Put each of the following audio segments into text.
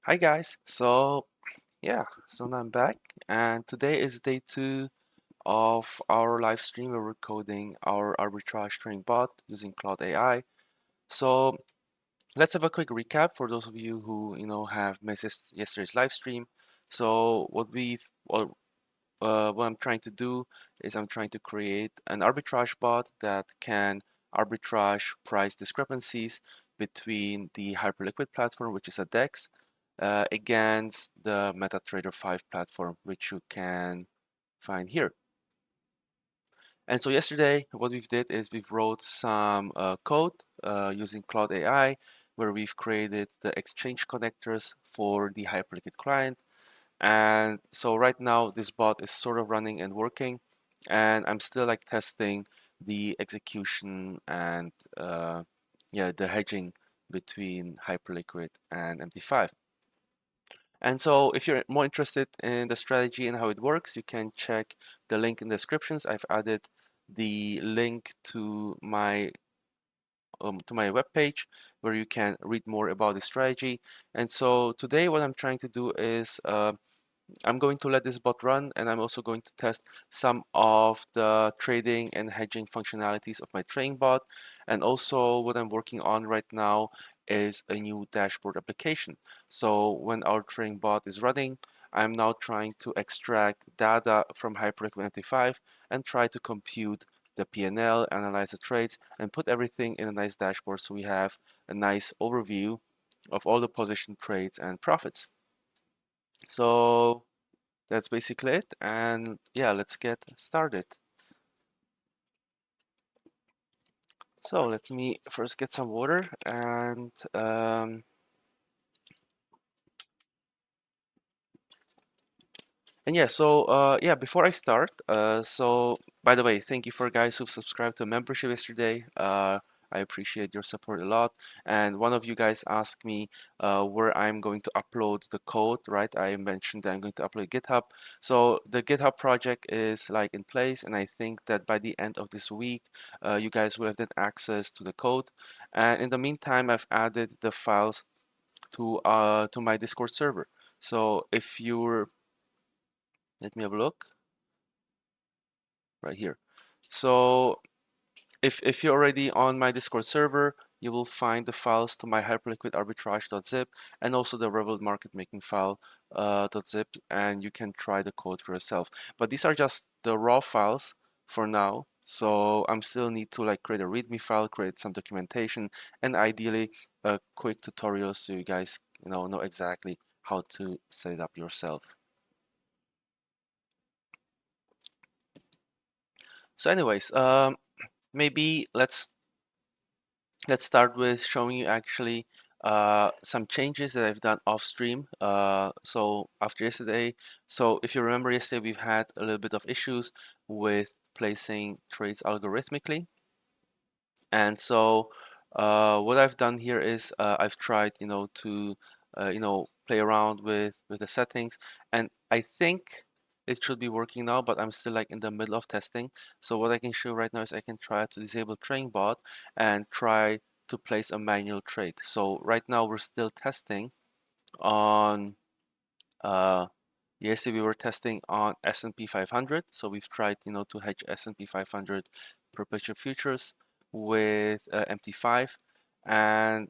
Hi guys. So now I'm back, and today is day two of our live stream where we're coding our arbitrage training bot using Claude AI. So let's have a quick recap for those of you who have missed yesterday's live stream. So what I'm trying to do is I'm trying to create an arbitrage bot that can arbitrage price discrepancies between the HyperLiquid platform, which is a DEX, against the MetaTrader 5 platform, which you can find here. And so yesterday, what we've did is we've wrote some code using Claude AI, where we've created the exchange connectors for the HyperLiquid client. And so right now this bot is sort of running and working, and I'm still like testing the execution and the hedging between Hyperliquid and MT5. And so if you're more interested in the strategy and how it works, you can check the link in the descriptions. I've added the link to my webpage where you can read more about the strategy. And so today what I'm trying to do is I'm going to let this bot run, and I'm also going to test some of the trading and hedging functionalities of my trading bot. And also what I'm working on right now is a new dashboard application. So when our trading bot is running, I'm now trying to extract data from HyperLiquid 95 and try to compute the P&L, analyze the trades, and put everything in a nice dashboard so we have a nice overview of all the position trades and profits. So that's basically it, and yeah, let's get started. So let me first get some water and yeah, so before I start, so by the way, thank you for guys who've subscribed to membership yesterday. I appreciate your support a lot. And one of you guys asked me where I'm going to upload the code, right? I mentioned that I'm going to upload GitHub. So the GitHub project is like in place, and I think that by the end of this week, you guys will have then access to the code. And in the meantime, I've added the files to my Discord server. So if you're let me have a look right here. So if you're already on my Discord server, you will find the files to my hyperliquid arbitrage.zip and also the Rebel market making file .zip, and you can try the code for yourself. But these are just the raw files for now. So I'm still need to like create a README file, create some documentation, and ideally a quick tutorial so you guys know exactly how to set it up yourself. So anyways, maybe let's start with showing you actually some changes that I've done off stream. So after yesterday, so if you remember yesterday, we've had a little bit of issues with placing trades algorithmically. And so what I've done here is I've tried, to play around with the settings, and I think it should be working now, but I'm still like in the middle of testing. So what I can show right now is I can try to disable trading bot and try to place a manual trade. So right now we're still testing on yesterday we were testing on S&P 500. So we've tried, to hedge S&P 500 perpetual futures with MT5, and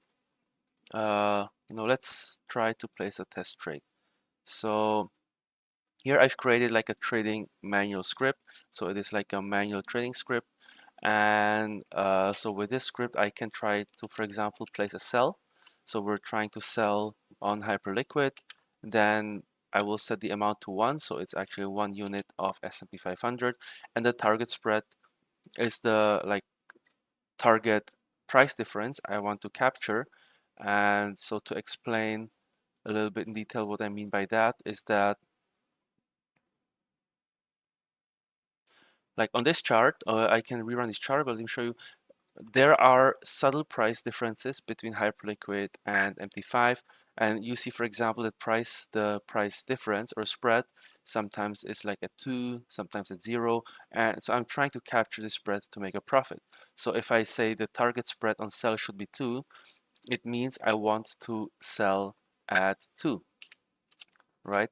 let's try to place a test trade. So here I've created like a trading manual script. So it is like a manual trading script, and so with this script I can try to, for example, place a sell. So we're trying to sell on Hyperliquid, then I will set the amount to 1, so it's actually 1 unit of S&P 500, and the target spread is the like target price difference I want to capture. And so to explain a little bit in detail what I mean by that is that, like on this chart, I can rerun this chart, but let me show you. There are subtle price differences between Hyperliquid and MT5, and you see, for example, that the price difference or spread sometimes is like at 2, sometimes at 0, and so I'm trying to capture the spread to make a profit. So if I say the target spread on sell should be 2, it means I want to sell at 2, right?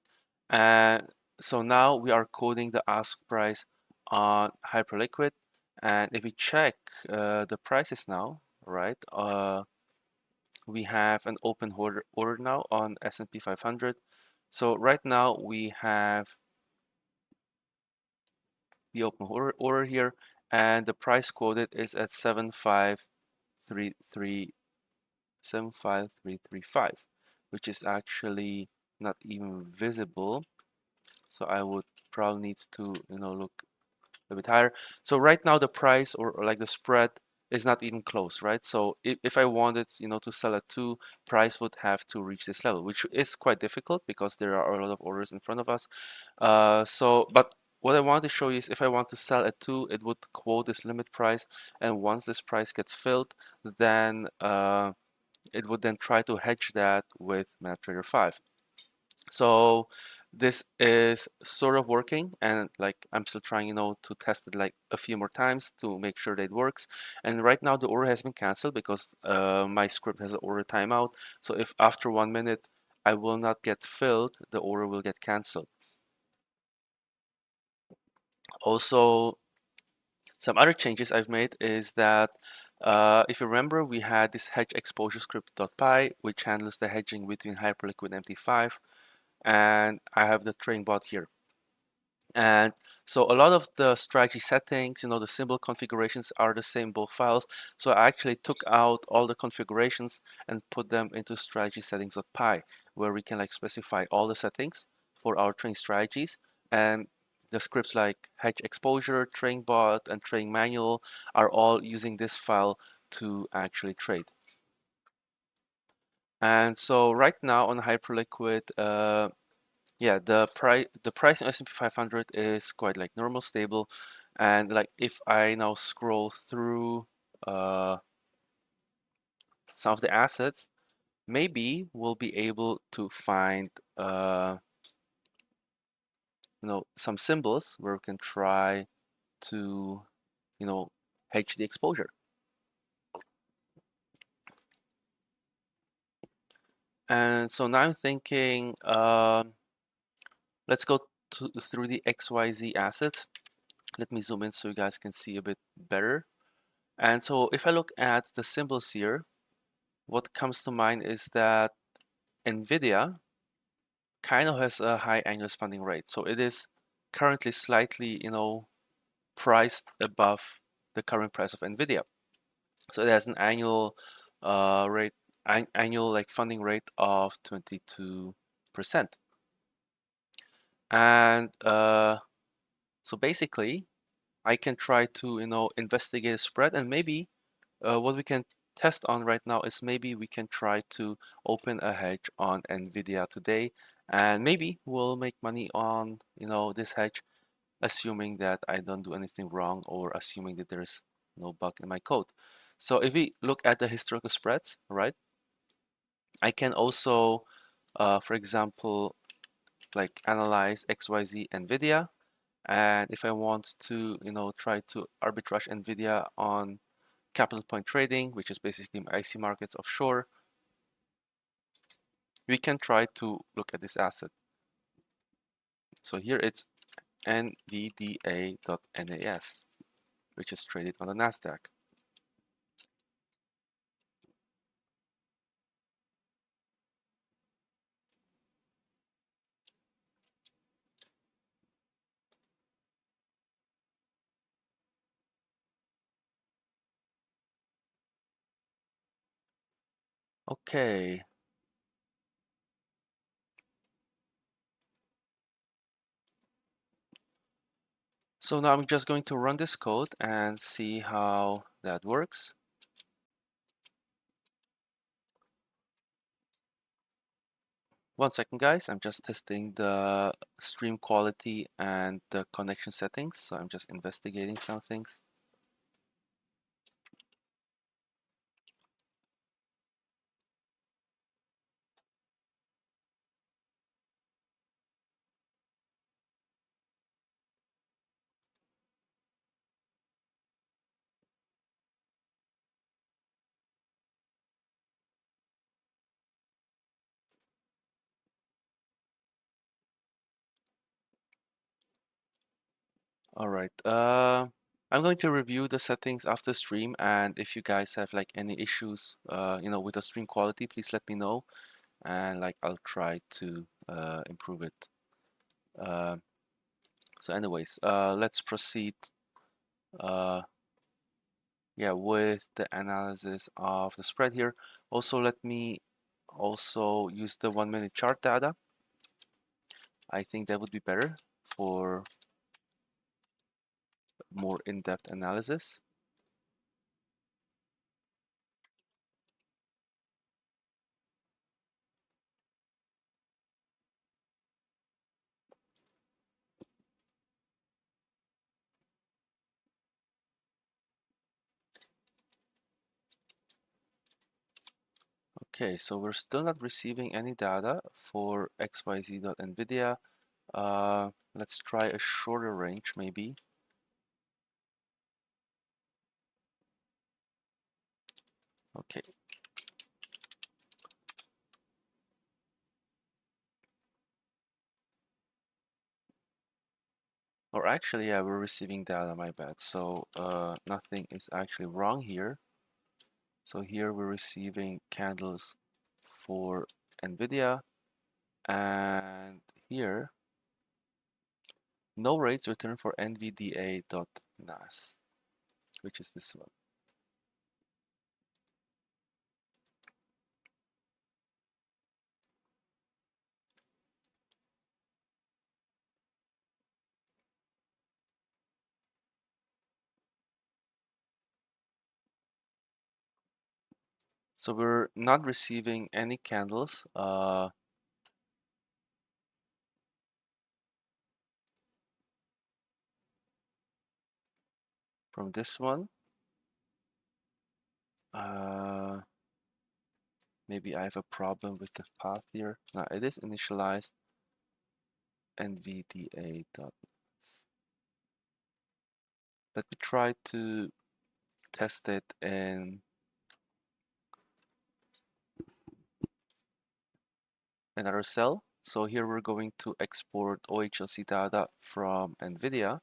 And so now we are coding the ask price on HyperLiquid. And if we check the prices now, right? We have an open order now on S&P 500. So right now we have the open order here, and the price quoted is at 75335, which is actually not even visible. So I would probably need to, look a bit higher. So right now the price or like the spread is not even close, right? So if I wanted, to sell at 2, price would have to reach this level, which is quite difficult because there are a lot of orders in front of us. But what I want to show you is if I want to sell at 2, it would quote this limit price, and once this price gets filled, then it would then try to hedge that with MetaTrader 5. So this is sort of working, and like I'm still trying, to test it like a few more times to make sure that it works. And right now the order has been canceled because my script has an order timeout. So if after 1 minute I will not get filled, the order will get canceled. Also, some other changes I've made is that if you remember, we had this hedge exposure script.py, which handles the hedging between HyperLiquid and MT5, and I have the trading bot here. And so a lot of the strategy settings, the symbol configurations are the same both files. So I actually took out all the configurations and put them into strategy settings.py, where we can like specify all the settings for our trading strategies. And the scripts like hedge exposure, trading bot, and trading manual are all using this file to actually trade. And so right now on HyperLiquid, yeah, the price in S&P 500 is quite like normal, stable, and like if I now scroll through some of the assets, maybe we'll be able to find some symbols where we can try to hedge the exposure. And so now I'm thinking, let's go through the XYZ assets. Let me zoom in so you guys can see a bit better. And so if I look at the symbols here, what comes to mind is that Nvidia kind of has a high annual funding rate. So it is currently slightly, priced above the current price of Nvidia. So it has an annual rate, annual like funding rate of 22%. And so basically, I can try to, investigate a spread, and maybe what we can test on right now is maybe we can try to open a hedge on Nvidia today, and maybe we'll make money on, this hedge, assuming that I don't do anything wrong or assuming that there's no bug in my code. So if we look at the historical spreads, right, I can also, for example, like analyze XYZ Nvidia. And if I want to, try to arbitrage Nvidia on capital point trading, which is basically IC markets offshore, we can try to look at this asset. So here it's NVDA.NAS, which is traded on the NASDAQ. Okay. So now I'm just going to run this code and see how that works. One second, guys. I'm just testing the stream quality and the connection settings. So I'm just investigating some things. All right. I'm going to review the settings after stream, and if you guys have like any issues, with the stream quality, please let me know, and like I'll try to improve it. Uh, so, anyways, let's proceed. Yeah, with the analysis of the spread here. Also, let me also use the 1-minute chart data. I think that would be better for more in-depth analysis. Okay, so we're still not receiving any data for xyz.nvidia. Let's try a shorter range maybe. Okay. Or actually, yeah, we're receiving data, my bad. So nothing is actually wrong here. So here we're receiving candles for Nvidia, and here no rates return for NVDA.NAS, which is this one. So we're not receiving any candles from this one. Maybe I have a problem with the path here. Now it is initialized NVDA. Let me try to test it in another cell. So here we're going to export OHLC data from Nvidia.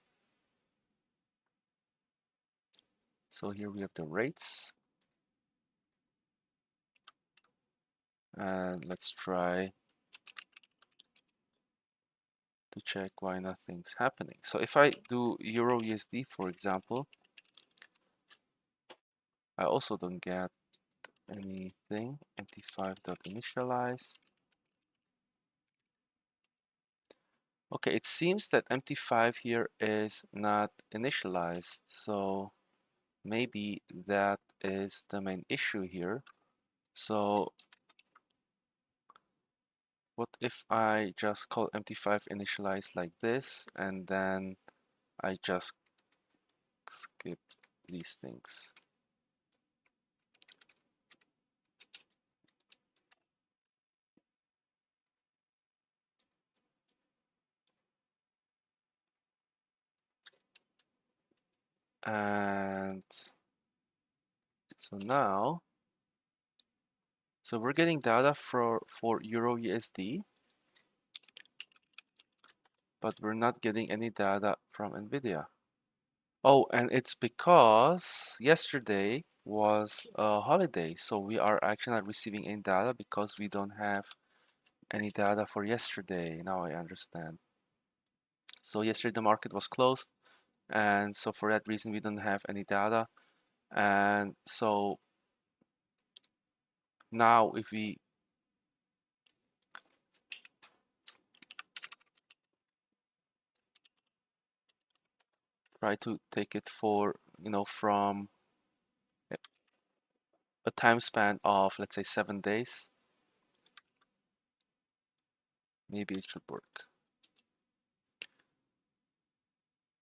So here we have the rates. And let's try to check why nothing's happening. So if I do Euro USD, for example, I also don't get anything. MT5.initialize. Okay, it seems that MT5 here is not initialized. So maybe that is the main issue here. So what if I just call MT5 initialize like this, and then I just skip these things? And so now, so we're getting data for Euro USD, but we're not getting any data from Nvidia. Oh, and it's because yesterday was a holiday, so we are actually not receiving any data because we don't have any data for yesterday. Now I understand. So yesterday the market was closed, and so for that reason we don't have any data. And so now if we try to take it for, from a time span of, let's say, 7 days, maybe it should work.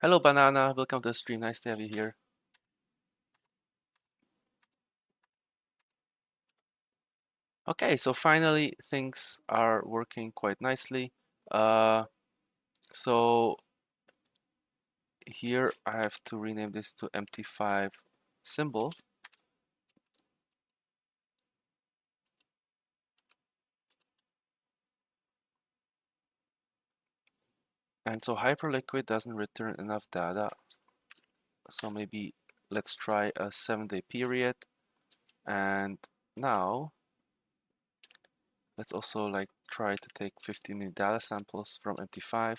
Hello, Banana. Welcome to the stream. Nice to have you here. Okay, so finally things are working quite nicely. So here I have to rename this to MT5 symbol. And so HyperLiquid doesn't return enough data. So maybe let's try a 7-day period. And now let's also like try to take 15-minute data samples from MT5.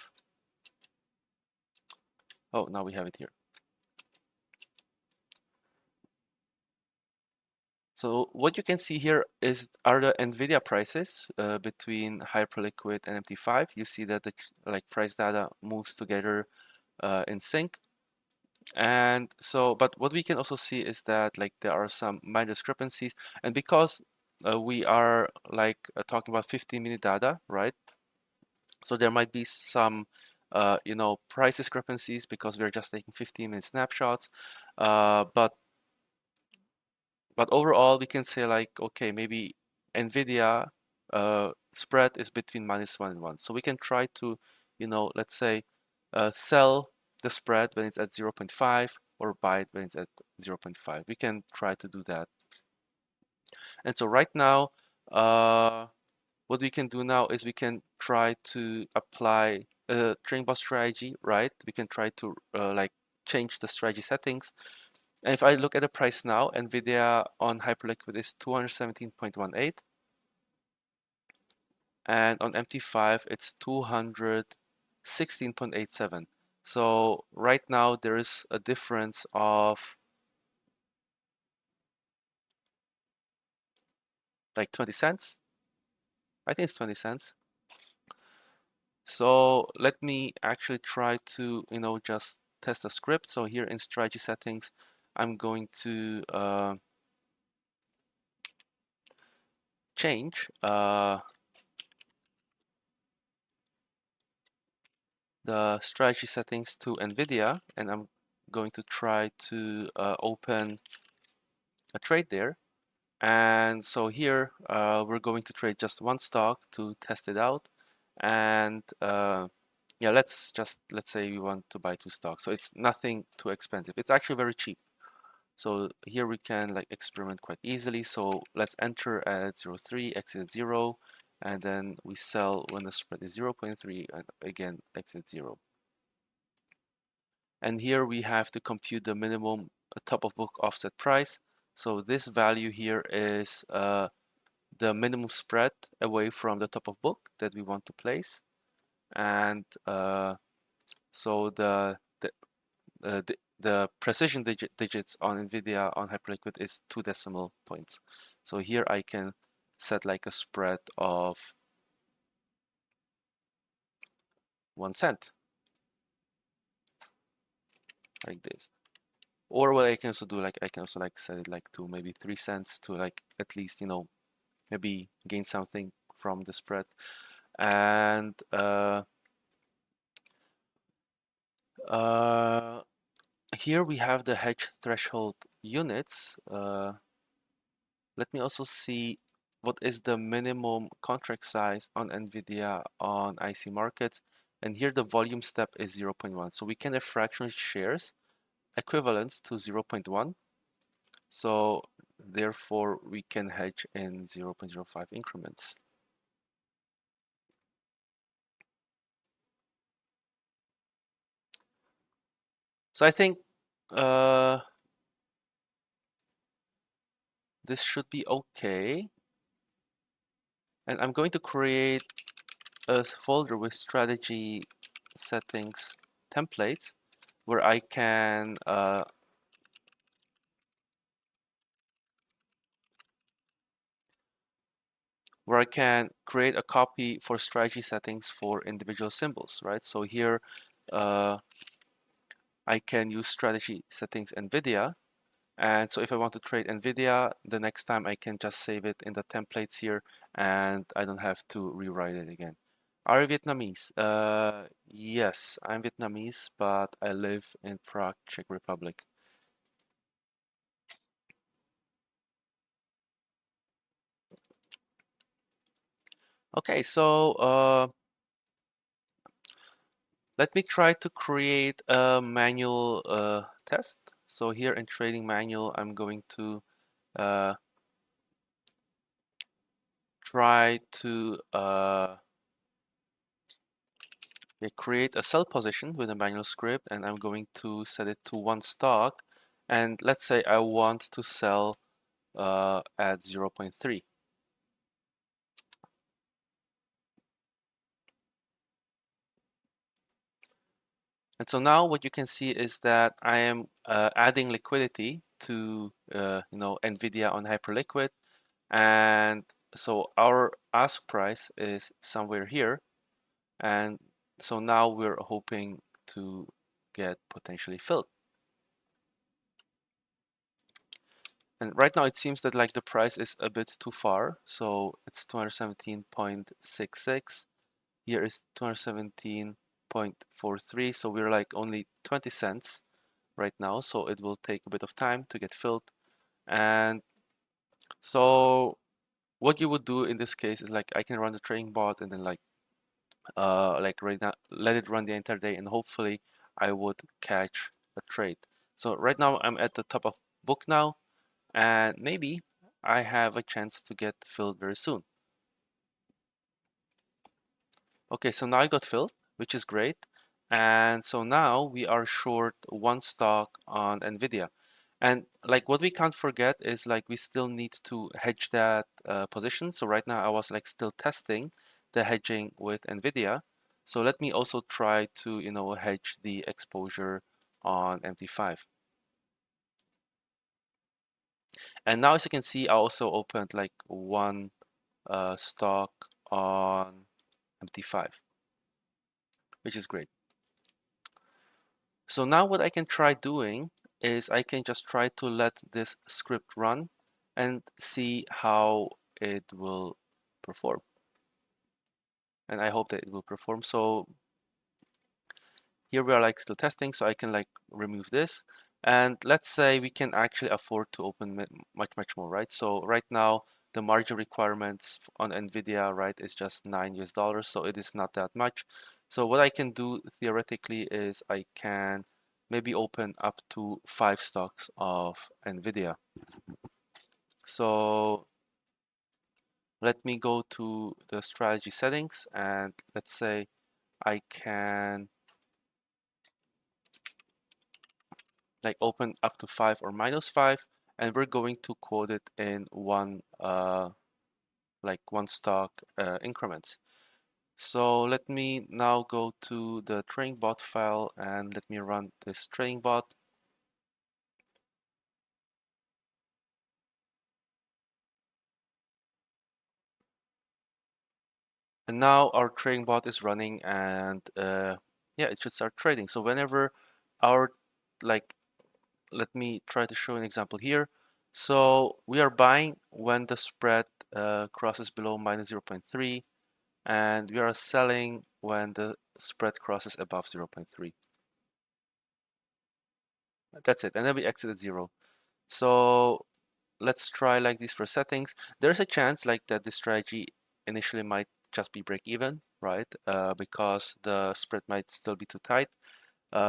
Oh, now we have it here. So what you can see here are the Nvidia prices between HyperLiquid and MT5. You see that the like price data moves together in sync. And so, but what we can also see is that like there are some minor discrepancies, and because we are like talking about 15-minute data, right? So there might be some you know, price discrepancies because we're just taking 15-minute snapshots, but overall we can say like, okay, maybe Nvidia spread is between -1 and 1, so we can try to, you know, let's say sell the spread when it's at 0.5 or buy it when it's at 0.5. We can try to do that. And so right now what we can do now is we can try to apply a training bot strategy, right? We can try to like change the strategy settings. And if I look at the price now, Nvidia on HyperLiquid is 217.18, and on MT5 it's 216.87. So right now there is a difference of like 20 cents. I think it's 20 cents. So let me actually try to, you know, just test the script. So here in strategy settings, I'm going to change the strategy settings to Nvidia, and I'm going to try to open a trade there. And so here we're going to trade just one stock to test it out. And yeah, let's say we want to buy 2 stocks. So it's nothing too expensive. It's actually very cheap. So here we can like experiment quite easily. So let's enter at 0.3, exit at 0, and then we sell when the spread is 0.3, and again exit 0. And here we have to compute the minimum top of book offset price. So this value here is the minimum spread away from the top of book that we want to place. And so the precision digits on Nvidia on HyperLiquid is 2 decimal points. So here I can set like a spread of 1 cent, like this. Or what I can also do, like I can also like set it like to maybe 3 cents to like at least, you know, maybe gain something from the spread. And here we have the hedge threshold units. Let me also see what is the minimum contract size on Nvidia on IC markets. And here the volume step is 0.1. So we can have fractional shares equivalent to 0.1. So therefore we can hedge in 0.05 increments. So I think this should be okay. And I'm going to create a folder with strategy settings templates where I can create a copy for strategy settings for individual symbols, right? So here I can use strategy settings Nvidia. And so if I want to trade Nvidia, the next time I can just save it in the templates here and I don't have to rewrite it again. Are you Vietnamese? Yes, I'm Vietnamese, but I live in Prague, Czech Republic. Okay, so let me try to create a manual test. So here in trading manual, I'm going to try to create a sell position with a manual script, and I'm going to set it to one stock. And let's say I want to sell at 0.3. And so now what you can see is that I am adding liquidity to Nvidia on HyperLiquid, and so our ask price is somewhere here, and so now we're hoping to get potentially filled. And right now it seems that like the price is a bit too far, so it's 217.66. Here is 217.43, so we're like only 20 cents right now, so it will take a bit of time to get filled. And so what you would do in this case is like I can run the trading bot and then like right now let it run the entire day, and hopefully I would catch a trade. So right now I'm at the top of book now, and maybe I have a chance to get filled very soon. Okay, so now I got filled, which is great. And so now we are short one stock on Nvidia. And like what we can't forget is like we still need to hedge that position. So right now I was like still testing the hedging with Nvidia. So let me also try to, hedge the exposure on MT5. And now as you can see, I also opened like one stock on MT5, which is great. So now what I can try doing is I can just try to let this script run and see how it will perform. And I hope that it will perform. So here we are like still testing, so I can like remove this. And let's say we can actually afford to open much more, right? So right now the margin requirements on Nvidia, right, is just $9, so it is not that much. So what I can do theoretically is I can maybe open up to 5 stocks of Nvidia. So let me go to the strategy settings, and let's say I can like open up to 5 or -5, and we're going to quote it in one stock increments. So let me now go to the trading bot file and let me run this trading bot. And now our trading bot is running, and yeah, it should start trading. So whenever our let me try to show an example here. So we are buying when the spread crosses below -0.3, and we are selling when the spread crosses above 0.3. That's it, and then we exit at 0. So let's try like this for settings. There's a chance like that this strategy initially might just be break even, right? Because the spread might still be too tight.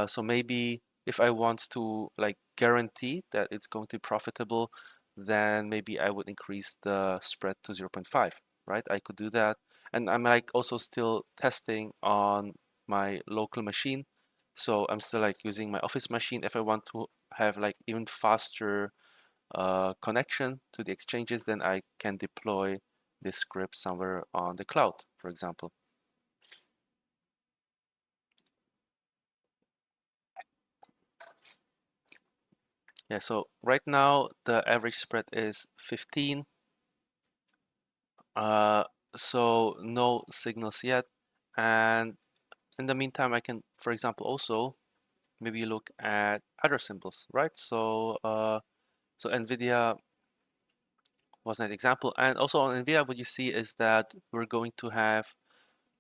So maybe if I want to like guarantee that it's going to be profitable, then maybe I would increase the spread to 0.5, right? I could do that. And I'm like also still testing on my local machine. So I'm still like using my office machine. If I want to have like even faster connection to the exchanges, then I can deploy this script somewhere on the cloud, for example. Yeah, so right now the average spread is 15. So no signals yet. And in the meantime, I can, for example, also maybe look at other symbols, right? So so Nvidia was a nice example. And also on Nvidia, what you see is that we're going to have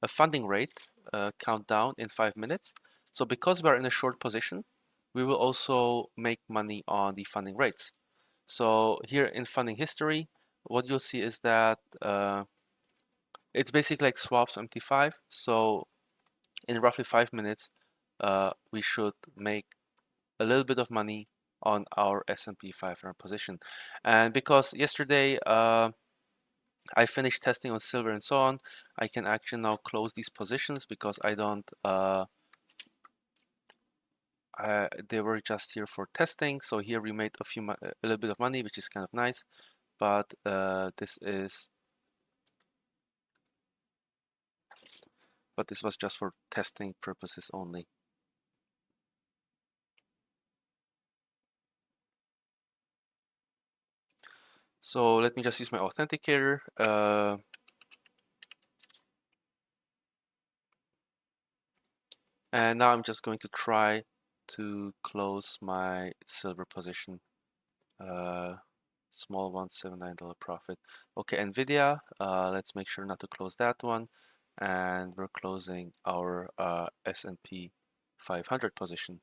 a funding rate countdown in 5 minutes. So because we're in a short position, we will also make money on the funding rates. So here in funding history, what you'll see is that it's basically like swaps MT5. So in roughly 5 minutes, we should make a little bit of money on our S&P 500 position. And because yesterday I finished testing on silver and so on. I can actually now close these positions because I don't they were just here for testing. So here we made a little bit of money, which is kind of nice, but this was just for testing purposes only. So let me just use my authenticator. And now I'm just going to try to close my silver position. Small one, $79 profit. Okay, Nvidia, let's make sure not to close that one. And we're closing our S&P 500 position.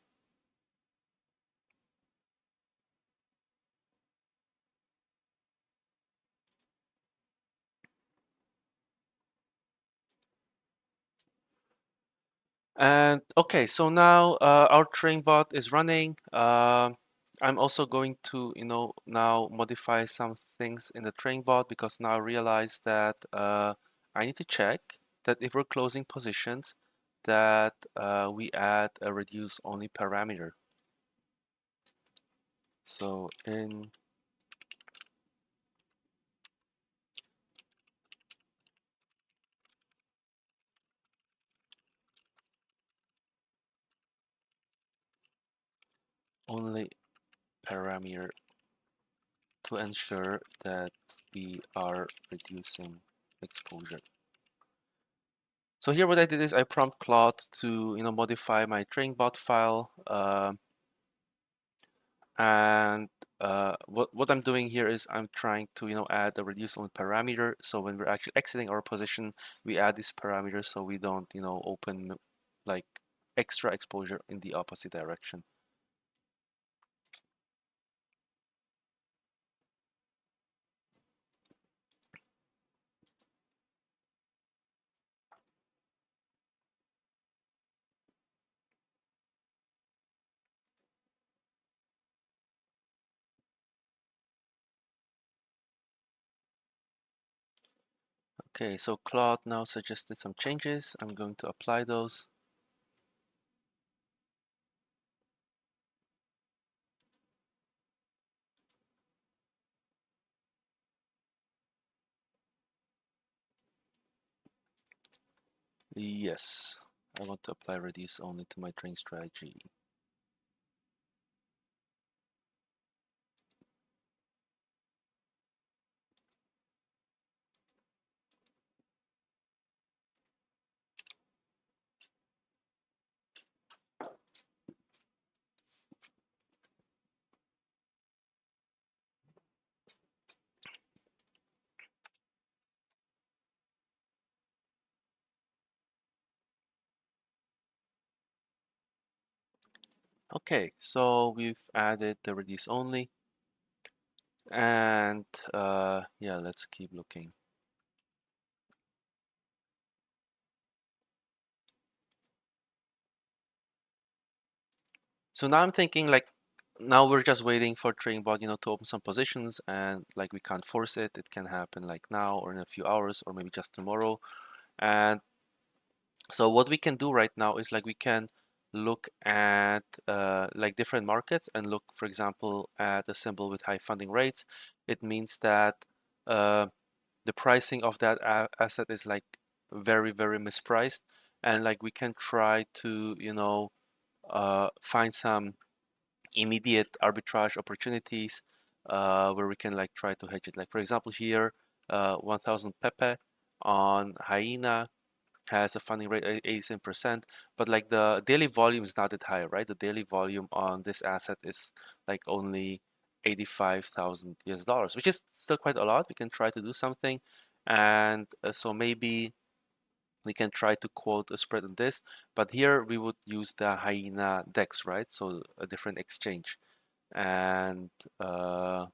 And okay, so now our train bot is running. I'm also going to, now modify some things in the train bot because now I realize that I need to check that if we're closing positions, that we add a reduce only parameter. So in only parameter to ensure that we are reducing exposure. So here what I did is I prompt Claude to modify my train bot file, and what I'm doing here is I'm trying to add a reduce only parameter. So when we're actually exiting our position, we add this parameter so we don't open like extra exposure in the opposite direction. Okay, so Claude now suggested some changes. I'm going to apply those. Yes, I want to apply reduce only to my train strategy. Okay, so we've added the reduce only, and yeah, let's keep looking. So now I'm thinking like, now we're just waiting for trading bot, to open some positions, and like we can't force it. It can happen like now or in a few hours or maybe just tomorrow. And so what we can do right now is like we can look at like different markets and look, for example, at a symbol with high funding rates. It means that the pricing of that asset is like very, very mispriced, and like we can try to find some immediate arbitrage opportunities where we can like try to hedge it. Like for example here, 1000 Pepe on Hyena has a funding rate at 87%, but like the daily volume is not that high, right? The daily volume on this asset is like only 85,000 US dollars, which is still quite a lot. We can try to do something, and so maybe we can try to quote a spread on this, but here we would use the Hyena DEX, right? So a different exchange, and so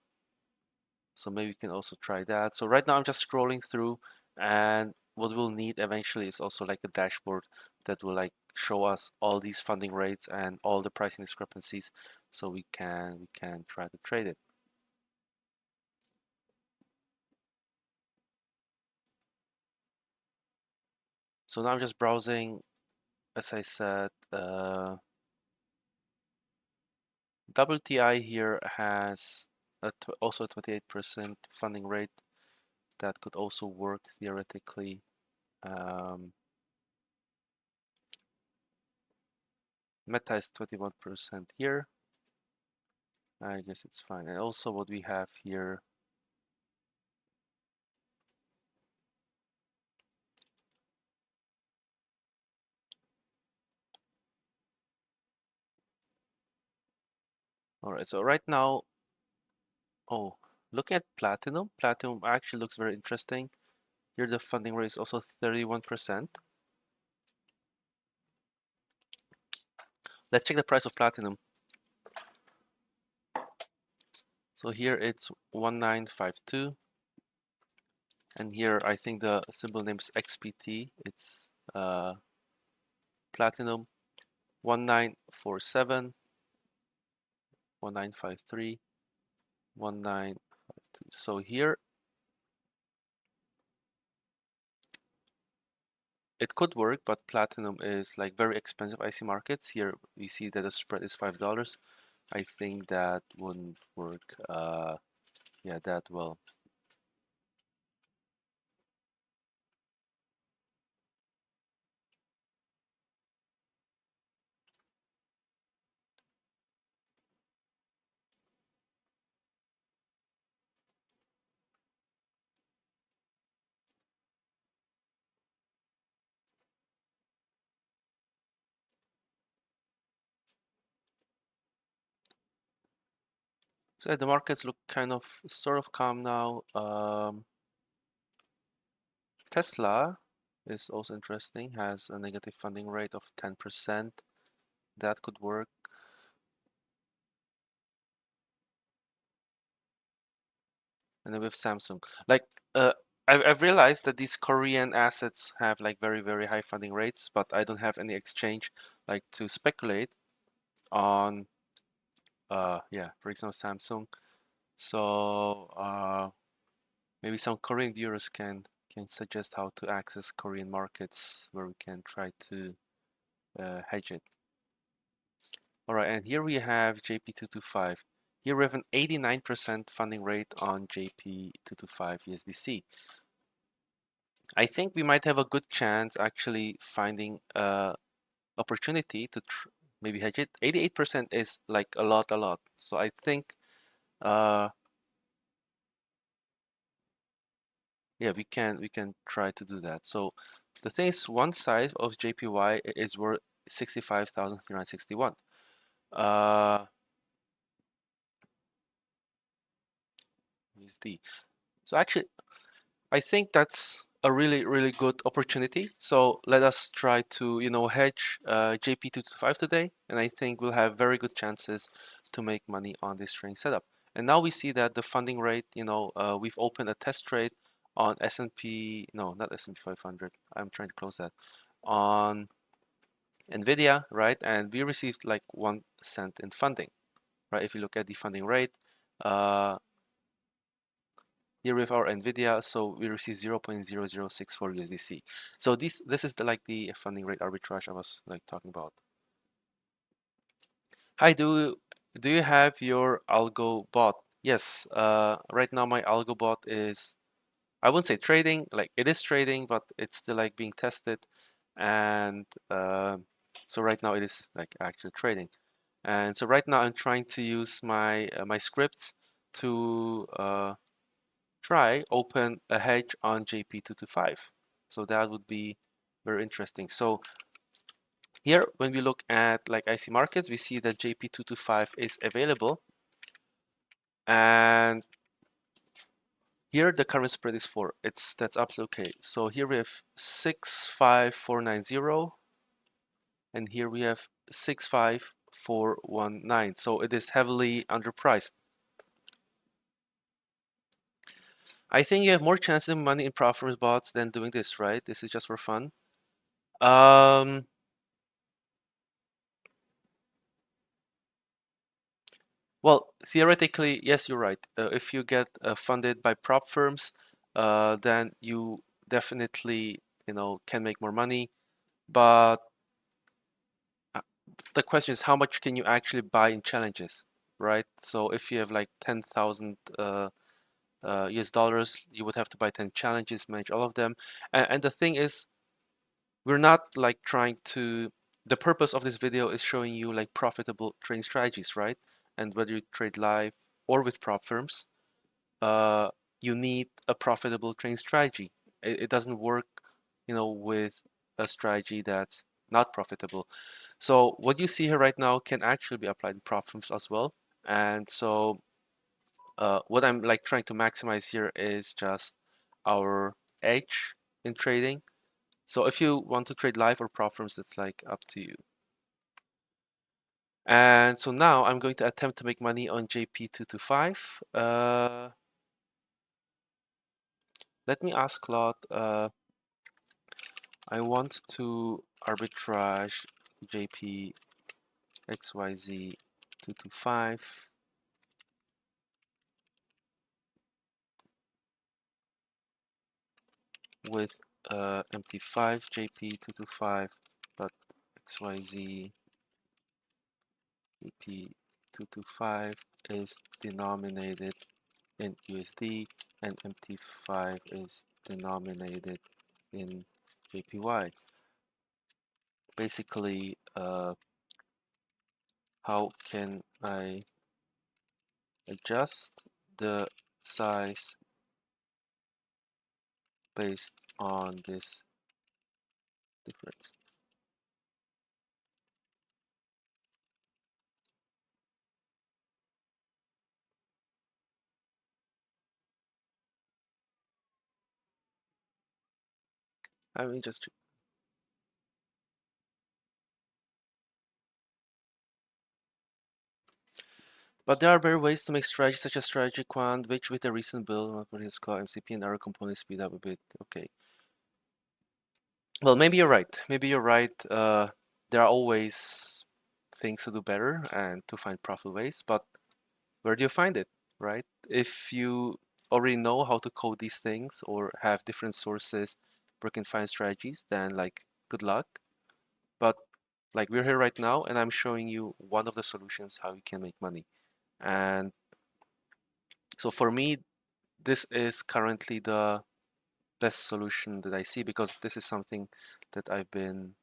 maybe we can also try that. So right now I'm just scrolling through, and what we'll need eventually is also like a dashboard that will like show us all these funding rates and all the pricing discrepancies, so we can try to trade it. So now I'm just browsing, as I said, WTI here has also a 28% funding rate. That could also work theoretically. Meta is 21% here. I guess it's fine. And also what we have here, all right, so right now, oh, looking at platinum actually looks very interesting. Here the funding rate is also 31%. Let's check the price of platinum. So here it's 1952. And here I think the symbol name is XPT. It's platinum 1947, 1953, 1952. So here it could work, but platinum is like very expensive IC markets. Here we see that the spread is $5. I think that wouldn't work yeah, that well. So the markets look kind of sort of calm now. Tesla is also interesting, has a negative funding rate of 10%. That could work. And then with Samsung, like I've realized that these Korean assets have like very, very high funding rates, but I don't have any exchange like to speculate on yeah, for example, Samsung. So maybe some Korean viewers can suggest how to access Korean markets where we can try to hedge it. All right, and here we have JP225. Here we have an 89% funding rate on JP225 USDC. I think we might have a good chance actually finding opportunity to maybe hedge it. 88% is like a lot. So I think yeah, we can try to do that. So the thing is, one side of JPY is worth 65,361. USD. So actually, I think that's a really good opportunity. So let us try to hedge JP225 today, and I think we'll have very good chances to make money on this trading setup. And now we see that the funding rate, we've opened a test trade on S&P, no, not S&P 500. I'm trying to close that on Nvidia, right? And we received like 1 cent in funding, right? If you look at the funding rate, here with our Nvidia, so we receive 0.0064 USDC. So this is the funding rate arbitrage I was like talking about. Hi, do you have your algo bot? Yes, right now my algo bot is, I wouldn't say trading, like it is trading, but it's still like being tested. And so right now it is like actually trading. And so right now I'm trying to use my my scripts to try open a hedge on JP225. So that would be very interesting. So here, when we look at like IC markets, we see that JP225 is available. And here the current spread is 4. That's absolutely okay. So here we have 65490, and here we have 65419. So it is heavily underpriced. I think you have more chances of money in profitable bots than doing this, right? This is just for fun. Well, theoretically, yes, you're right. If you get funded by prop firms, then you definitely can make more money, but the question is how much can you actually buy in challenges, right? So if you have like 10,000 US dollars, you would have to buy 10 challenges, manage all of them. And the thing is, we're not like trying to, the purpose of this video is showing you like profitable trading strategies, right? And whether you trade live or with prop firms, you need a profitable trading strategy. It doesn't work, with a strategy that's not profitable. So what you see here right now can actually be applied in prop firms as well. And so what I'm like trying to maximize here is just our edge in trading. So if you want to trade live or prop firms, it's like up to you. And so now I'm going to attempt to make money on JP225. Let me ask Claude, I want to arbitrage JP XYZ 225 with MT5 JP 225, but XYZ JP 225 is denominated in USD and MT5 is denominated in JPY. Basically, how can I adjust the size based on this difference? I mean, just. But there are better ways to make strategies such as strategy quant, which with a recent build for his core MCP and other components speed up a bit. Okay. Well, maybe you're right. Maybe you're right. There are always things to do better and to find profitable ways, but where do you find it, right? If you already know how to code these things or have different sources where you can find strategies, then like good luck. But like we're here right now and I'm showing you one of the solutions how you can make money. And so for me, this is currently the best solution that I see because this is something that I've been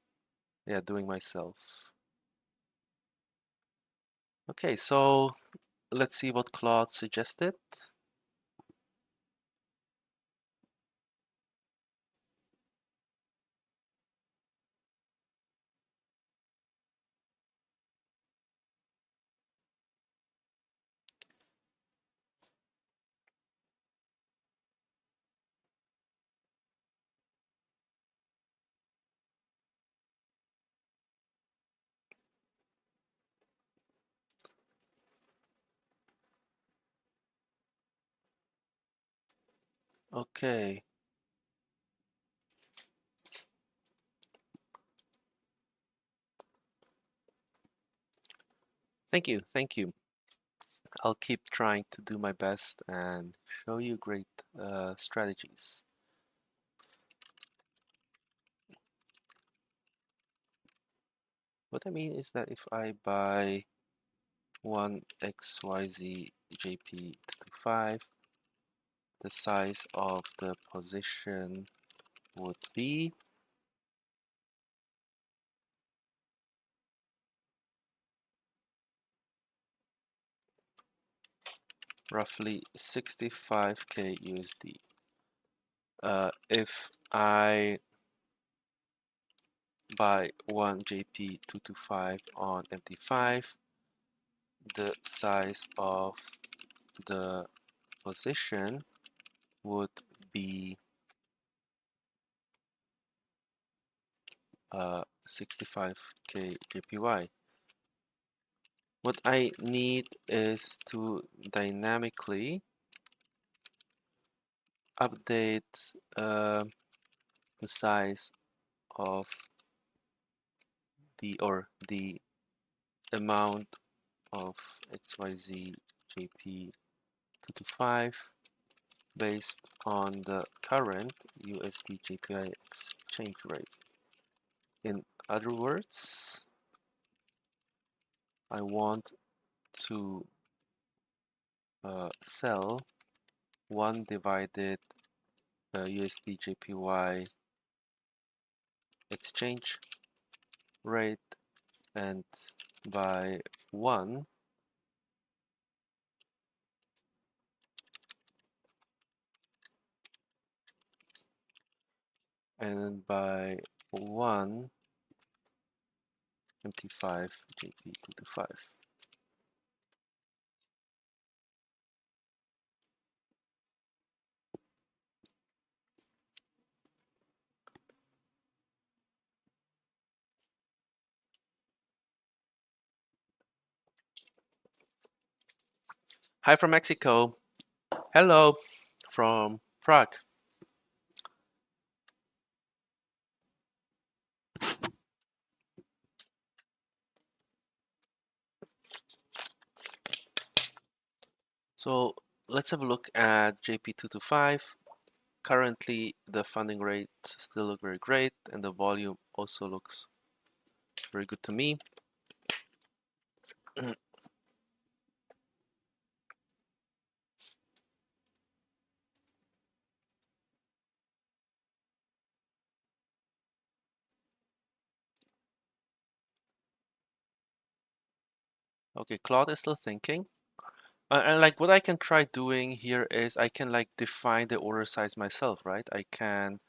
doing myself. Okay, so let's see what Claude suggested. Okay. Thank you, thank you. I'll keep trying to do my best and show you great strategies. What I mean is that if I buy one XYZ JP225, the size of the position would be roughly 65k USD. If I buy one JP225 on MT5, the size of the position would be 65k JPY. What I need is to dynamically update the size of the amount of XYZ JP225 based on the current USD JPY exchange rate. In other words, I want to sell 1 divided USD JPY exchange rate, and by 1 and by 1 MT5 JP225. Hi from Mexico. Hello from Prague. So let's have a look at JP225. Currently, the funding rates still look very great, and the volume also looks very good to me. Okay, Claude is still thinking. And like what I can try doing here is I can like define the order size myself, right? I can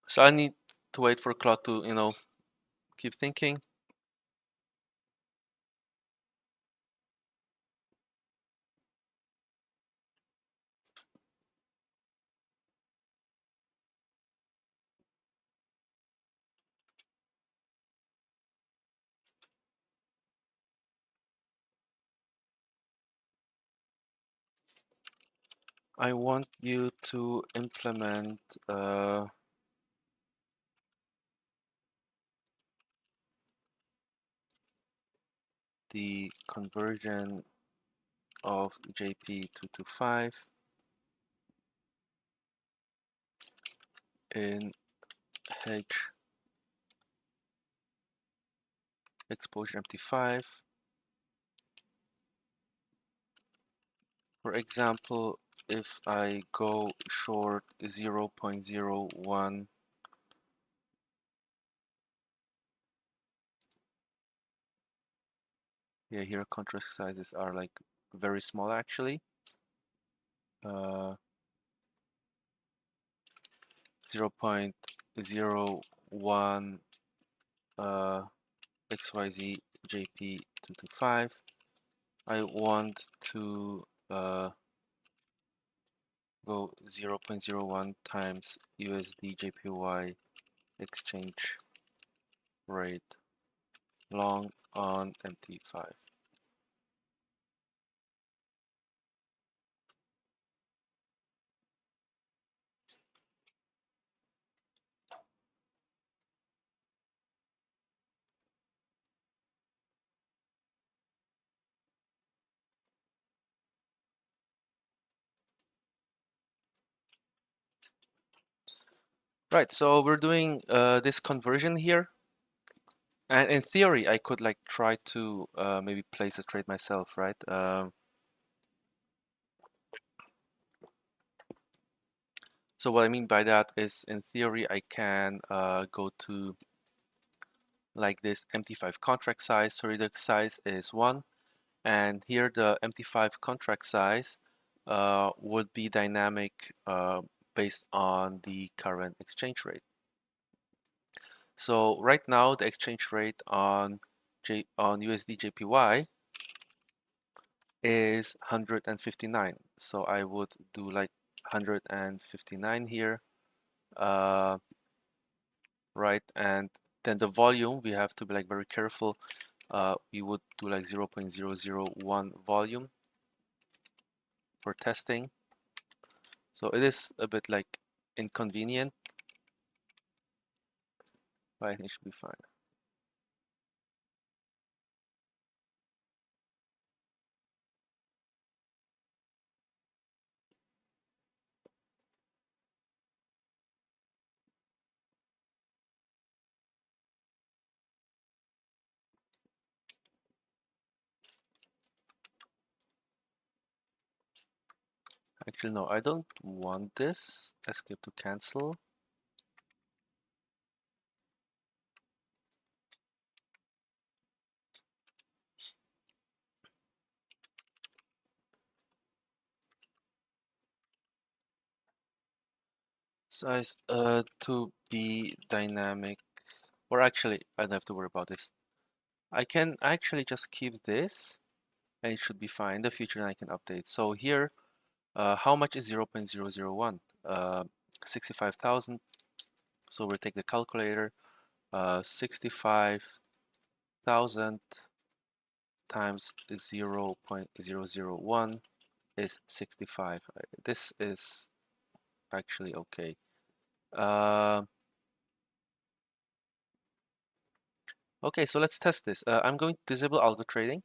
so I need to wait for Claude to, keep thinking. I want you to implement the conversion of JP225 in hedge exposure MT5. For example, if I go short 0.01, yeah, here contract sizes are like very small actually. 0.01 XYZ JP225. I want to go 0.01 times USD JPY exchange rate long on MT5. Right, so we're doing this conversion here. And in theory, I could like try to maybe place a trade myself, right? So what I mean by that is, in theory, I can go to like this MT5 contract size. Sorry, the size is 1. And here the MT5 contract size would be dynamic based on the current exchange rate. So right now, the exchange rate on USD JPY is 159. So I would do like 159 here, right? And then the volume, we have to be like very careful we would do like 0.001 volume for testing. So it is a bit like inconvenient, but I think it should be fine. Actually, no, I don't want this. Escape to cancel. Size to be dynamic, or actually, I don't have to worry about this. I can actually just keep this, and it should be fine. In the future, then I can update. So here, how much is 0.001? 65,000. So we'll take the calculator. 65,000 times 0.001 is 65. This is actually okay. Okay, so let's test this. I'm going to disable algo trading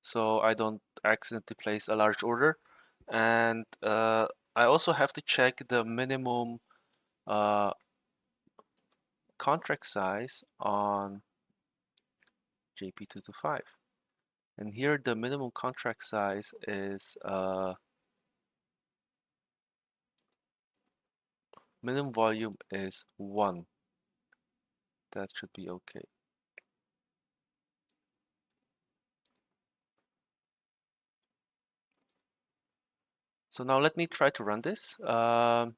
so I don't accidentally place a large order. And I also have to check the minimum contract size on JP225. And here the minimum contract size is minimum volume is 1. That should be okay. So now let me try to run this. Well,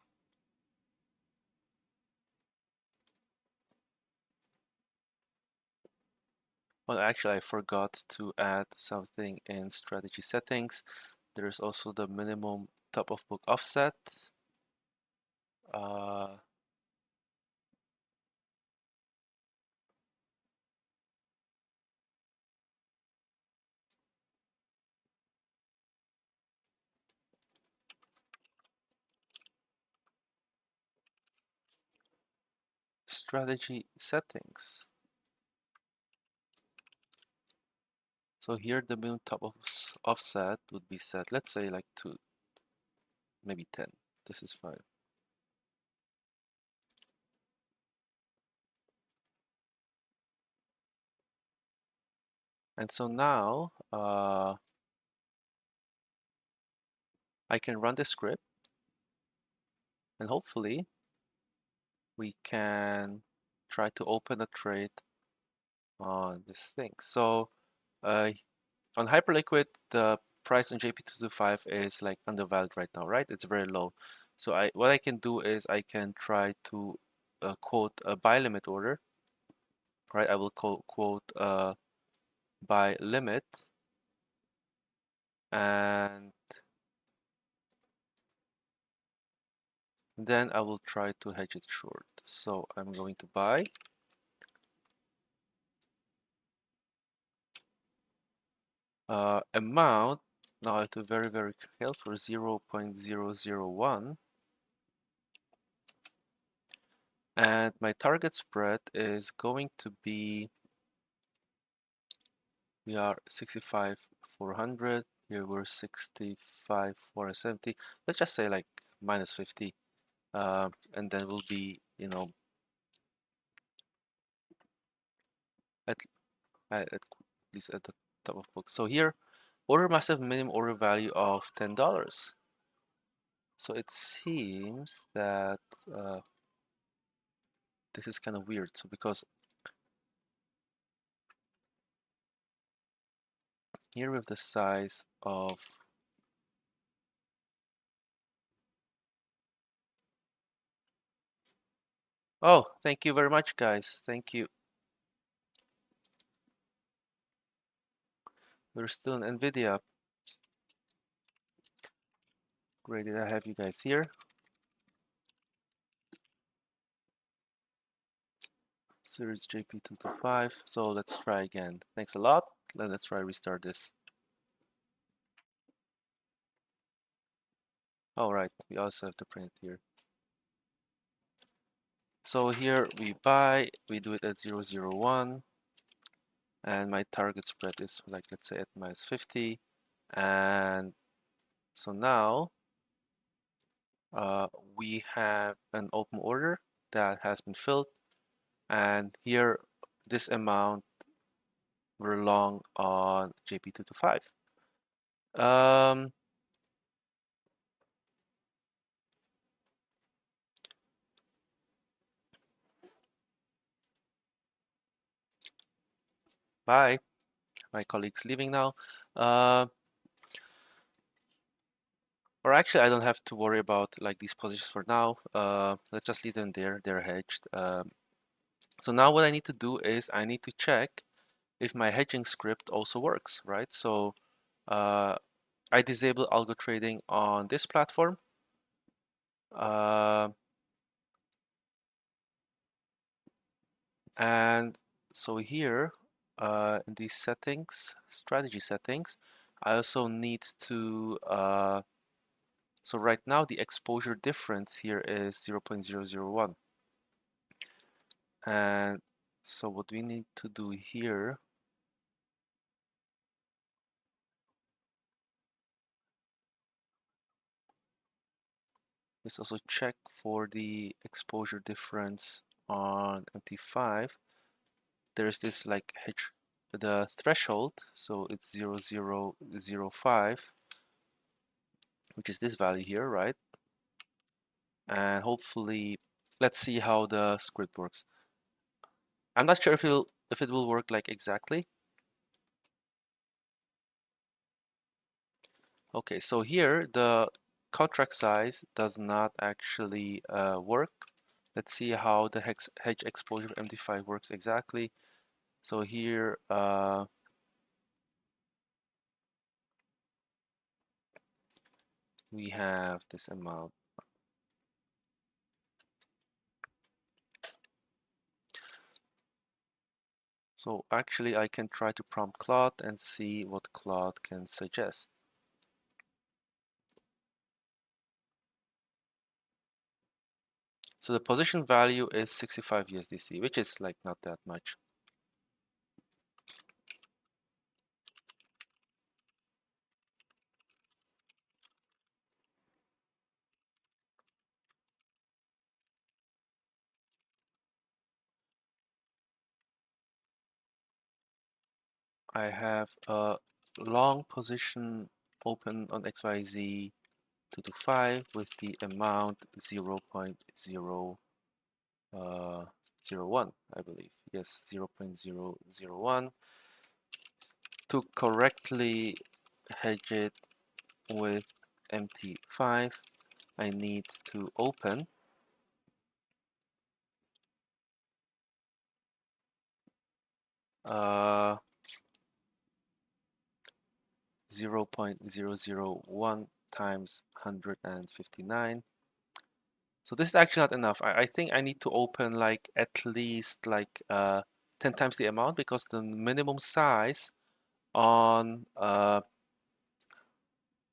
actually, I forgot to add something in strategy settings. There is also the minimum top of book offset. Strategy settings. So here the minimum top of offset would be set, let's say like 2, maybe 10. This is fine. And so now I can run the script and hopefully we can try to open a trade on this thing. So on HyperLiquid, the price on JP225 is like undervalued right now, right? It's very low. So what I can do is I can try to quote a buy limit order, right? I will quote buy limit, and then I will try to hedge it short. So I'm going to buy. Amount, now I have to be very, very careful for 0.001. And my target spread is going to be, we are 65,400, here we're 65,470. Let's just say like minus 50. And then we'll be, you know, at least at the top of book. So here, order massive minimum order value of $10. So it seems that this is kind of weird. So because here we have the size of oh, thank you very much, guys. Thank you. We're still in Nvidia. Great that I have you guys here. Series JP225. So let's try again. Thanks a lot. Let's try restart this. All right, we also have the print here. So here we buy, we do it at 0.001, and my target spread is like, let's say at -50. And so now we have an open order that has been filled, and here this amount we're long on JP225. Bye. My colleague's leaving now. Or actually, I don't have to worry about like these positions for now. Let's just leave them there. They're hedged. So now what I need to do is I need to check if my hedging script also works, right? So I disable algo trading on this platform. And so here in these settings, strategy settings, I also need to, so right now the exposure difference here is 0.001. And so what we need to do here is also check for the exposure difference on MT5. There's this like hedge, the threshold, so it's 0.005, which is this value here, right? And hopefully, let's see how the script works. I'm not sure if it will work like exactly. Okay, so here the contract size does not actually work. Let's see how the hedge exposure of MD5 works exactly. So here we have this amount. So actually I can try to prompt Claude and see what Claude can suggest. So the position value is 65 USDC, which is like not that much. I have a long position open on XYZ 225 with the amount 0.001, I believe. Yes, 0.001. To correctly hedge it with MT5, I need to open uh, 0.001 times 159. So this is actually not enough. I think I need to open like at least like 10 times the amount, because the minimum size on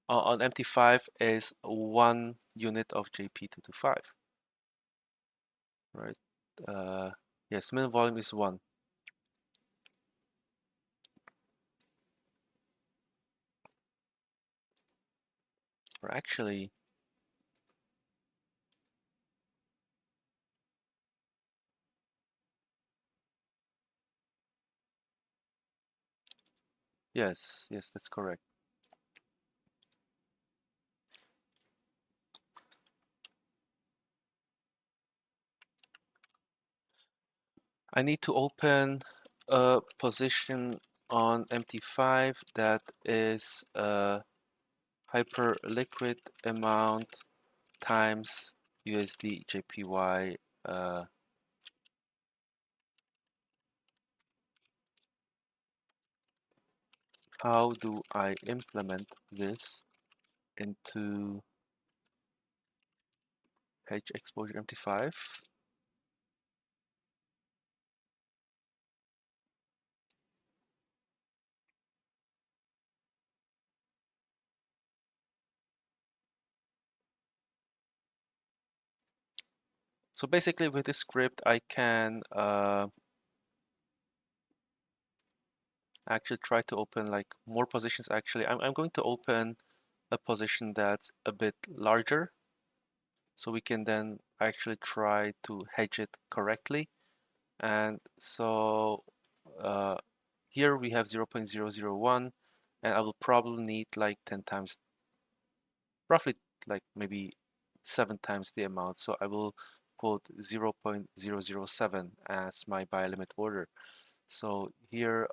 MT5 is 1 unit of JP225, right? Yes, minimum volume is 1. Or actually, yes, that's correct. I need to open a position on MT5 that is a HyperLiquid amount times USD JPY. How do I implement this into hedge exposure MT5? So basically with this script, I can actually try to open like more positions. Actually, I'm going to open a position that's a bit larger, so we can then actually try to hedge it correctly. And so here we have 0.001, and I will probably need like 10 times, roughly like maybe 7 times the amount. So I will quote 0.007 as my buy limit order. So here,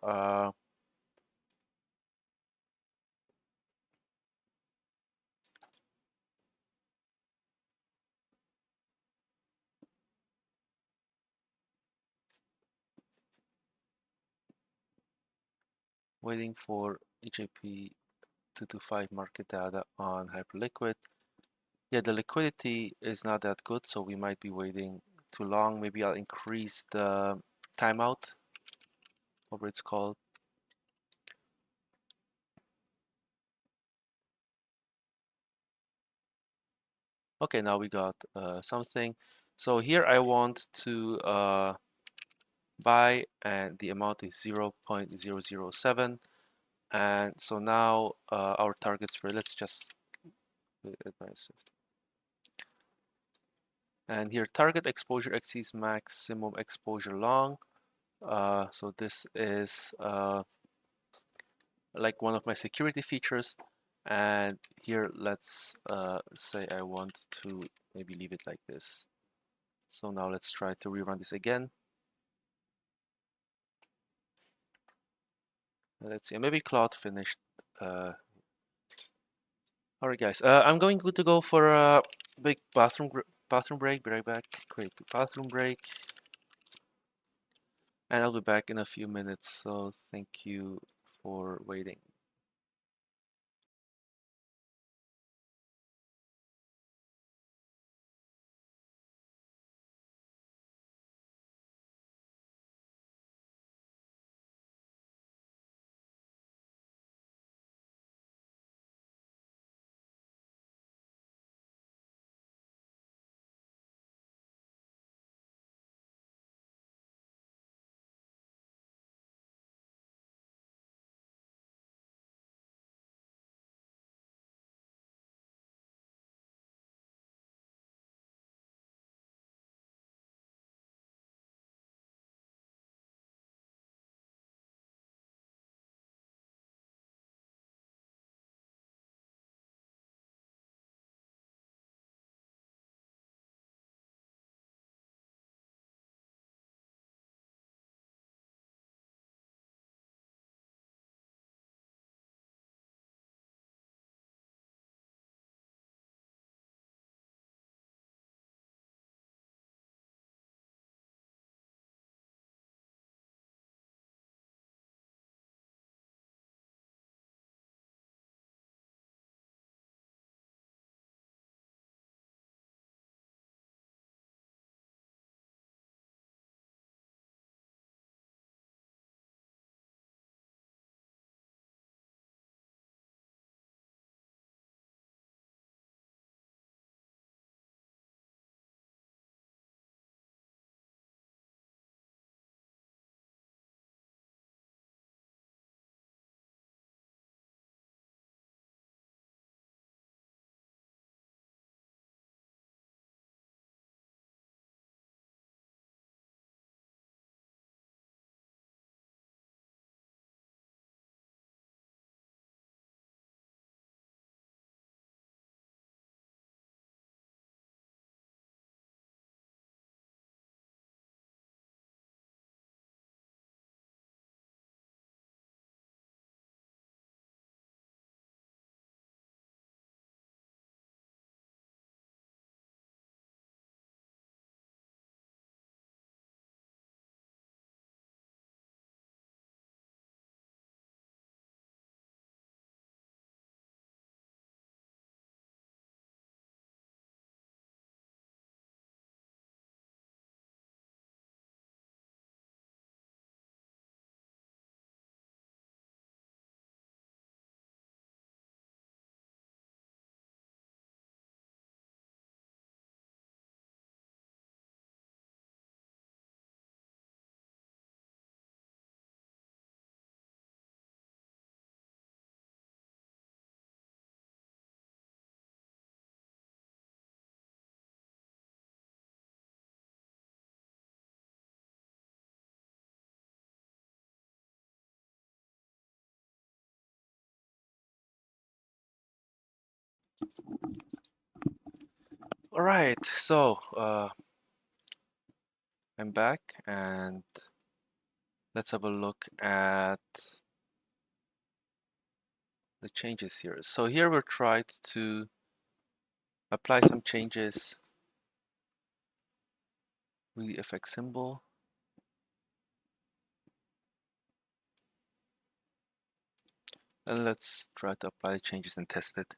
waiting for EJP 225 market data on HyperLiquid. Yeah, the liquidity is not that good, so we might be waiting too long. Maybe I'll increase the timeout, whatever it's called. Okay, now we got something. So here I want to buy, and the amount is 0.007. And so now our targets for, let's just advance it. And here target exposure exceeds maximum exposure long. So this is like one of my security features. And here let's say I want to maybe leave it like this. So now let's try to rerun this again. Let's see, maybe Claude finished. All right, guys. I'm going to go for a big bathroom break. Be right back. Quick bathroom break, and I'll be back in a few minutes. So thank you for waiting. All right, so I'm back and let's have a look at the changes here. So here we're trying to apply some changes with the FX symbol. And let's try to apply the changes and test it.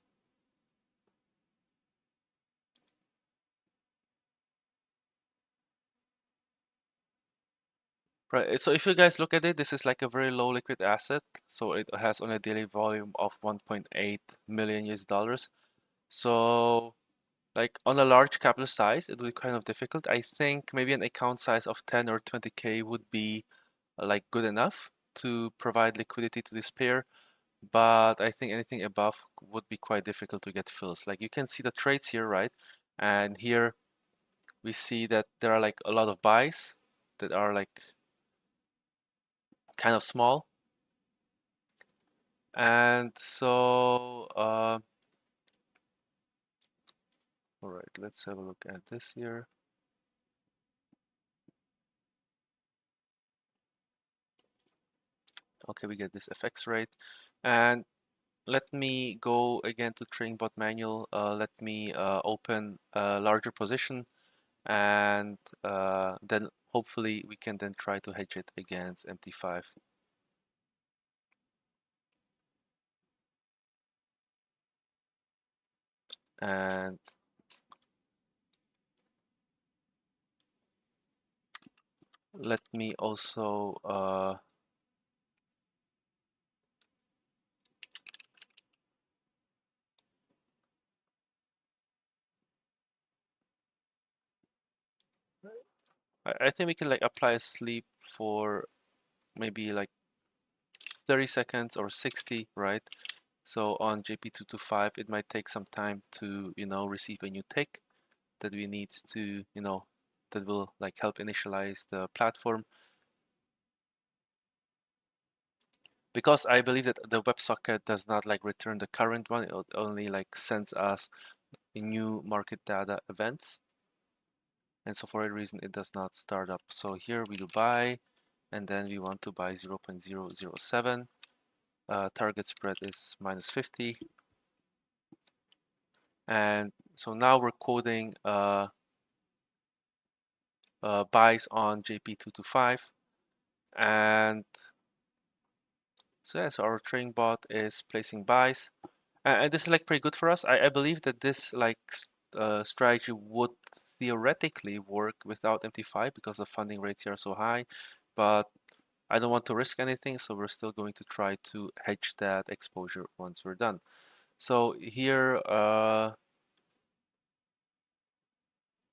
Right, so if you guys look at it, this is like a very low liquid asset. So it has on a daily volume of 1.8 million US dollars. So like on a large capital size, it would be kind of difficult. I think maybe an account size of 10 or 20K would be like good enough to provide liquidity to this pair. But I think anything above would be quite difficult to get fills. Like you can see the trades here, right? And here we see that there are like a lot of buys that are like kind of small. And so, all right, let's have a look at this here. Okay, we get this FX rate. And let me go again to trading bot manual. Let me open a larger position, and then hopefully we can then try to hedge it against MT5. And let me also I think we can like apply a sleep for maybe like 30 seconds or 60, right? So on JP225, it might take some time to, receive a new tick that we need to, that will like help initialize the platform. Because I believe that the WebSocket does not like return the current one, it only like sends us new market data events. And so for a reason, it does not start up. So here we do buy, and then we want to buy 0.007. Target spread is -50. And so now we're coding buys on JP225. And so yeah, so our trading bot is placing buys. And this is like pretty good for us. I believe that this like strategy would theoretically work without MT5 because the funding rates here are so high. But I don't want to risk anything, so we're still going to try to hedge that exposure once we're done. So here,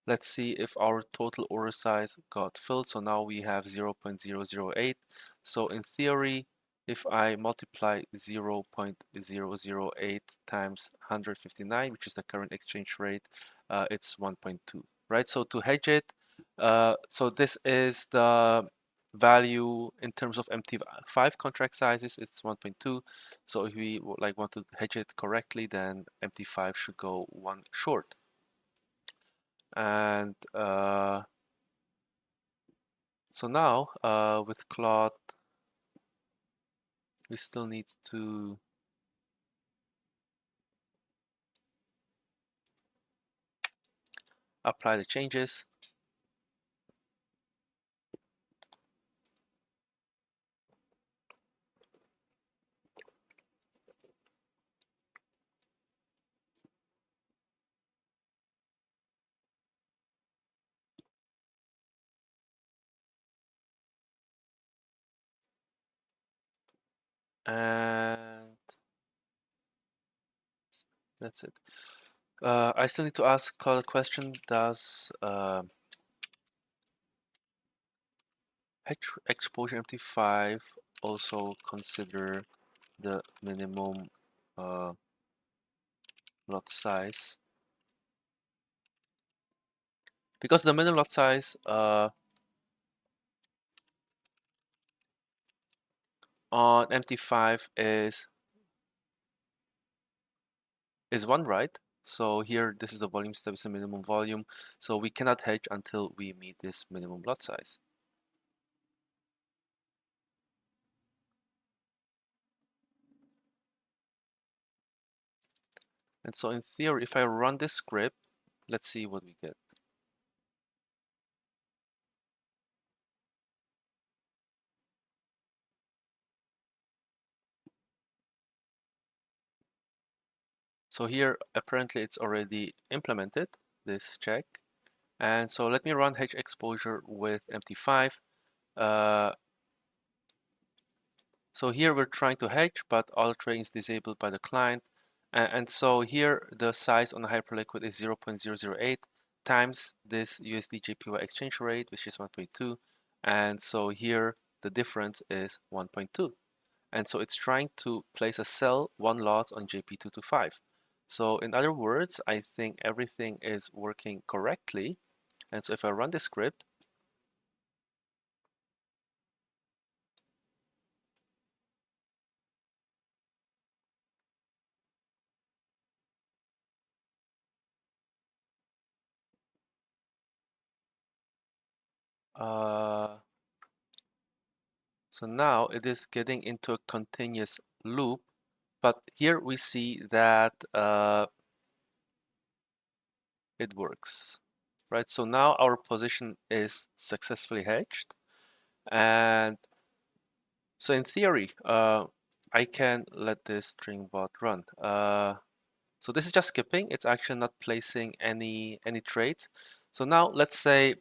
let's see if our total order size got filled. So now we have 0.008. So in theory, if I multiply 0.008 times 159, which is the current exchange rate, it's 1.2, right? So to hedge it, so this is the value in terms of MT5 contract sizes, it's 1.2. So if we like want to hedge it correctly, then MT5 should go one short. And so now with Claude, we still need to apply the changes. And that's it. I still need to ask Claude a question. Does hedge exposure MT5 also consider the minimum lot size? Because the minimum lot size on MT5 is is 1, right? So here, this is the volume step, is the minimum volume. So we cannot hedge until we meet this minimum lot size. And so in theory, if I run this script, let's see what we get. So here, apparently it's already implemented, this check. And so let me run hedge exposure with MT5. So here we're trying to hedge, but all trading is disabled by the client. And so here the size on the HyperLiquid is 0.008 times this USD JPY exchange rate, which is 1.2. And so here the difference is 1.2. And so it's trying to place a sell 1 lot on JP225. So in other words, I think everything is working correctly. And so if I run the script, so now it is getting into a continuous loop, but here we see that it works, right? So now our position is successfully hedged. And so in theory, I can let this string bot run. So this is just skipping. It's actually not placing any trades. So now let's say,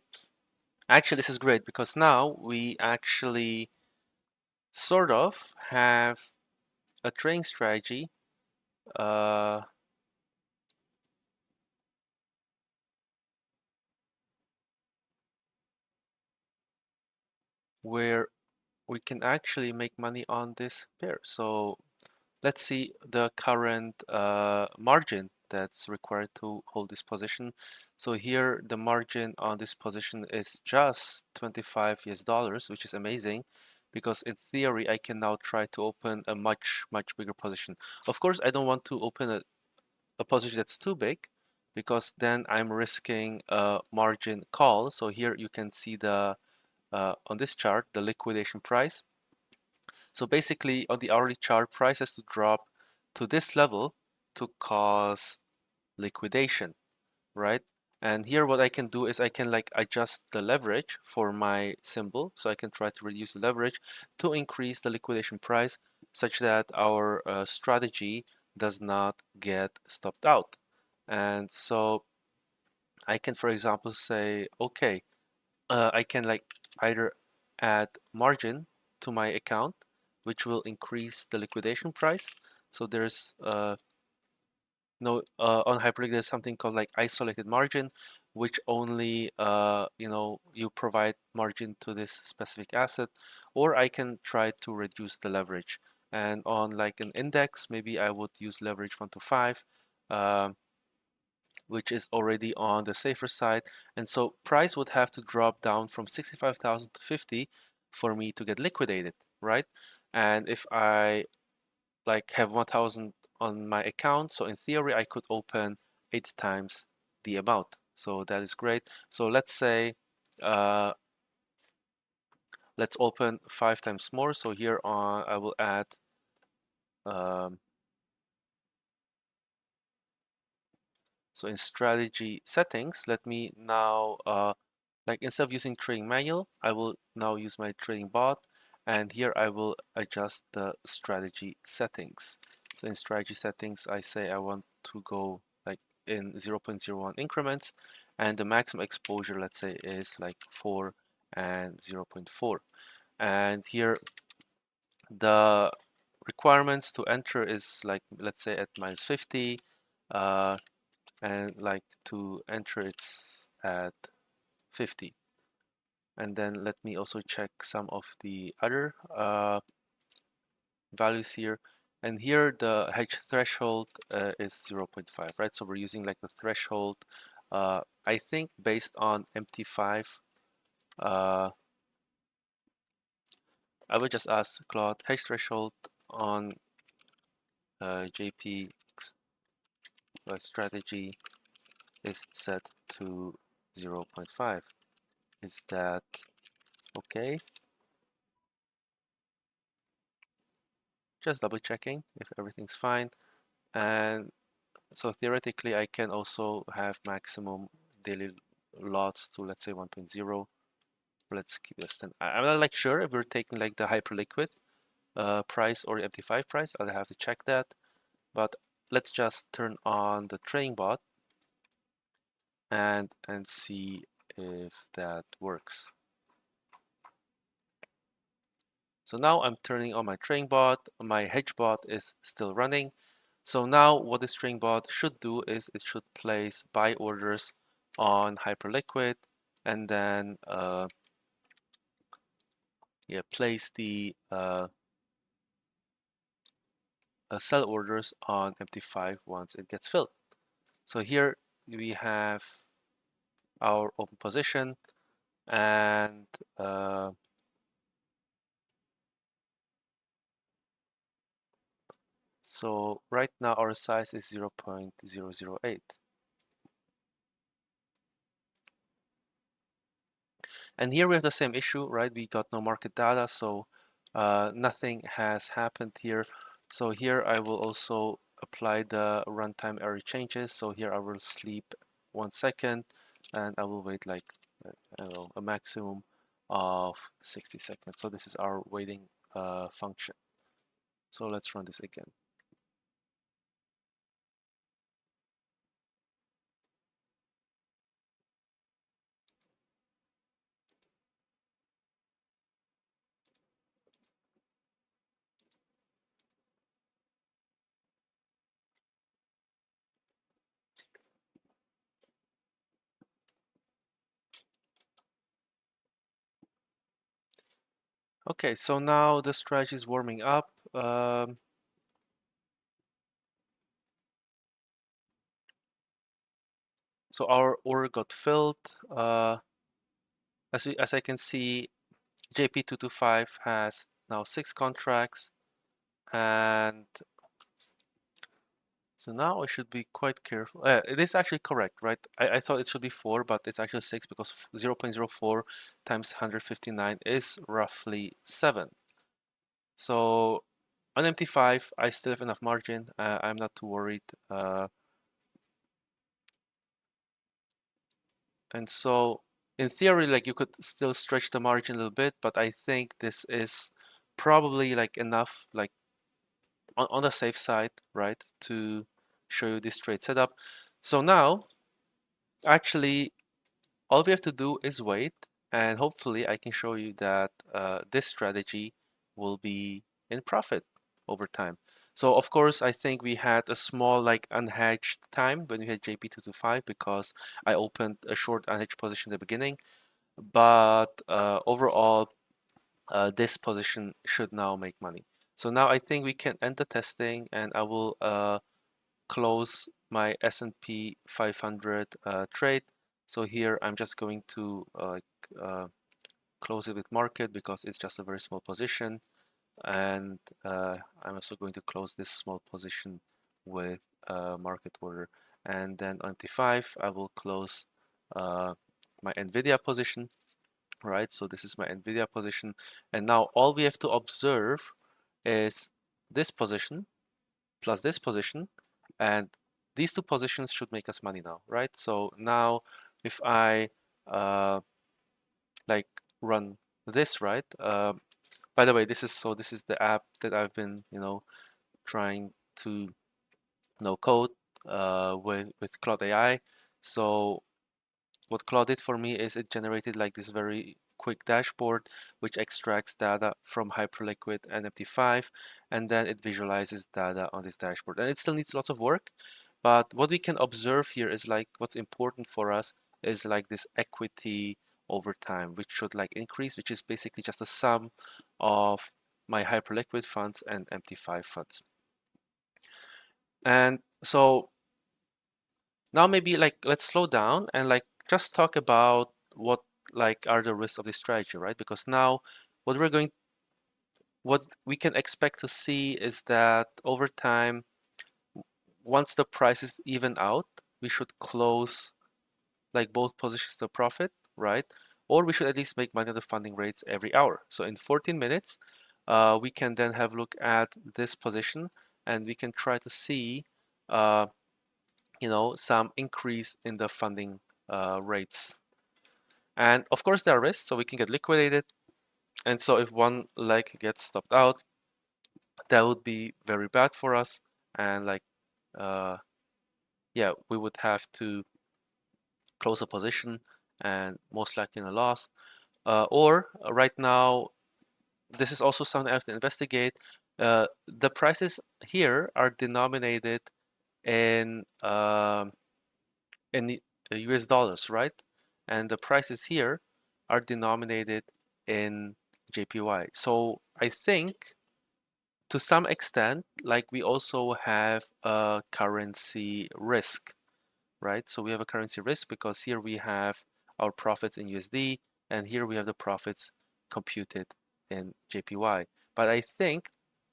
actually this is great because now we actually sort of have a trading strategy where we can actually make money on this pair. So let's see the current margin that's required to hold this position. So here the margin on this position is just 25 US dollars, which is amazing because in theory I can now try to open a much bigger position. Of course, I don't want to open a position that's too big because then I'm risking a margin call. So here you can see the on this chart the liquidation price. So basically on the hourly chart, price has to drop to this level to cause liquidation, right? And here what I can do is I can like adjust the leverage for my symbol. So I can try to reduce the leverage to increase the liquidation price such that our strategy does not get stopped out. And so I can, for example, say, okay, I can like either add margin to my account, which will increase the liquidation price. So there's no on HyperLiquid there's something called like isolated margin, which only you provide margin to this specific asset, or I can try to reduce the leverage. And on like an index, maybe I would use leverage 1 to 5. Which is already on the safer side. And so price would have to drop down from 65,000 to 50 for me to get liquidated, right? And if I like have 1,000 on my account, so in theory I could open 8 times the amount. So that is great. So let's say let's open 5 times more. So here on I will add so in strategy settings, let me now like instead of using trading manual, I will now use my trading bot, and here I will adjust the strategy settings. So in strategy settings, I say I want to go like in 0.01 increments, and the maximum exposure, let's say, is like 4 and 0.4. And here the requirements to enter is like, let's say at minus 50, and like to enter it's at 50. And then let me also check some of the other values here. And here the hedge threshold is 0.5, right? So we're using like the threshold, I think based on MT5. I would just ask Claude hedge threshold on JP strategy is set to 0.5. Is that okay? Just double checking if everything's fine. And so theoretically, I can also have maximum daily lots to, let's say, 1.0. Let's keep this 10. I'm not like sure if we're taking like the HyperLiquid price or the MT5 price. I'll have to check that. But let's just turn on the trading bot and see if that works. So now I'm turning on my trading bot. My hedge bot is still running. So now what this trading bot should do is it should place buy orders on HyperLiquid and then place the sell orders on MT5 once it gets filled. So here we have our open position and so right now our size is 0.008. And here we have the same issue, right? We got no market data, so nothing has happened here. So here I will also apply the runtime error changes. So here I will sleep 1 second and I will wait like I don't know, a maximum of 60 seconds. So this is our waiting function. So let's run this again. Okay, so now the strategy is warming up. So our order got filled. As I can see, JP225 has now 6 contracts, and so now I should be quite careful. It is actually correct, right? I thought it should be 4, but it's actually 6 because 0.04 times 159 is roughly 7. So on MT5, I still have enough margin. I'm not too worried. And so in theory, like you could still stretch the margin a little bit, but I think this is probably like enough, like on the safe side, right, to show you this trade setup. So now, actually, all we have to do is wait, and hopefully I can show you that this strategy will be in profit over time. So of course, I think we had a small like unhedged time when we had JP225 because I opened a short unhedged position at the beginning. But overall, this position should now make money. So now I think we can end the testing, and I will close my S&P 500 trade. So here I'm just going to close it with market because it's just a very small position, and I'm also going to close this small position with market order. And then on T5 I will close my Nvidia position. Right, so this is my Nvidia position, and now all we have to observe is this position plus this position, and these two positions should make us money now, right? So now if I like run this, right? By the way, this is the app that I've been trying to code with Claude AI. So what Claude did for me is it generated like this very quick dashboard which extracts data from HyperLiquid and MT5, and then it visualizes data on this dashboard. And it still needs lots of work, but what we can observe here is like what's important for us is like this equity over time, which should like increase, which is basically just a sum of my HyperLiquid funds and MT5 funds. And so now maybe like let's slow down and like just talk about what like are the risks of this strategy, right? Because now what we can expect to see is that over time once the prices even out, we should close like both positions to profit, right? Or we should at least make money on the funding rates every hour. So in 14 minutes, we can then have a look at this position and we can try to see, some increase in the funding rates. And of course there are risks, so we can get liquidated. And so if one leg gets stopped out, that would be very bad for us. And like, yeah, we would have to close a position and most likely in a loss. Or right now, this is also something I have to investigate. The prices here are denominated in the US dollars, right? And the prices here are denominated in JPY. So I think to some extent, like we also have a currency risk, right? So we have a currency risk because here we have our profits in USD and here we have the profits computed in JPY. But I think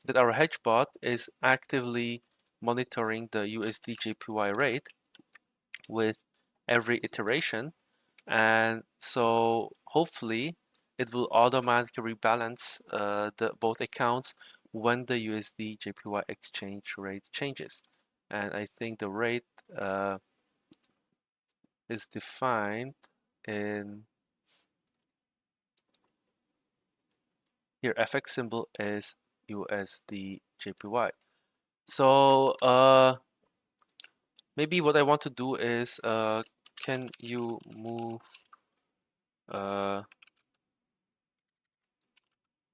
that our hedge bot is actively monitoring the USD JPY rate with every iteration. And so hopefully it will automatically rebalance the both accounts when the USD JPY exchange rate changes. And I think the rate is defined in here. FX symbol is USD JPY. So maybe what I want to do is can you move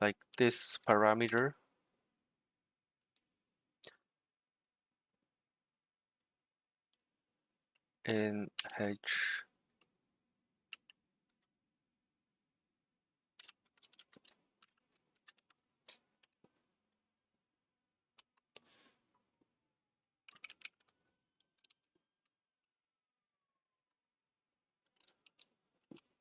like this parameter in hedge?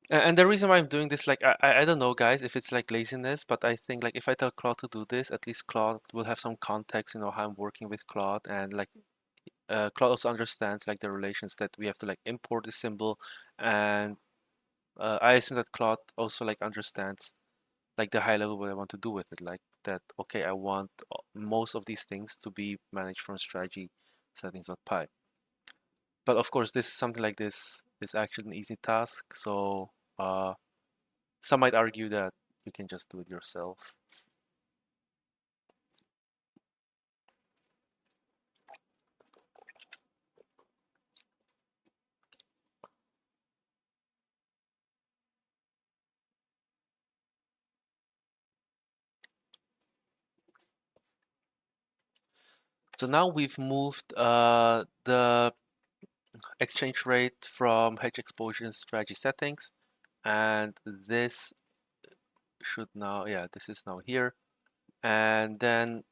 And the reason why I'm doing this, like, I don't know, guys, if it's like laziness, but I think like if I tell Claude to do this, at least Claude will have some context, how I'm working with Claude, and like Claude also understands like the relations that we have to like import the symbol, and I assume that Claude also like understands like the high level what I want to do with it, like that. Okay, I want most of these things to be managed from strategy settings.py. But of course, this something like this is actually an easy task, so some might argue that you can just do it yourself. So now we've moved the exchange rate from hedge exposure and strategy settings, and this should now, yeah, this is now here. And then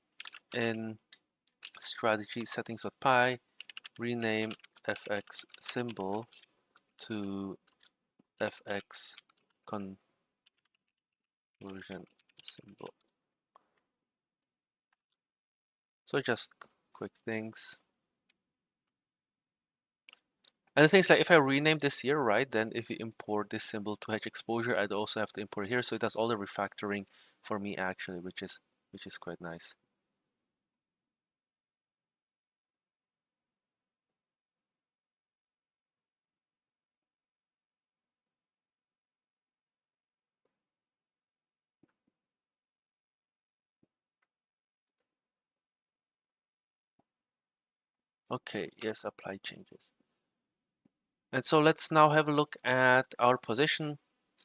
in strategy settings.py, rename FX symbol to FX conversion symbol. So just quick things. And the thing is, like, if I rename this here, right, then if you import this symbol to hedge exposure, I'd also have to import it here. So it does all the refactoring for me actually, which is quite nice. Okay, yes, apply changes. And so let's now have a look at our position.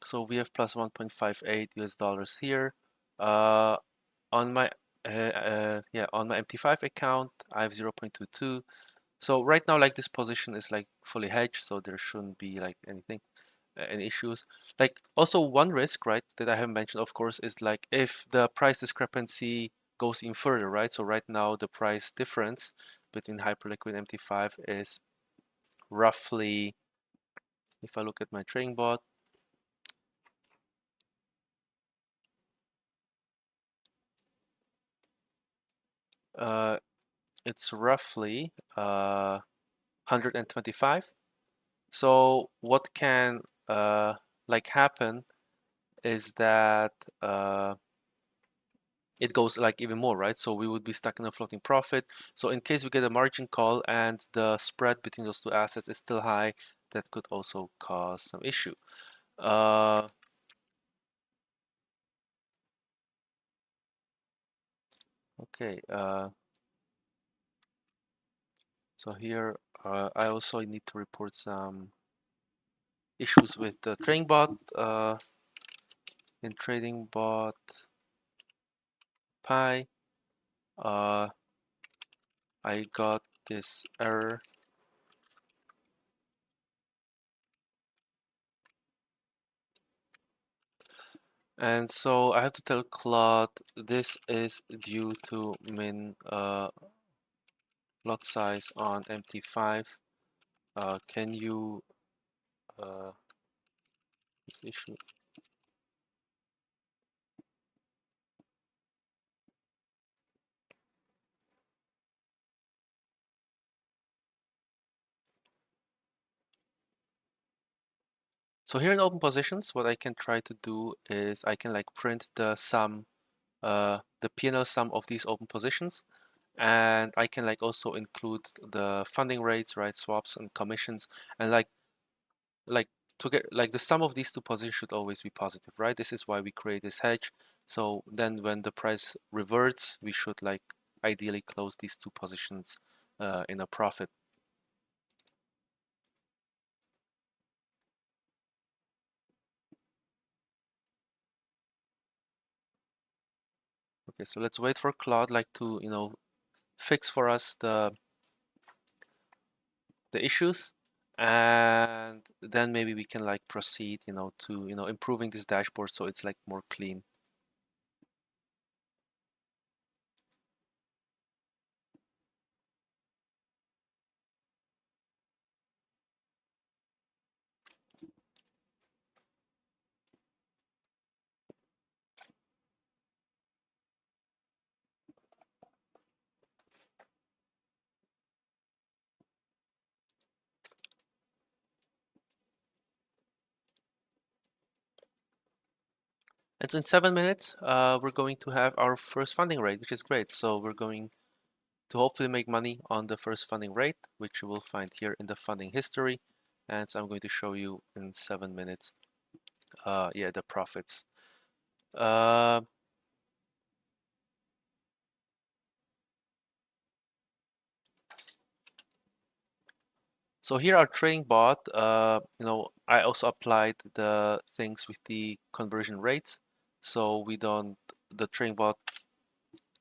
So we have plus 1.58 US dollars here. On my on my MT5 account, I have 0.22. So right now, like this position is like fully hedged, so there shouldn't be like anything, any issues. Like also one risk, right, that I haven't mentioned, of course, is like if the price discrepancy goes in further, right? So right now the price difference between HyperLiquid and MT5 is roughly, if I look at my trading bot, it's roughly 125. So what can like happen is that it goes like even more, right? So we would be stuck in a floating profit. So in case we get a margin call and the spread between those two assets is still high, that could also cause some issue. Okay, so here I also need to report some issues with the trading bot. In trading bot Pi, I got this error. And so I have to tell Claude this is due to min lot size on MT5. Can you this issue? So here in open positions, what I can try to do is I can like print the sum, the P&L sum of these open positions, and I can like also include the funding rates, right, swaps and commissions, and like to get like the sum of these two positions should always be positive, right? This is why we create this hedge. So then when the price reverts, we should like ideally close these two positions in a profit. Okay, so let's wait for Claude like to, you know, fix for us the issues, and then maybe we can like proceed, you know, to, you know, improving this dashboard so it's like more clean. And so in 7 minutes, we're going to have our first funding rate, which is great. So we're going to hopefully make money on the first funding rate, which you will find here in the funding history. And so I'm going to show you in 7 minutes, yeah, the profits. So here our trading bot, you know, I also applied the things with the conversion rates. So we don't, the trading bot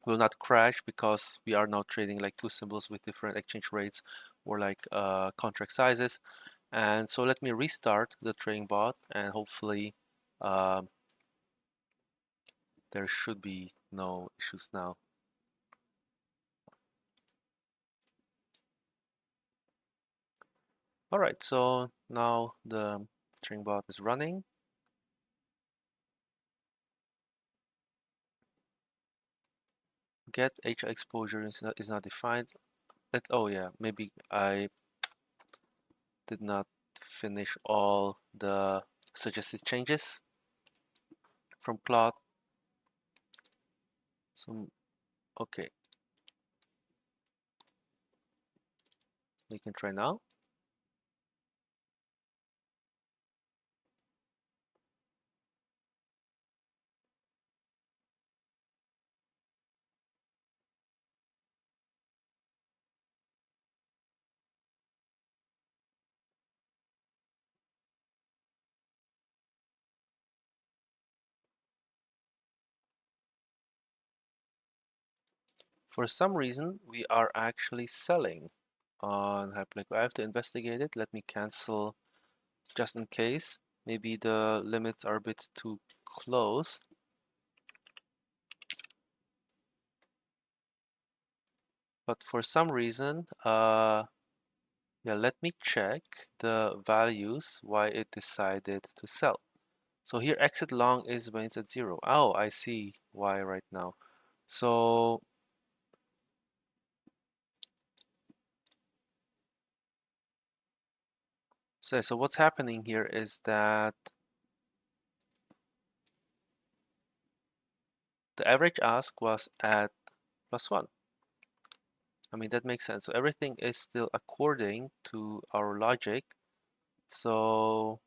will not crash because we are now trading like two symbols with different exchange rates or like contract sizes. And so let me restart the trading bot and hopefully there should be no issues now. All right, so now the trading bot is running. Get H exposure is not defined. Oh yeah, maybe I did not finish all the suggested changes from Claude. So okay, we can try now. For some reason, we are actually selling on HyperLiquid. I have to investigate it. Let me cancel just in case. Maybe the limits are a bit too close. But for some reason, yeah, let me check the values why it decided to sell. So here exit long is when it's at 0. Oh, I see why right now. So So what's happening here is that the average ask was at +1. I mean, that makes sense. So everything is still according to our logic. So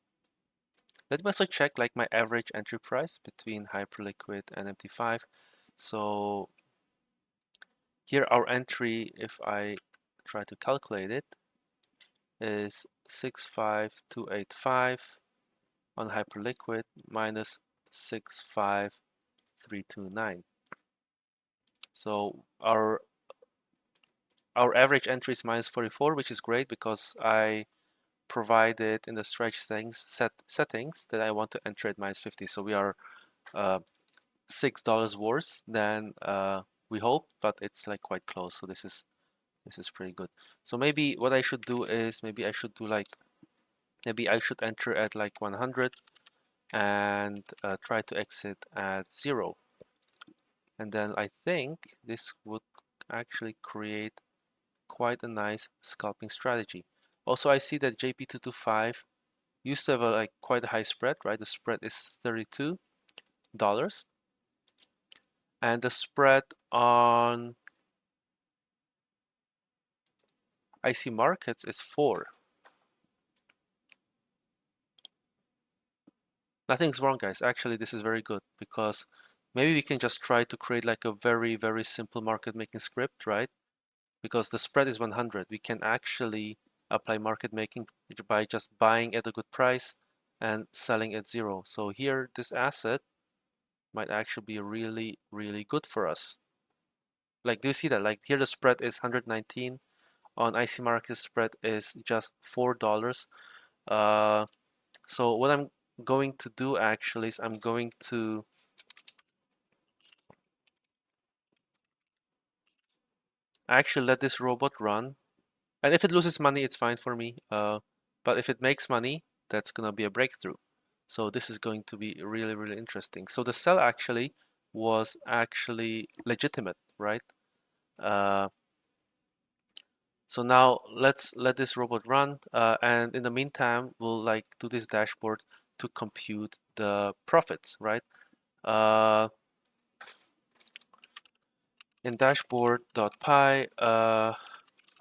let me also check like my average entry price between HyperLiquid and MT5. So here our entry, if I try to calculate it, is 65285 on HyperLiquid minus 65329. So our average entry is minus 44, which is great because I provided in the stretch settings that I want to enter at minus 50. So we are $6 worse than we hope, but it's like quite close. So this is pretty good. So maybe what I should do is maybe I should enter at like 100 and try to exit at 0. And then I think this would actually create quite a nice scalping strategy. Also, I see that JP225 used to have like quite a high spread, right? The spread is $32, and the spread on IC markets is 4. Nothing's wrong, guys. Actually, this is very good because maybe we can just try to create like a very, very simple market making script, right? Because the spread is 100. We can actually apply market making by just buying at a good price and selling at 0. So here, this asset might actually be really, really good for us. Like, do you see that? Like here, the spread is 119. On IC market, spread is just $4. So what I'm going to do actually is I'm going to actually let this robot run. And if it loses money, it's fine for me. But if it makes money, that's gonna be a breakthrough. So this is going to be really, really interesting. So the sell actually was actually legitimate, right? So now let's let this robot run, and in the meantime, we'll like do this dashboard to compute the profits, right? In dashboard.py,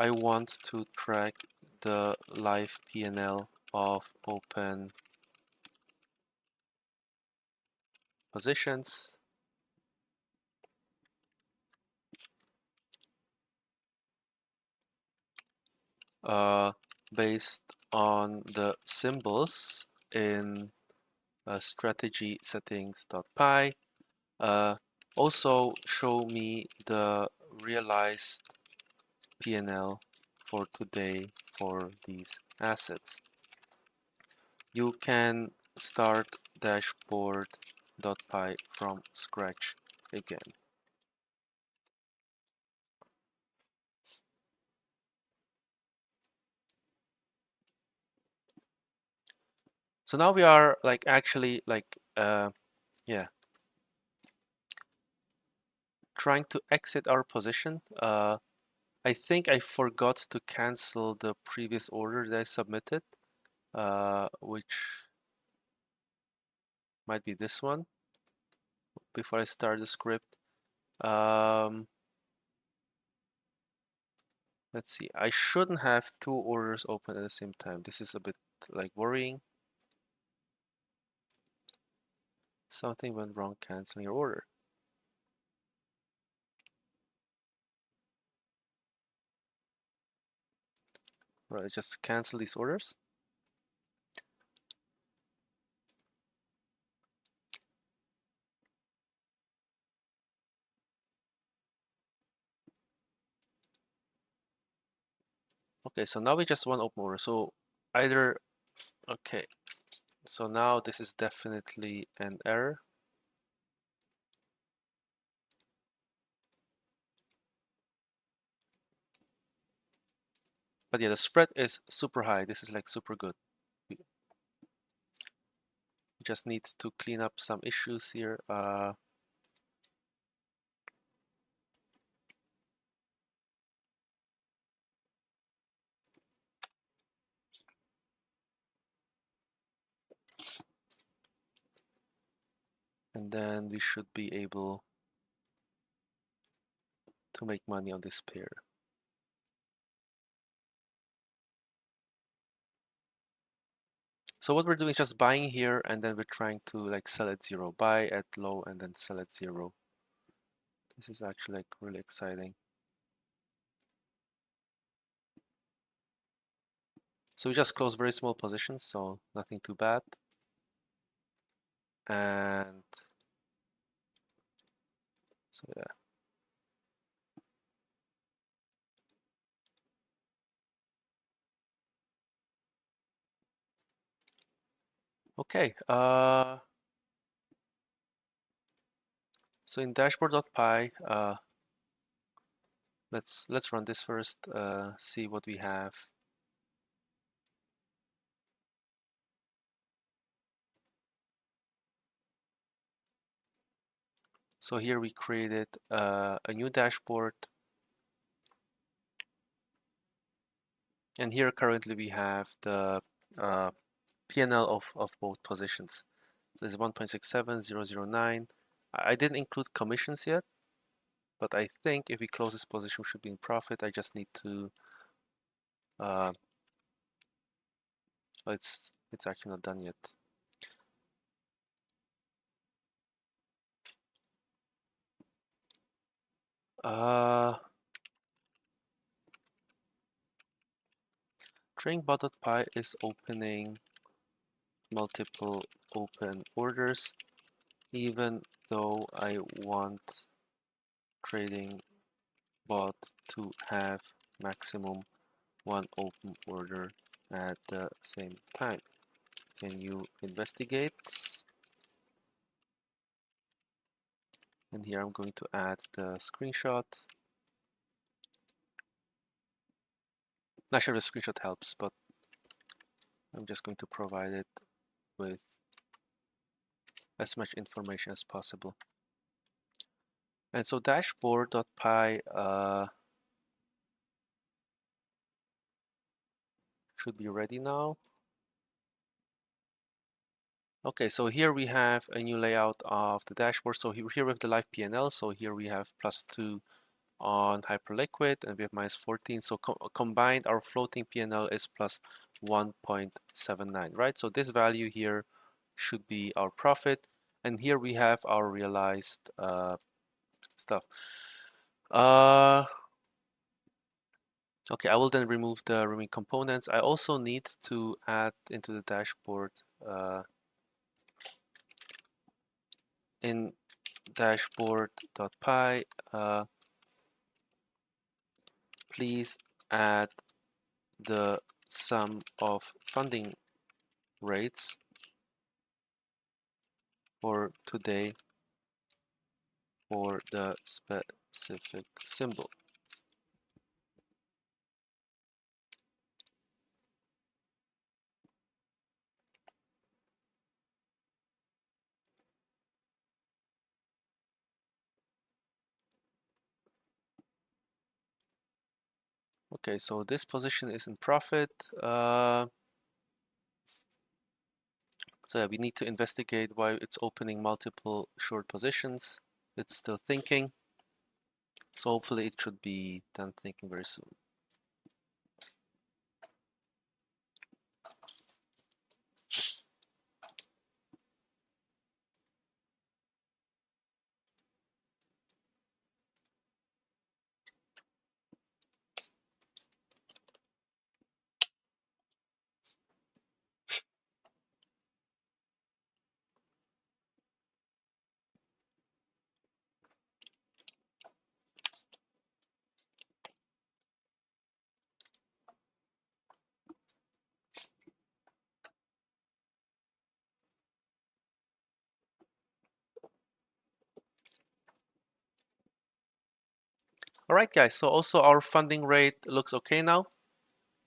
I want to track the live P&L of open positions. Based on the symbols in strategy settings.py. Also show me the realized P&L for today for these assets. You can start dashboard.py from scratch again. So now we are like actually like yeah, trying to exit our position. I think I forgot to cancel the previous order that I submitted, which might be this one before I start the script. Let's see, I shouldn't have 2 orders open at the same time. This is a bit like worrying. Something went wrong canceling your order. Right, just cancel these orders. Okay, so now we just want open order. So either, okay, so now this is definitely an error. But yeah, the spread is super high. This is like super good. We just need to clean up some issues here. And then we should be able to make money on this pair. So what we're doing is just buying here, and then we're trying to like sell at zero, buy at low, and then sell at zero. This is actually like really exciting. So we just close very small positions, so nothing too bad. And so yeah. Okay. So in dashboard.py, let's run this first. See what we have. So here we created a new dashboard. And here currently we have the P&L of both positions. So it's 1.67009. I didn't include commissions yet, but I think if we close this position, we should be in profit. I just need to, it's actually not done yet. Trading.py is opening multiple open orders, even though I want trading bot to have maximum one open order at the same time. Can you investigate? And here I'm going to add the screenshot. Not sure the screenshot helps, but I'm just going to provide it with as much information as possible. And so dashboard.py should be ready now. Okay, so here we have a new layout of the dashboard. So here we have the live P&L. So here we have +2 on HyperLiquid, and we have -14. So combined, our floating P&L is +1.79, right? So this value here should be our profit. And here we have our realized stuff. Okay, I will then remove the remaining components. I also need to add into the dashboard in dashboard.py, please add the sum of funding rates for today for the specific symbol. Okay, so this position is in profit. So yeah, we need to investigate why it's opening multiple short positions. It's still thinking. So hopefully it should be done thinking very soon. All right, guys, so also our funding rate looks okay now.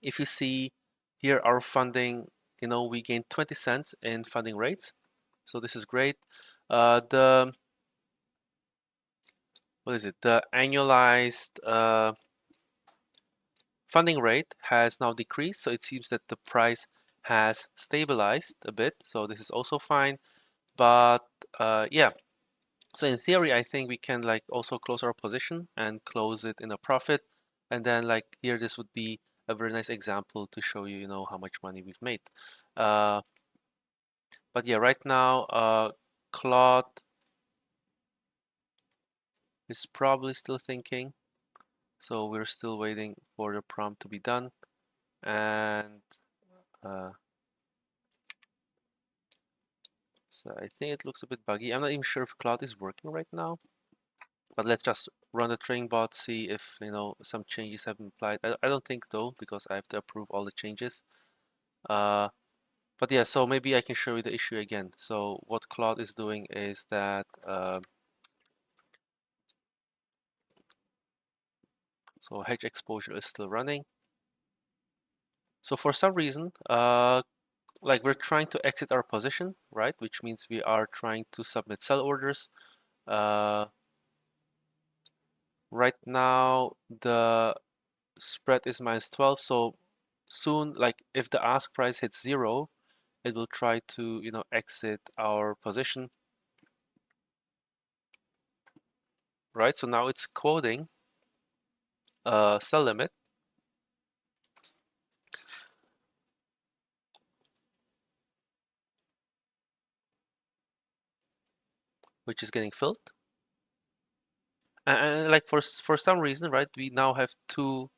If you see here, our funding, we gained 20 cents in funding rates. So this is great. The annualized funding rate has now decreased. So it seems that the price has stabilized a bit. So this is also fine. But yeah, So in theory, I think we can like also close our position and close it in a profit. And then like here, this would be a very nice example to show you, how much money we've made. But yeah, right now, Claude is probably still thinking. So we're still waiting for the prompt to be done. And so I think it looks a bit buggy. I'm not even sure if Claude is working right now. But let's just run the training bot, see if some changes have been applied. I don't think though, because I have to approve all the changes. But yeah, so maybe I can show you the issue again. So what Claude is doing is that so hedge exposure is still running. So for some reason, like we're trying to exit our position, right? Which means we are trying to submit sell orders. Right now the spread is -12, so soon, like if the ask price hits 0, it will try to exit our position, right? So now it's quoting a sell limit, which is getting filled, and like for some reason, right, we now have two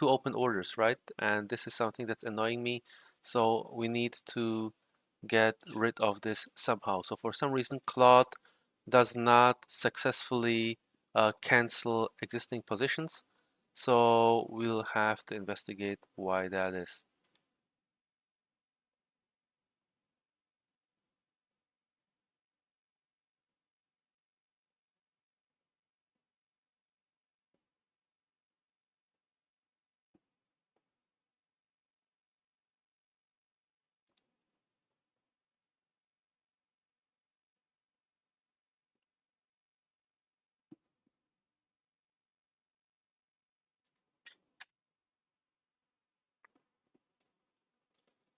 open orders, right? And this is something that's annoying me, so we need to get rid of this somehow. So for some reason, Claude does not successfully cancel existing positions. So we'll have to investigate why that is.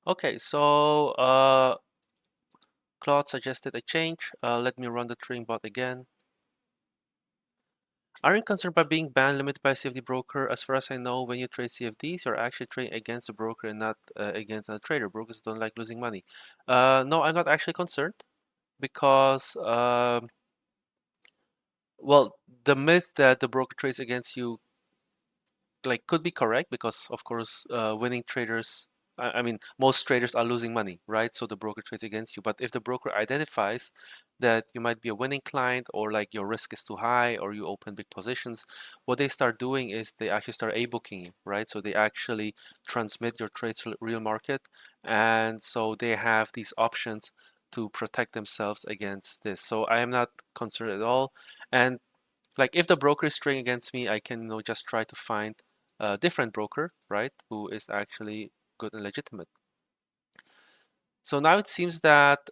Okay, so Claude suggested a change. Let me run the trading bot again. Aren't you concerned by being banned, limited by a CFD broker? As far as I know, when you trade CFDs, you're actually trading against a broker and not against a trader. Brokers don't like losing money. No, I'm not actually concerned because, well, the myth that the broker trades against you like could be correct because of course winning traders I mean most traders are losing money, right? So the broker trades against you, but if the broker identifies that you might be a winning client or like your risk is too high or you open big positions, what they start doing is they actually start a-booking you, right? So they actually transmit your trades to the real market, and so they have these options to protect themselves against this. So I am not concerned at all. And like if the broker is trading against me, I can just try to find a different broker, right, who is actually good and legitimate. So now it seems that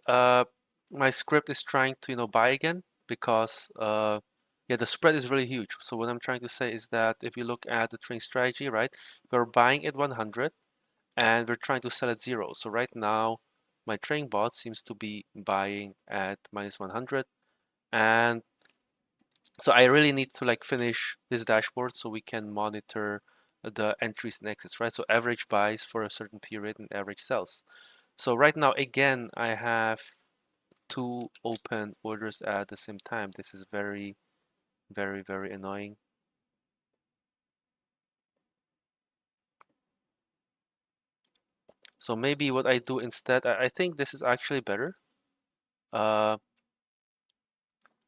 my script is trying to buy again because yeah, the spread is really huge. So what I'm trying to say is that if you look at the trading strategy, right, we're buying at 100 and we're trying to sell at 0. So right now my trading bot seems to be buying at -100, and so I really need to like finish this dashboard so we can monitor the entries and exits, right? So average buys for a certain period and average sells. So right now, again, I have two open orders at the same time. This is very, very, very annoying. So maybe what I do instead, I think this is actually better. Uh,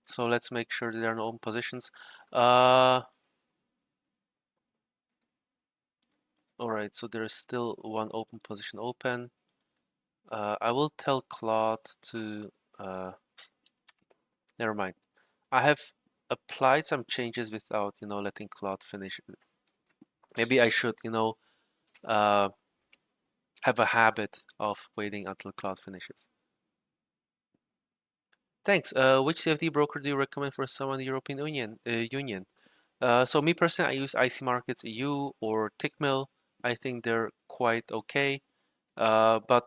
so let's make sure there are no open positions. All right, so there is still one open position open. I will tell Claude to, never mind. I have applied some changes without, letting Claude finish it. Maybe I should, uh, have a habit of waiting until Claude finishes. Thanks. Which CFD broker do you recommend for someone in the European Union? So me personally, I use IC Markets EU or Tickmill. I think they're quite okay. But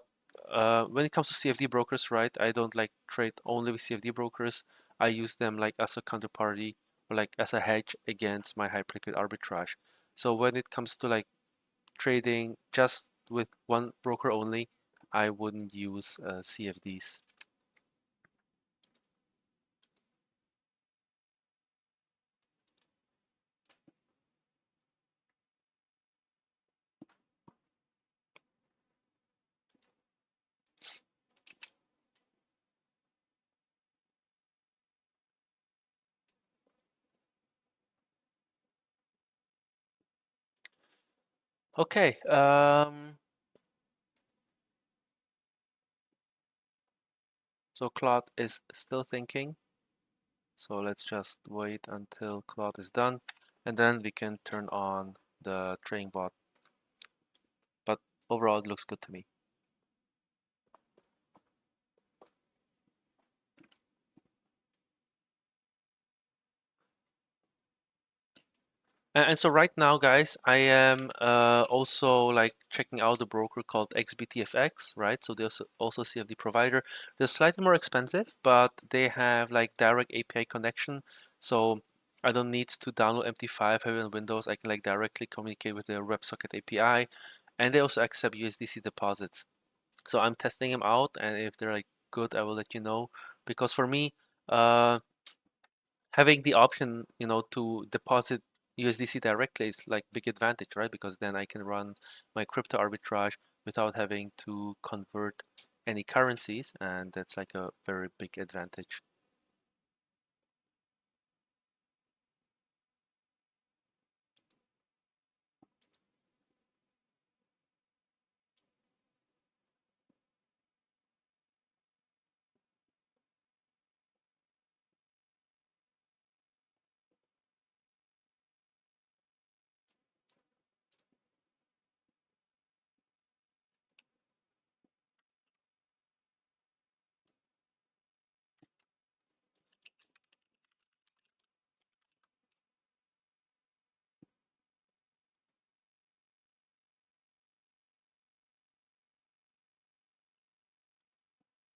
when it comes to CFD brokers, right, I don't like trade only with CFD brokers. I use them like as a counterparty or like as a hedge against my HyperLiquid arbitrage. So when it comes to like trading just with one broker only, I wouldn't use CFDs. Okay, so Claude is still thinking. So let's just wait until Claude is done, and then we can turn on the trading bot. But overall, it looks good to me. And so right now, guys, I am also like checking out a broker called XBTFX, right? So there's also CFD provider. They're slightly more expensive, but they have like direct API connection. So I don't need to download MT5, have it on Windows. I can like directly communicate with their WebSocket API, and they also accept USDC deposits. So I'm testing them out, and if they're like good, I will let you know. Because for me, uh, having the option, to deposit USDC directly is like big advantage, right? Because then I can run my crypto arbitrage without having to convert any currencies, and that's like a very big advantage.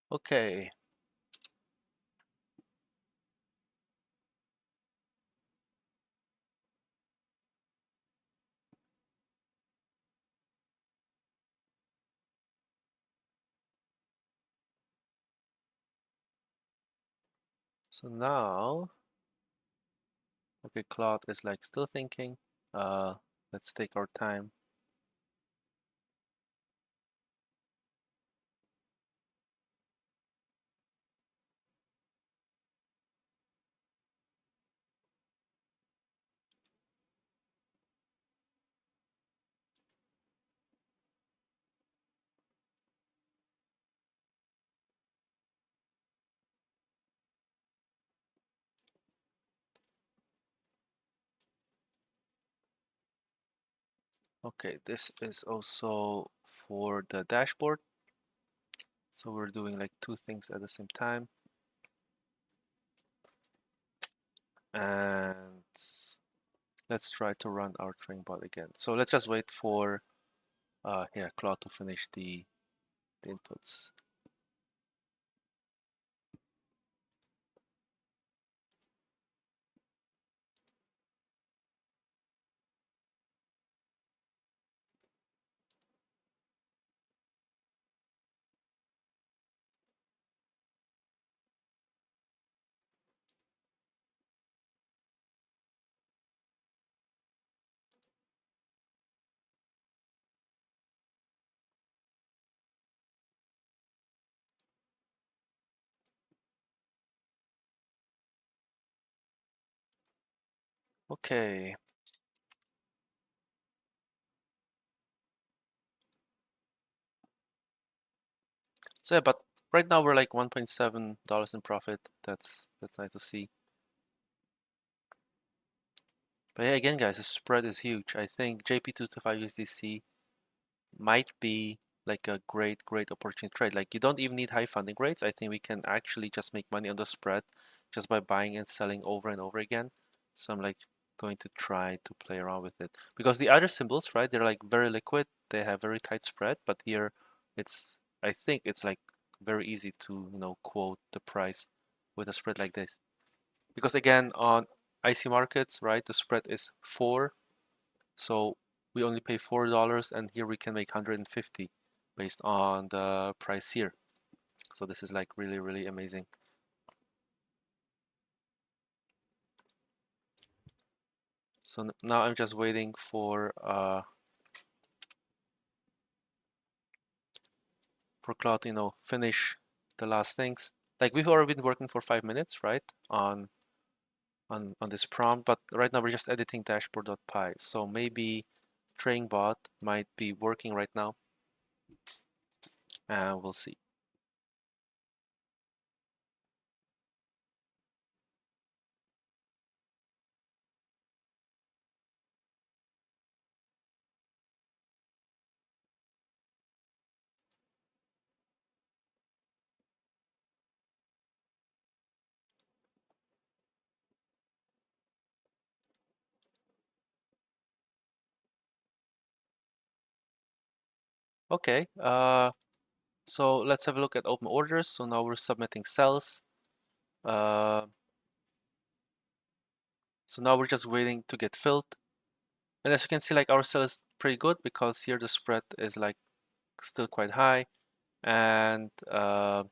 Okay, so now, okay, Claude is like still thinking. Let's take our time. Okay, this is also for the dashboard. So we're doing like two things at the same time. And let's try to run our training bot again. So let's just wait for Claude to finish the inputs. Okay. So yeah, but right now we're like $1.7 in profit. That's nice to see. But yeah, again, guys, the spread is huge. I think JP225 USDC might be like a great opportunity trade. Like you don't even need high funding rates. I think we can actually just make money on the spread just by buying and selling over and over again. So I'm like going to try to play around with it because the other symbols, right? They're like very liquid. They have very tight spread, but here I think it's like very easy to, quote the price with a spread like this. because again on IC markets, right, the spread is 4, so we only pay $4, and here we can make 150 based on the price here. So this is like really, really amazing. So now I'm just waiting for Claude, you know, finish the last things. Like we've already been working for 5 minutes, right, on this prompt, but right now we're just editing dashboard.py. So maybe trading bot might be working right now, and we'll see. Okay, so let's have a look at open orders. So now we're submitting cells. Uh, so now we're just waiting to get filled. And as you can see, like our cell is pretty good because here the spread is like still quite high. And yeah,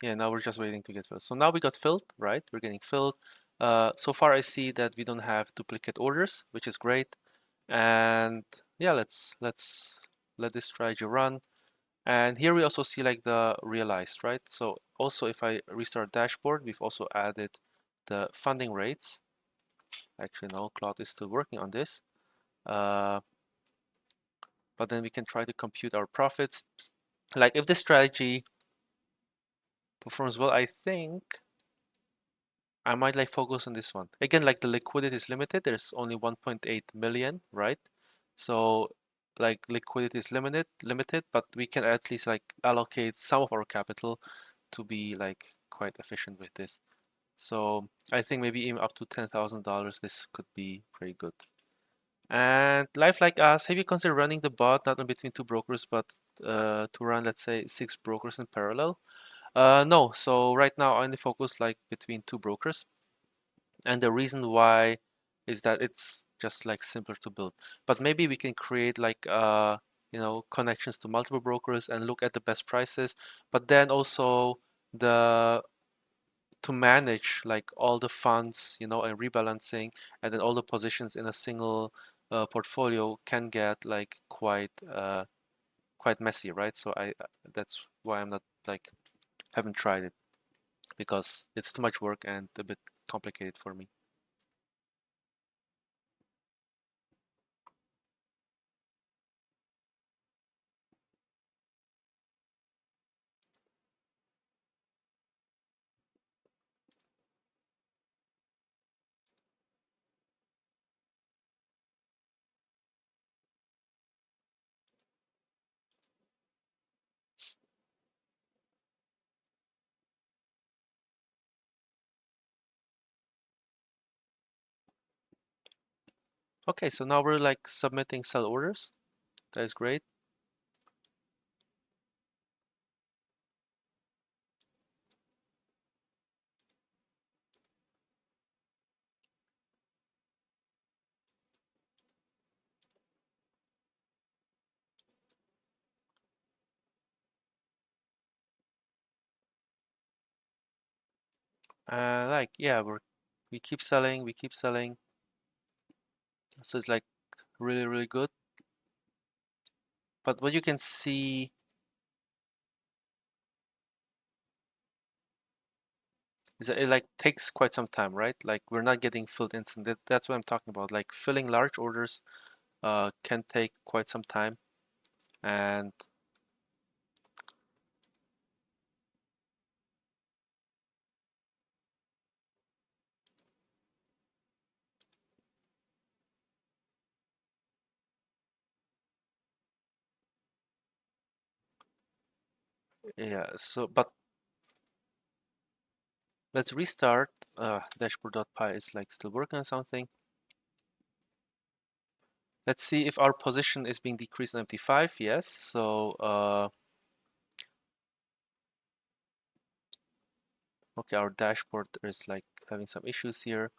now we're just waiting to get filled. So now we got filled, right? We're getting filled. So far I see that we don't have duplicate orders, which is great. And yeah, let's let this strategy run. And here we also see like the realized, right? So also if I restart dashboard, we've also added the funding rates. Actually, no, Claude is still working on this. But then we can try to compute our profits. Like if this strategy performs well, I think I might like focus on this one. Again, like the liquidity is limited. There's only 1.8 million, right? So like liquidity is limited, but we can at least like allocate some of our capital to be like quite efficient with this. So I think maybe even up to $10,000, this could be pretty good. And life like us, have you considered running the bot not in between two brokers, but to run, let's say, 6 brokers in parallel? No. So right now I only focus like between two brokers. And the reason why is that it's just like simpler to build. But maybe we can create like you know, connections to multiple brokers and look at the best prices. But then also the to manage like all the funds, you know, and rebalancing, and then all the positions in a single portfolio can get like quite messy, right? So that's why I'm not like haven't tried it, because it's too much work and a bit complicated for me. Okay, so now we're like submitting sell orders. That is great. Like yeah, we keep selling, we keep selling. So it's like really, really good. But what you can see is that it like takes quite some time, right? Like we're not getting filled instant. That's what I'm talking about. Like filling large orders can take quite some time. And yeah, so but let's restart. Dashboard.py is like still working on something. Let's see if our position is being decreased in MT5. Yes. So Okay, our dashboard is like having some issues here.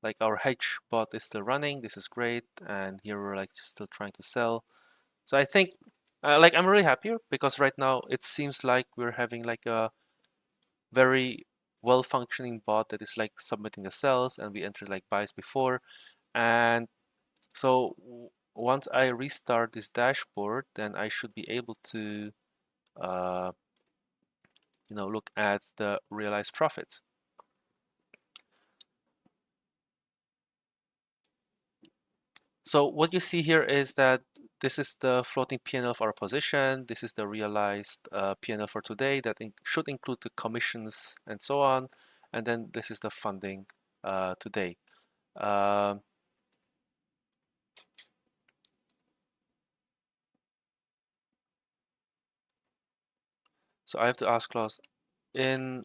Like our hedge bot is still running. This is great. And here we're like just still trying to sell. So I think like I'm really happy because right now it seems like we're having like a very well functioning bot that is like submitting the sells, and we entered like buys before. And so once I restart this dashboard, then I should be able to look at the realized profits. So what you see here is that this is the floating P&L of our position. This is the realized P&L for today that should include the commissions and so on. And then this is the funding today. So I have to ask Claude, in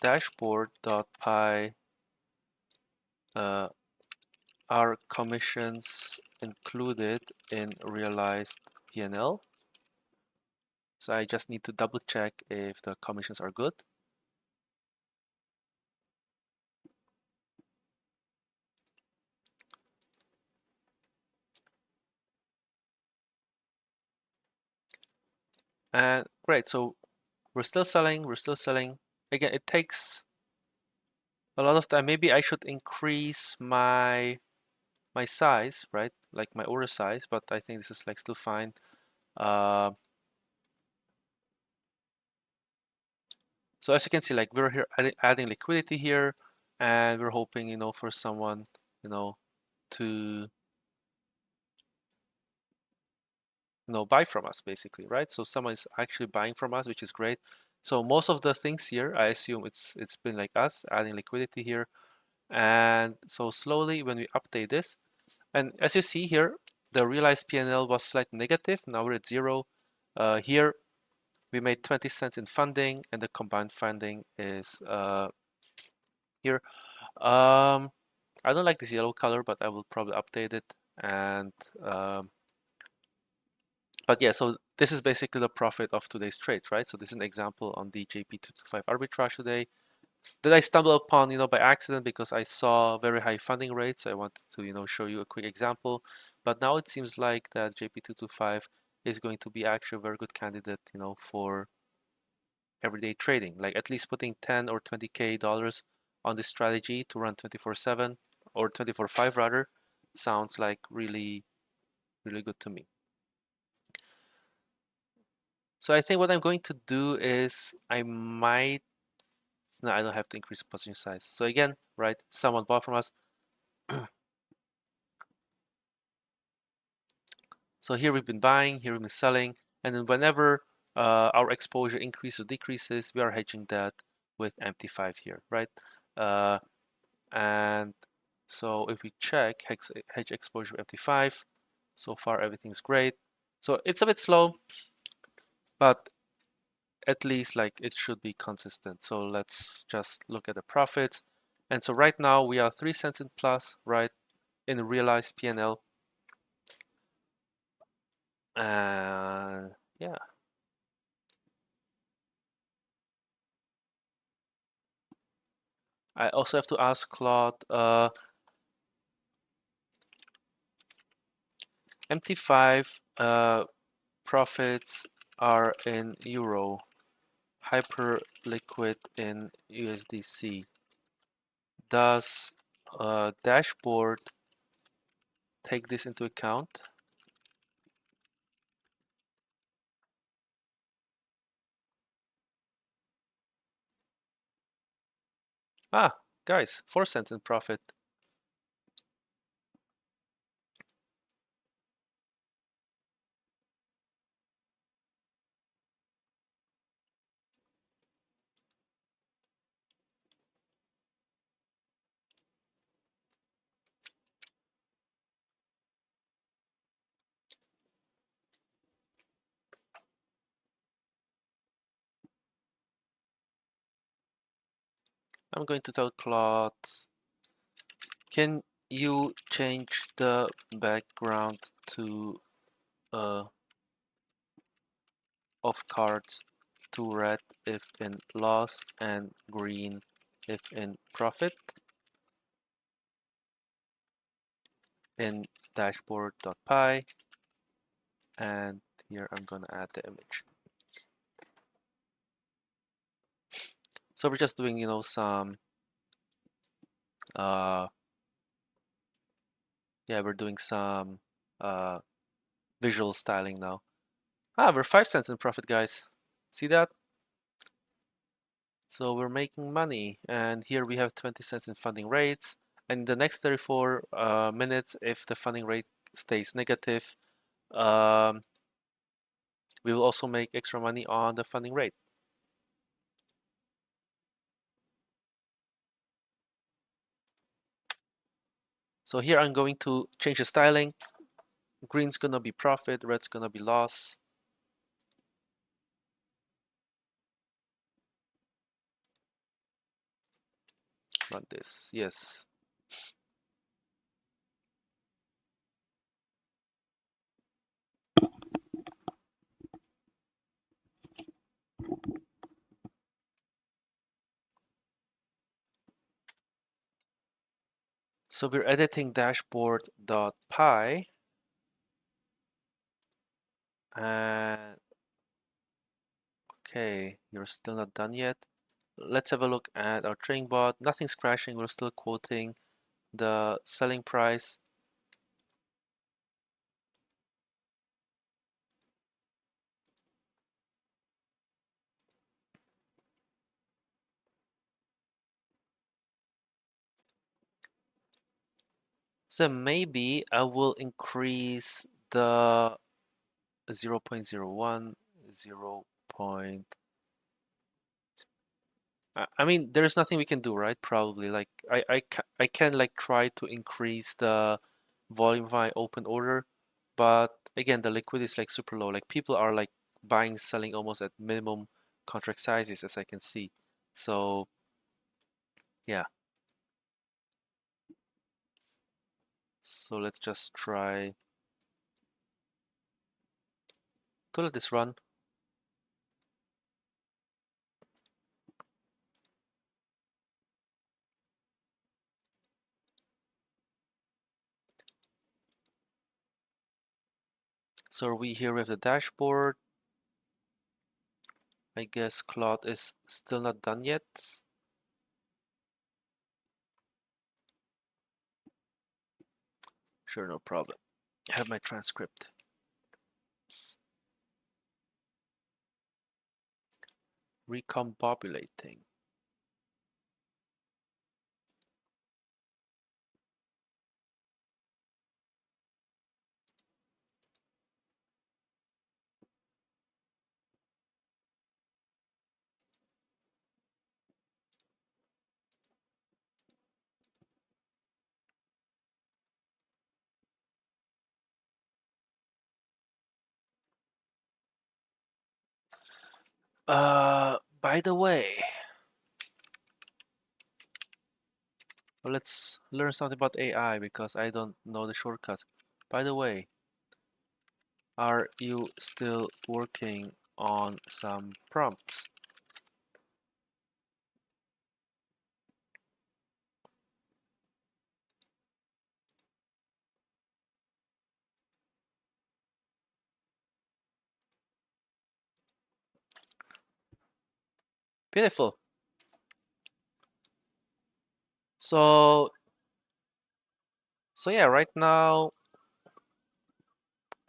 dashboard.py, are commissions included in realized P&L? So I just need to double check if the commissions are good. And great, so we're still selling, we're still selling. Again, it takes a lot of time. Maybe I should increase my size, right? Like my order size, but I think this is like still fine. So as you can see, like we're here adding liquidity here, and we're hoping, for someone, to, buy from us basically, right? So someone is actually buying from us, which is great. So most of the things here, I assume it's been like us adding liquidity here. And so slowly when we update this, and as you see here, the realized P&L was slightly negative. Now we're at 0. Here we made 20 cents in funding, and the combined funding is here. I don't like this yellow color, but I will probably update it. And but yeah, so this is basically the profit of today's trade, right? So this is an example on the JP225 arbitrage today that I stumbled upon, by accident because I saw very high funding rates. I wanted to, show you a quick example. But now it seems like that JP225 is going to be actually a very good candidate, for everyday trading. Like at least putting 10 or 20K dollars on this strategy to run 24/7 or 24/5 rather sounds like really, really good to me. So I think what I'm going to do is no, I don't have to increase the position size. So again, right, someone bought from us. So here we've been buying, here we've been selling, and then whenever our exposure increases or decreases, we are hedging that with MT5 here, right? And so if we check hedge exposure MT5, so far everything's great. So it's a bit slow, but at least like it should be consistent. So let's just look at the profits. And so right now we are 3 cents in plus, right, in realized P&L. And yeah. I also have to ask Claude, MT5 profits are in euro, HyperLiquid in USDC. Does dashboard take this into account? Ah, guys, 4 cents in profit. I'm going to tell Claude, can you change the background to off cards to red if in loss and green if in profit in dashboard.py, and here I'm gonna add the image. So we're just doing, some we're doing some visual styling now. We're 5 cents in profit, guys. See that? So we're making money, and here we have 20 cents in funding rates. And the next 34 minutes, if the funding rate stays negative, we will also make extra money on the funding rate. So here I'm going to change the styling. Green's gonna be profit, red's gonna be loss. Not this, yes. So we're editing dashboard.py, and okay, you're still not done yet. Let's have a look at our trading bot. Nothing's crashing, we're still quoting the selling price. So maybe I will increase the 0.01, 0. I mean, there's nothing we can do, right? Probably. Like I can like try to increase the volume of my open order, but again, the liquid is like super low. Like people are like buying, selling almost at minimum contract sizes, as I can see. So yeah. So let's just try to let this run. So are we here with the dashboard? I guess Claude is still not done yet. Sure, no problem. I have my transcript. Recombobulating. By the way, well, let's learn something about AI because I don't know the shortcut. By the way, are you still working on some prompts? Beautiful. So, yeah, right now,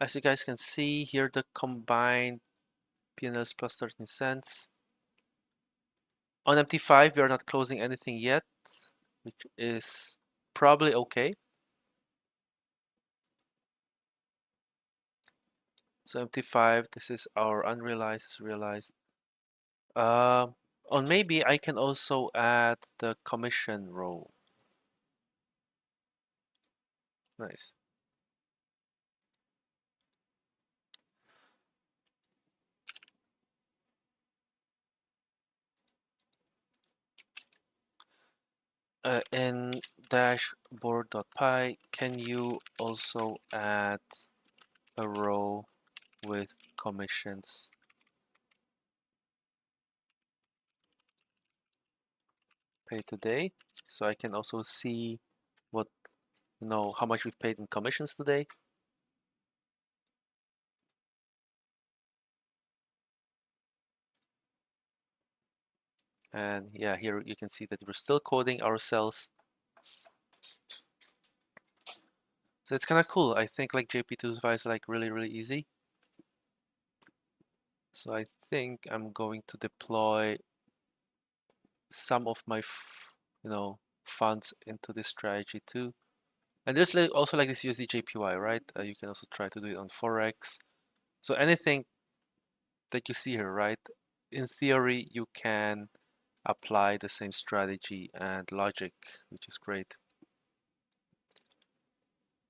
as you guys can see here, the combined P&Ls plus 13 cents. On MT5, we are not closing anything yet, which is probably okay. So MT5, this is our unrealized, realized. Or maybe I can also add the commission row. Nice. In dashboard.py, can you also add a row with commissions? paid today. So I can also see what, how much we've paid in commissions today. And yeah, here you can see that we're still coding ourselves. So it's kind of cool. I think like JP2 is like really, really easy. So I think I'm going to deploy some of my, funds into this strategy too. And there's also like this USD JPY, right? You can also try to do it on Forex. So anything that you see here, right? In theory, you can apply the same strategy and logic, which is great.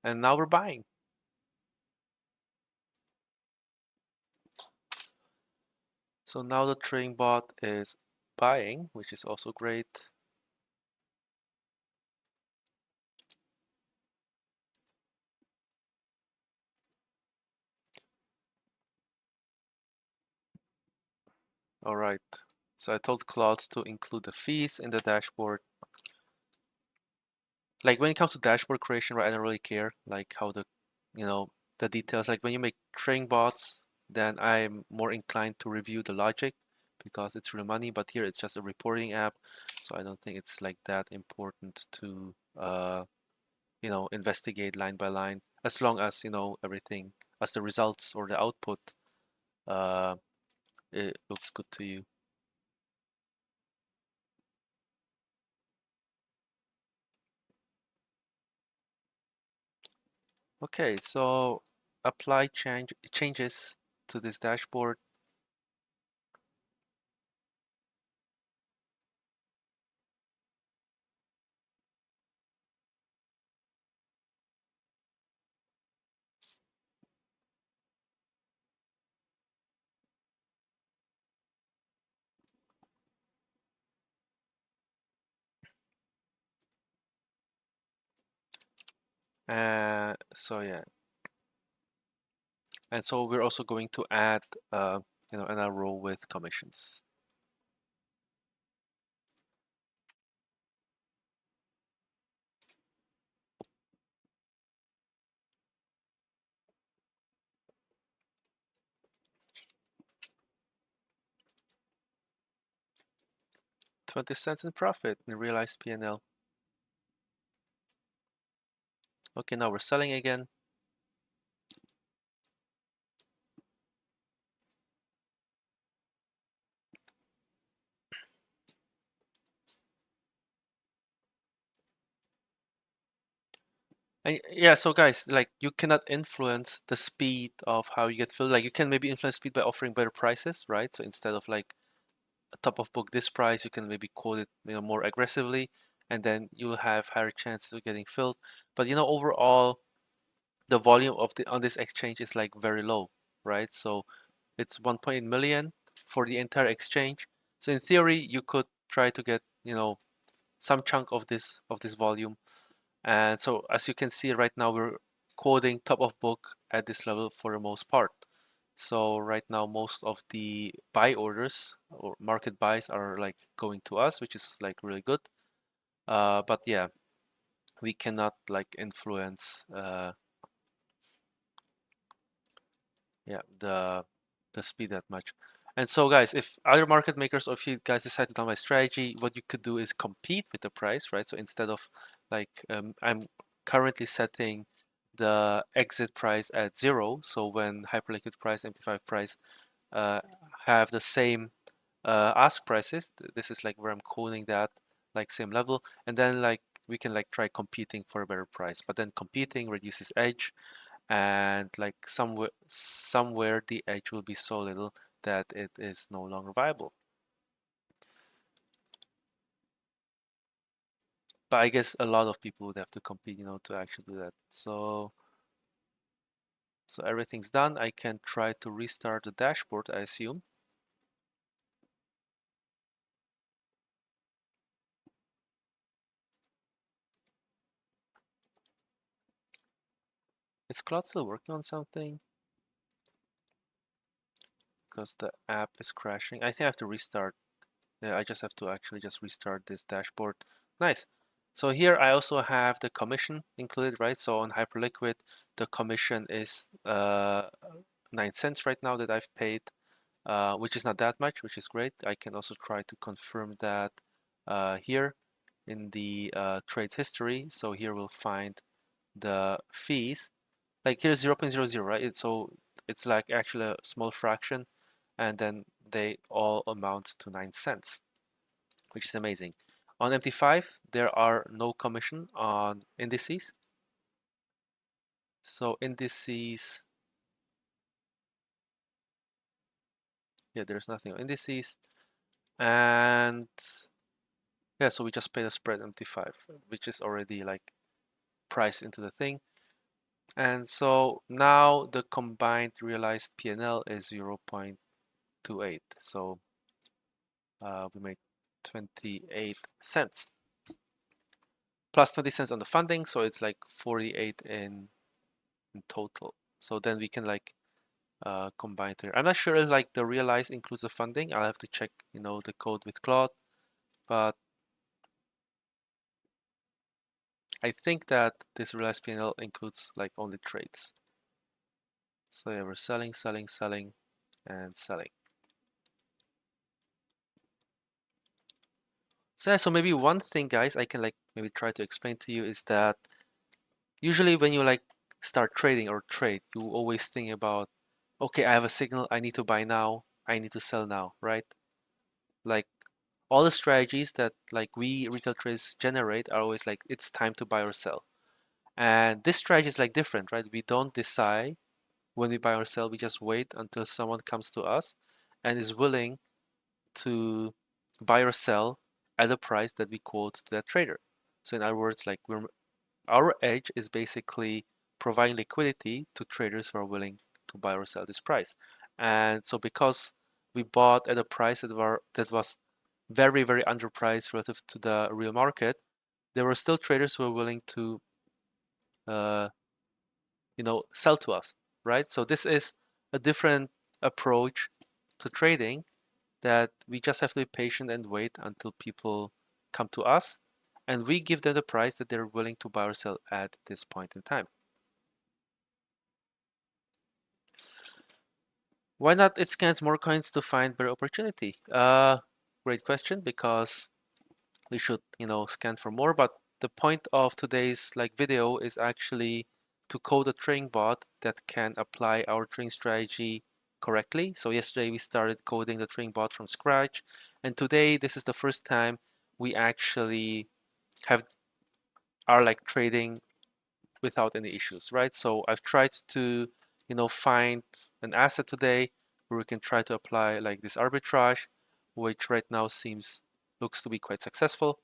And now we're buying. So now the trading bot is buying, which is also great. All right. So I told Claude to include the fees in the dashboard. Like when it comes to dashboard creation, right, I don't really care like how the details. Like when you make trading bots, then I'm more inclined to review the logic because it's real money. But here it's just a reporting app, so I don't think it's like that important to investigate line by line. As long as everything, as the results or the output, uh, it looks good to you. Okay, so apply changes to this dashboard. So yeah, and so we're also going to add another row with commissions. $0.20 in profit in realized P&L. Okay, now we're selling again. And yeah, so guys, like you cannot influence the speed of how you get filled. Like you can maybe influence speed by offering better prices, right? So instead of like a top of book this price, you can maybe quote it more aggressively, and then you'll have higher chances of getting filled. But overall, the volume of on this exchange is like very low, right? So it's 1.8 million for the entire exchange. So in theory, you could try to get some chunk of this volume. And so as you can see right now, we're quoting top of book at this level for the most part. So right now, most of the buy orders or market buys are like going to us, which is like really good. But yeah, we cannot like influence the speed that much. And so guys, if other market makers or if you guys decide to down my strategy, what you could do is compete with the price, right? So instead of like I'm currently setting the exit price at 0. So when HyperLiquid price, MT5 price have the same ask prices, this is like where I'm calling that like same level, and then like we can like try competing for a better price. But then competing reduces edge, and like somewhere the edge will be so little that it is no longer viable. But I guess a lot of people would have to compete, to actually do that. So everything's done. I can try to restart the dashboard, I assume. Is Claude still working on something? Because the app is crashing. I think I have to restart Yeah, I just have to actually just restart this dashboard. Nice. So here I also have the commission included, right? So on HyperLiquid, the commission is 9 cents right now that I've paid, which is not that much, which is great. I can also try to confirm that here in the trades history. So here we'll find the fees. Like here's 0.00, right? So it's like actually a small fraction, and then they all amount to 9 cents, which is amazing. On MT5, there are no commission on indices. So indices, yeah, there's nothing on indices. And yeah, so we just pay the spread MT5, which is already like priced into the thing. And so now the combined realized P&L is 0.28. So we made 28 cents plus 20 cents on the funding. So it's like 48 in total. So then we can like combine here. I'm not sure if like the realize includes the funding. I'll have to check, you know, the code with Claude, but I think that this realized P&L includes like only trades. So yeah, we're selling, selling, selling, and selling. So yeah, so maybe one thing, guys, I can like maybe try to explain to you is that usually when you like start trading or trade, you always think about, okay, I have a signal, I need to buy now, I need to sell now, right? Like all the strategies that like we retail traders generate are always like it's time to buy or sell. And this strategy is like different, right? We don't decide when we buy or sell, we just wait until someone comes to us and is willing to buy or sell at a price that we quote to that trader. So in other words, like our edge is basically providing liquidity to traders who are willing to buy or sell this price. And so because we bought at a price that was very, very underpriced relative to the real market, there were still traders who were willing to uh, sell to us, right? So this is a different approach to trading that we just have to be patient and wait until people come to us and we give them the price that they're willing to buy or sell at this point in time. Why not it scans more coins to find better opportunity? Great question, because we should, scan for more, but the point of today's like video is actually to code a trading bot that can apply our trading strategy correctly. So yesterday we started coding the trading bot from scratch, and today this is the first time we actually have are like trading without any issues, right? So I've tried to, find an asset today where we can try to apply like this arbitrage, which right now looks to be quite successful.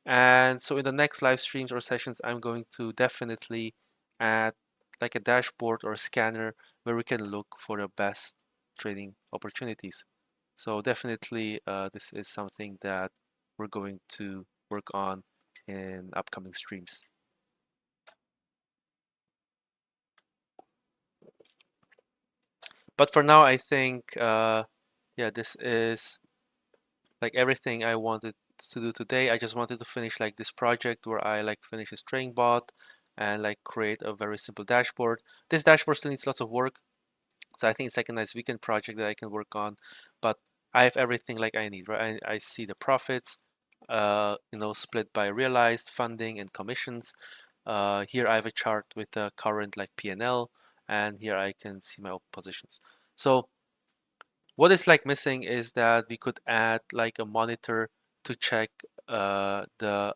And so in the next live streams or sessions, I'm going to definitely add like a dashboard or a scanner where we can look for the best trading opportunities. So definitely this is something that we're going to work on in upcoming streams. But for now, I think, yeah, this is like everything I wanted to do today. I just wanted to finish like this project where I like finish a trading bot and like create a very simple dashboard. This dashboard still needs lots of work, so I think it's like a nice weekend project that I can work on. But I have everything like I need, right? I see the profits, split by realized funding and commissions. Here I have a chart with the current like P&L, and here I can see my open positions. So what is like missing is that we could add like a monitor to check the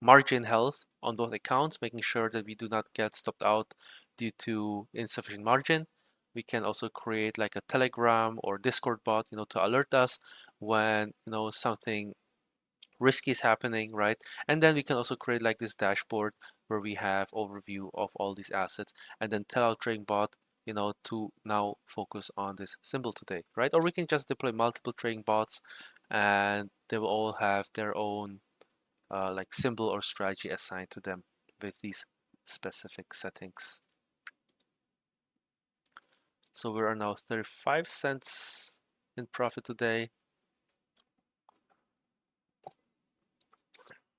margin health on both accounts, making sure that we do not get stopped out due to insufficient margin. We can also create like a Telegram or Discord bot, to alert us when, something risky is happening, right? And then we can also create like this dashboard where we have overview of all these assets and then tell our trading bot, to now focus on this symbol today, right? Or we can just deploy multiple trading bots and they will all have their own like symbol or strategy assigned to them with these specific settings. So we are now 35 cents in profit today.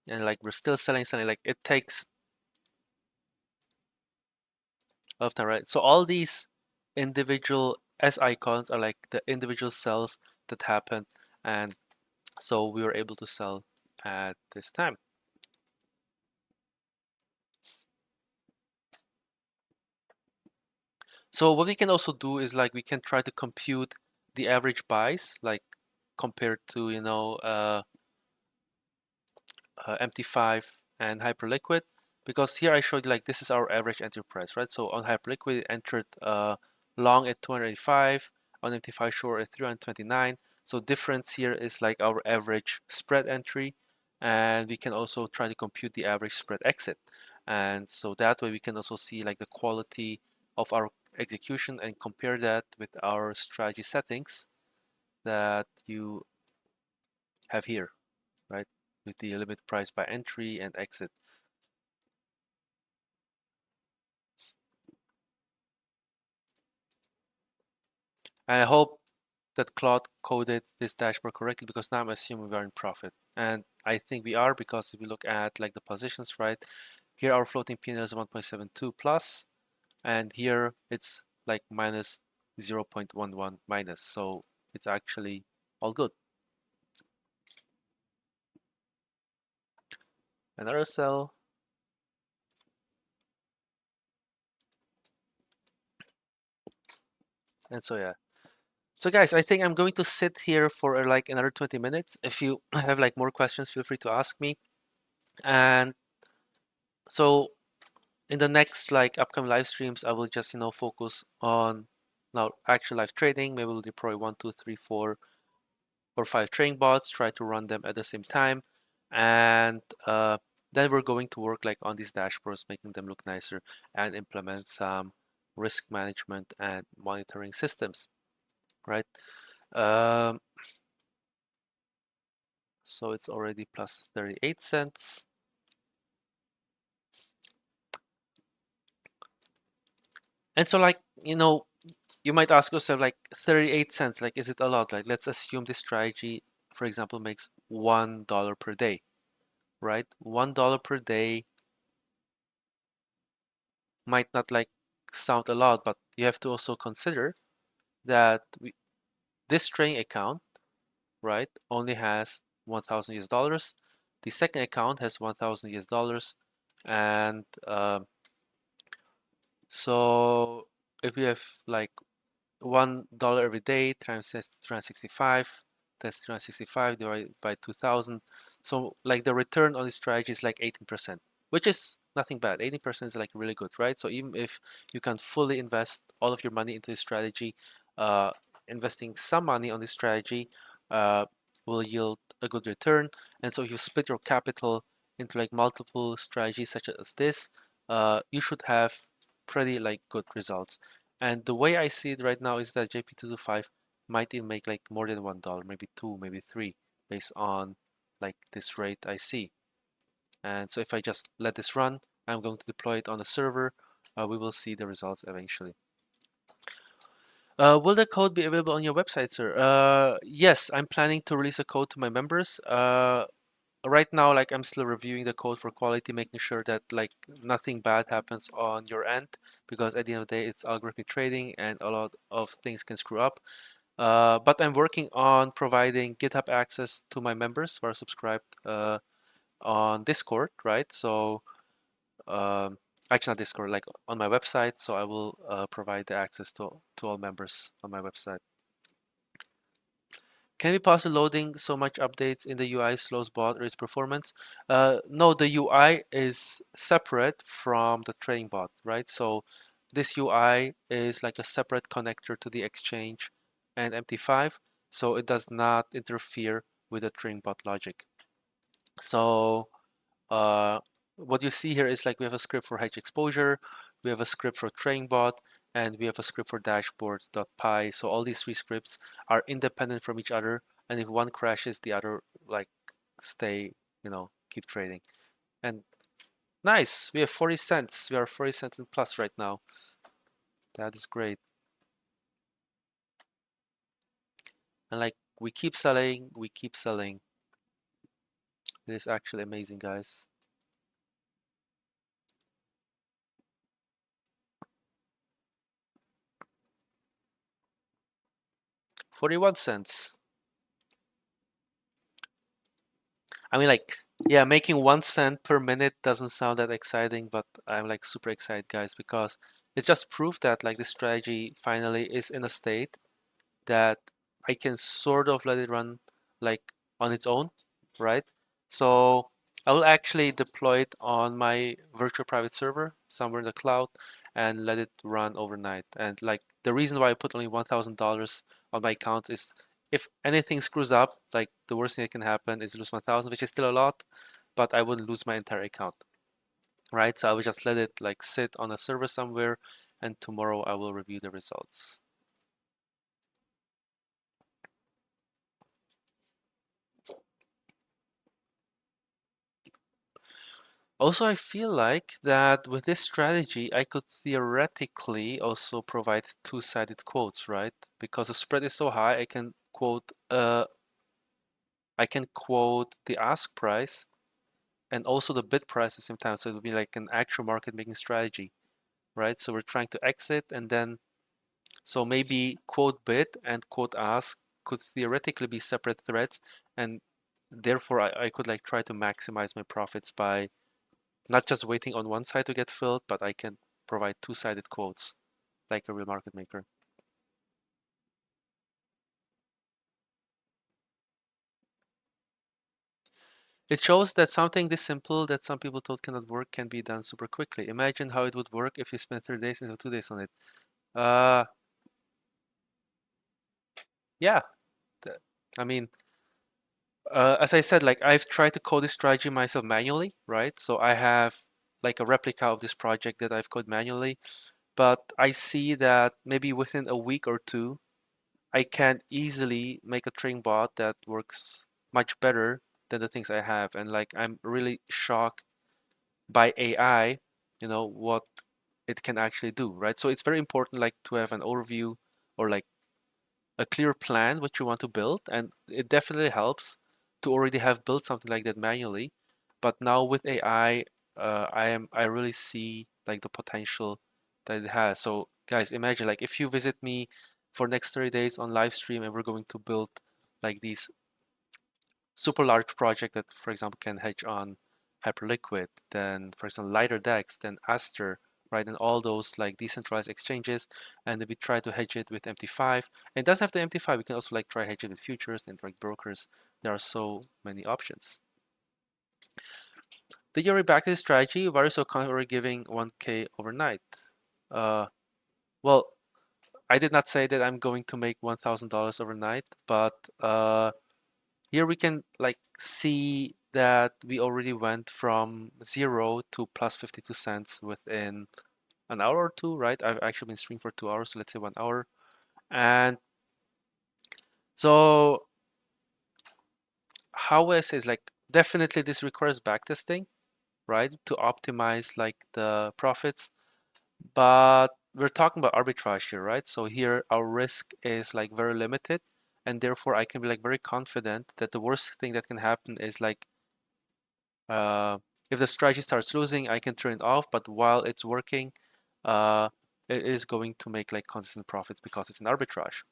and like we're still selling, like it takes a lot of time, right? So all these individual S icons are like the individual cells that happen, and so we were able to sell at this time. So what we can also do is like we can try to compute the average buys, like compared to MT5 and HyperLiquid, because here I showed you like this is our average entry price, right? So on HyperLiquid it entered long at 285, on MT5 short at 329. So difference here is like our average spread entry, and we can also try to compute the average spread exit. And so that way we can also see like the quality of our execution and compare that with our strategy settings that you have here, right? With the limit price by entry and exit. And I hope that Claude coded this dashboard correctly, because now I'm assuming we are in profit. And I think we are, because if we look at like the positions, right? Here our floating P&L is 1.72 plus, and here it's like minus 0.11 minus. So it's actually all good. Another cell. And so yeah. So guys, I think I'm going to sit here for like another 20 minutes. If you have like more questions, feel free to ask me. And so in the next like upcoming live streams, I will just focus on now actual live trading. Maybe we'll deploy 1, 2, 3, 4, or 5 trading bots, try to run them at the same time, and then we're going to work like on these dashboards, making them look nicer, and implement some risk management and monitoring systems, right? Um, so it's already plus 38 cents. And so like, you might ask yourself like 38 cents, like, is it a lot? Like, let's assume this strategy, for example, makes $1 per day, right? $1 per day might not like sound a lot, but you have to also consider that this trading account, right, only has 1,000 US dollars. The second account has 1,000 US dollars. And so if we have like $1 every day times 365, that's 365 divided by 2000. So like the return on this strategy is like 18%, which is nothing bad. 18% is like really good, right? So even if you can't fully invest all of your money into this strategy, uh, investing some money on this strategy uh, will yield a good return. And so if you split your capital into like multiple strategies such as this, you should have pretty like good results. And the way I see it right now is that JP225 might even make like more than $1, maybe two, maybe three, based on like this rate I see. And so if I just let this run, I'm going to deploy it on a server. We will see the results eventually. Will the code be available on your website, sir? Yes, I'm planning to release a code to my members. Right now, like I'm still reviewing the code for quality, making sure that like nothing bad happens on your end, because at the end of the day, it's algorithmic trading and a lot of things can screw up. But I'm working on providing GitHub access to my members who are subscribed on Discord, right? So actually not Discord, like on my website. So I will provide the access to all members on my website. Can we pause the loading so much updates in the UI slows bot or its performance? No, the UI is separate from the trading bot, right? So this UI is like a separate connector to the exchange and MT5, so it does not interfere with the trading bot logic. So uh, what you see here is like we have a script for hedge exposure, we have a script for trading bot, and we have a script for dashboard.py. So all these three scripts are independent from each other, and if one crashes, the other like stay, keep trading. And nice, we have 40 cents. We are 40 cents in plus right now. That is great. And like we keep selling, we keep selling. It is actually amazing, guys. $0.41. I mean, like, yeah, making 1 cent per minute doesn't sound that exciting, but I'm like super excited, guys, because it's just proof that like this strategy finally is in a state that I can sort of let it run like on its own, right? So I will actually deploy it on my virtual private server somewhere in the cloud and let it run overnight. And like the reason why I put only $1,000 on my account is if anything screws up, like the worst thing that can happen is lose 1,000, which is still a lot, but I wouldn't lose my entire account, right? So I will just let it like sit on a server somewhere, and tomorrow I will review the results. Also, I feel like that with this strategy, I could theoretically also provide two-sided quotes, right? Because the spread is so high, I can quote the ask price and also the bid price at the same time. So it would be like an actual market making strategy, right? So we're trying to exit and then, so maybe quote bid and quote ask could theoretically be separate threads, and therefore I could like try to maximize my profits by not just waiting on one side to get filled, but I can provide two-sided quotes like a real market maker. It shows that something this simple that some people thought cannot work can be done super quickly. Imagine how it would work if you spent 30 days instead of 2 days on it. Uh, yeah, I mean, as I said, like I've tried to code this strategy myself manually, right? So I have like a replica of this project that I've coded manually, but I see that maybe within a week or two, I can easily make a trading bot that works much better than the things I have. And like I'm really shocked by AI, what it can actually do, right? So it's very important like to have an overview or like a clear plan what you want to build, and it definitely helps to already have built something like that manually. But now with AI, I really see like the potential that it has. So guys, imagine like if you visit me for next 30 days on live stream and we're going to build like these super large project that, for example, can hedge on HyperLiquid, then for example lighter DEX, then Aster, right, and all those like decentralized exchanges, and then we try to hedge it with MT5. And it doesn't have the MT5, we can also like try hedge it with futures and like brokers. There are so many options. Did you already back this strategy? Why are you so confident giving 1K overnight? Uh, well, I did not say that I'm going to make $1,000 overnight, but here we can like see that we already went from 0 to plus 52 cents within an hour or two, right? I've actually been streaming for 2 hours, so let's say 1 hour. And so how I say is like definitely this requires backtesting, right? To optimize like the profits. But we're talking about arbitrage here, right? So here our risk is like very limited, and therefore I can be like very confident that the worst thing that can happen is like if the strategy starts losing, I can turn it off, but while it's working, uh, it is going to make like consistent profits because it's an arbitrage.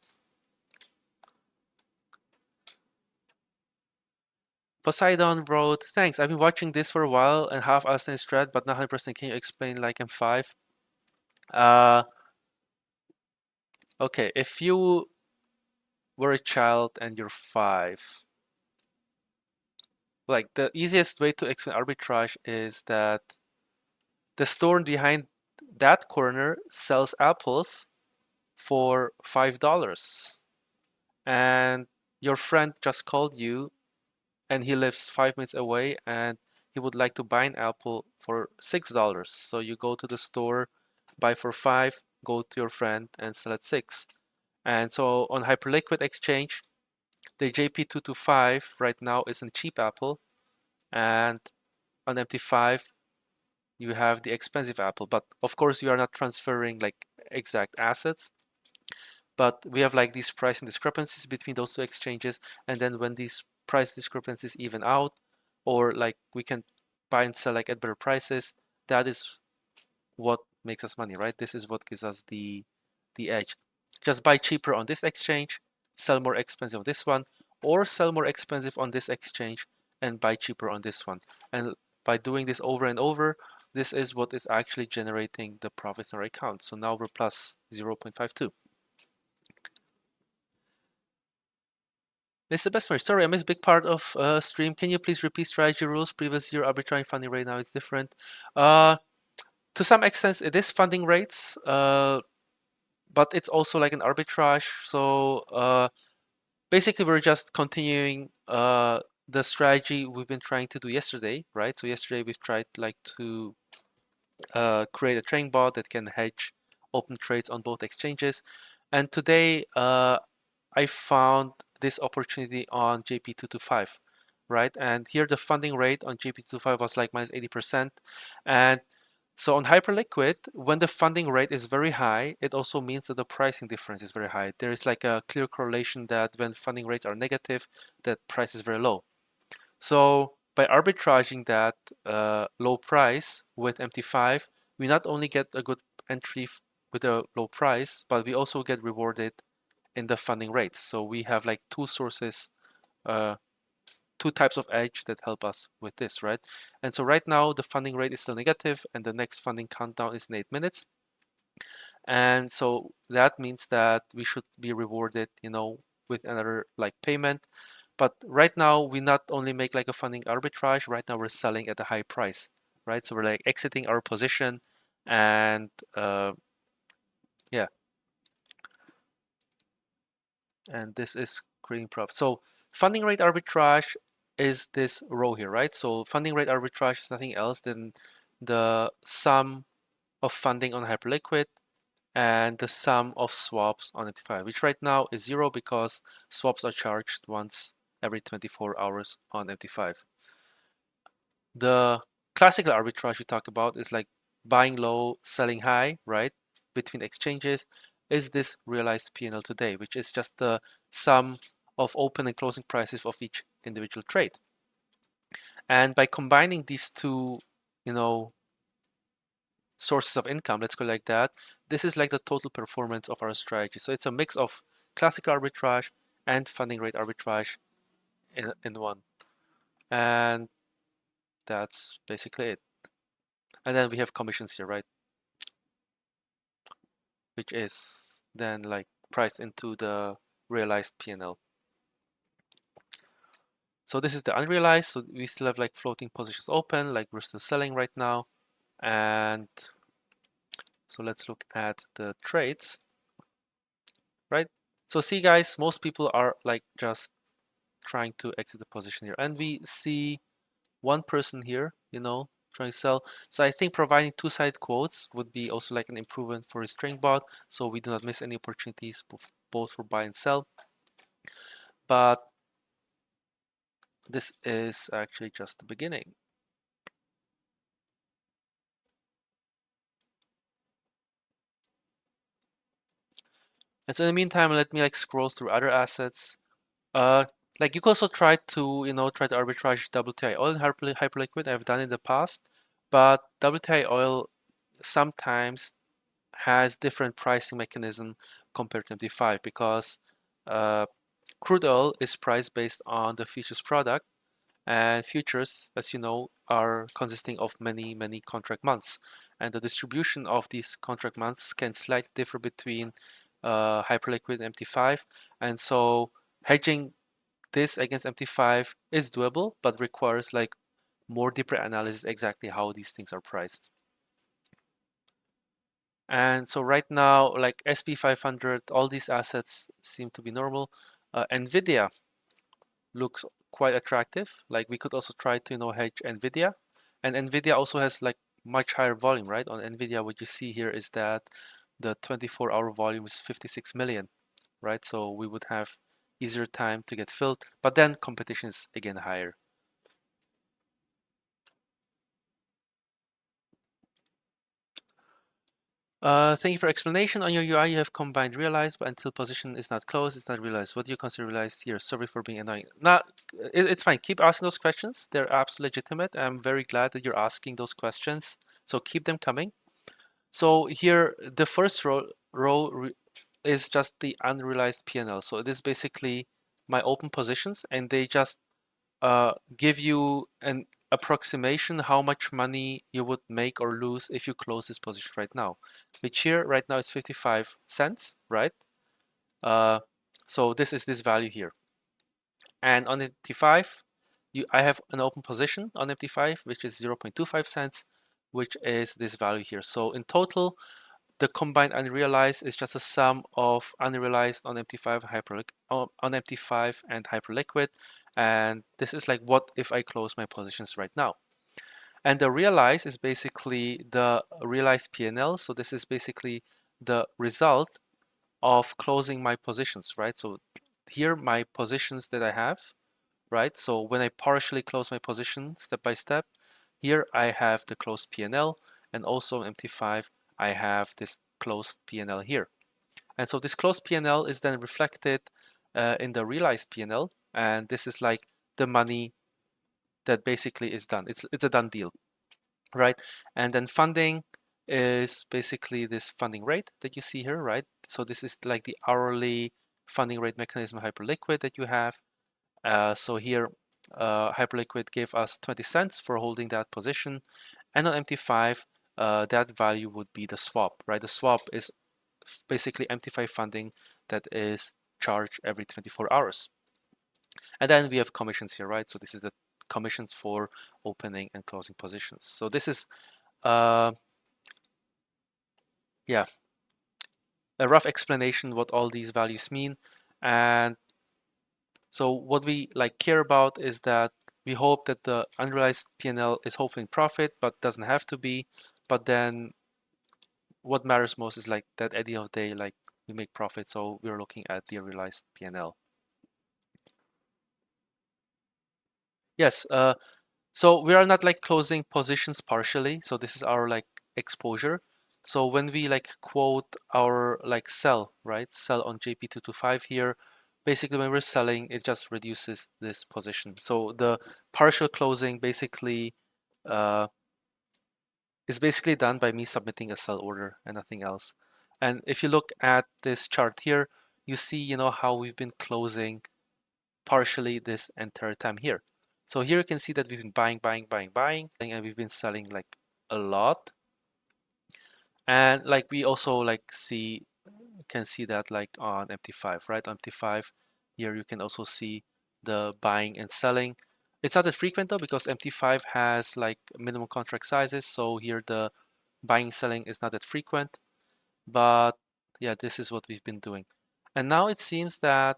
Poseidon wrote, thanks, I've been watching this for a while and half understand strat, but not 100%. Can you explain like M5? Okay, if you were a child and you're 5, like the easiest way to explain arbitrage is that the store behind that corner sells apples for $5, and your friend just called you and he lives 5 minutes away and he would like to buy an apple for $6. So you go to the store, buy for 5, go to your friend and sell at 6. And so on HyperLiquid exchange, the JP225 right now is a cheap apple, and on MT5 you have the expensive apple. But of course you are not transferring like exact assets, but we have like these pricing discrepancies between those two exchanges, and then when these price discrepancies even out, or like we can buy and sell like at better prices. That is what makes us money, right? This is what gives us the edge. Just buy cheaper on this exchange, sell more expensive on this one, or sell more expensive on this exchange and buy cheaper on this one. And by doing this over and over, this is what is actually generating the profits in our account. So now we're plus 0.52. It's the best way. Sorry, I missed a big part of stream. Can you please repeat strategy rules? Previous year arbitrage funding rate, now it's different. To some extent, it is funding rates, but it's also like an arbitrage. So basically, we're just continuing the strategy we've been trying to do yesterday, right? So yesterday we've tried like to create a trading bot that can hedge open trades on both exchanges, and today I found this opportunity on JP225, right? And here the funding rate on JP225 was like minus 80%. And so on HyperLiquid, when the funding rate is very high, it also means that the pricing difference is very high. There is like a clear correlation that when funding rates are negative, that price is very low. So by arbitraging that low price with MT5, we not only get a good entry with a low price, but we also get rewarded in the funding rates. So we have like two sources, two types of edge that help us with this, right? And so right now the funding rate is still negative and the next funding countdown is in 8 minutes. And so that means that we should be rewarded, you know, with another like payment. But right now we not only make like a funding arbitrage, right now we're selling at a high price, right? So we're like exiting our position and yeah. And this is creating profit. So funding rate arbitrage is this row here, right? So funding rate arbitrage is nothing else than the sum of funding on HyperLiquid and the sum of swaps on MT5, which right now is 0 because swaps are charged once every 24 hours on MT5. The classical arbitrage we talk about is like buying low, selling high, right? Between exchanges is this realized P&L today, which is just the sum of open and closing prices of each individual trade. And by combining these two, you know, sources of income, let's go like that, this is like the total performance of our strategy. So it's a mix of classical arbitrage and funding rate arbitrage in one. And that's basically it. And then we have commissions here, right? Which is then like priced into the realized P&L. So this is the unrealized. So we still have like floating positions open, like we're still selling right now. And so let's look at the trades, right? So see guys, most people are like just trying to exit the position here. And we see one person here, you know, trying to sell. So I think providing two-sided quotes would be also like an improvement for his trading bot. So we do not miss any opportunities both for buy and sell. But this is actually just the beginning. And so in the meantime, let me like scroll through other assets. Like you can also try to, you know, try to arbitrage WTI oil and HyperLiquid. I've done it in the past, but WTI oil sometimes has different pricing mechanism compared to MT5 because crude oil is priced based on the futures product, and futures, as you know, are consisting of many contract months, and the distribution of these contract months can slightly differ between HyperLiquid and MT5, and so hedging this against MT5 is doable, but requires like more deeper analysis exactly how these things are priced. And so right now, like SP500, all these assets seem to be normal. Nvidia looks quite attractive. Like we could also try to, you know, hedge Nvidia, and Nvidia also has like much higher volume, right? On Nvidia, what you see here is that the 24-hour volume is 56 million, right? So we would have easier time to get filled, but then competition is again higher. Thank you for explanation. On your UI, you have combined realized, but until position is not closed, it's not realized. What do you consider realized here? Sorry for being annoying. Not, it's fine. Keep asking those questions. They're absolutely legitimate. I'm very glad that you're asking those questions. So keep them coming. So here, the first row is just the unrealized P&L. So it is basically my open positions, and they just give you an approximation how much money you would make or lose if you close this position right now, which here right now is 55 cents, right? So this is this value here. And on MT5, I have an open position on MT5, which is 0.25 cents, which is this value here. So in total, the combined unrealized is just a sum of unrealized on MT5, on MT5 and HyperLiquid. And this is like what if I close my positions right now. And the realized is basically the realized P&L. So this is basically the result of closing my positions, right? So here my positions that I have, right? So when I partially close my position step by step, here I have the closed P&L, and also in MT5 I have this closed P&L here. And so this closed P&L is then reflected in the realized P&L, and this is like the money that basically is done. It's a done deal, right? And then funding is basically this funding rate that you see here, right? So this is like the hourly funding rate mechanism HyperLiquid that you have. So here, HyperLiquid gave us 20 cents for holding that position. And on MT5, that value would be the swap, right? The swap is basically MT5 funding that is charged every 24 hours. And then we have commissions here, right? So this is the commissions for opening and closing positions. So this is, yeah, a rough explanation what all these values mean. And so what we like care about is that we hope that the unrealized P&L is hopefully in profit, but doesn't have to be. But then what matters most is like that at the end of the day, like we make profit. So we're looking at the realized P&L. Yes. So we are not like closing positions partially. So this is our like exposure. So when we like quote our like sell, right? Sell on JP225 here, basically when we're selling, it just reduces this position. So the partial closing basically is basically done by me submitting a sell order and nothing else. And if you look at this chart here, you see, you know, how we've been closing partially this entire time here. So here you can see that we've been buying, and we've been selling like a lot. And like we also like can see that like on MT5, right? On MT5, here you can also see the buying and selling. It's not that frequent though, because MT5 has like minimum contract sizes. So here the buying selling is not that frequent, but yeah, this is what we've been doing. And now it seems that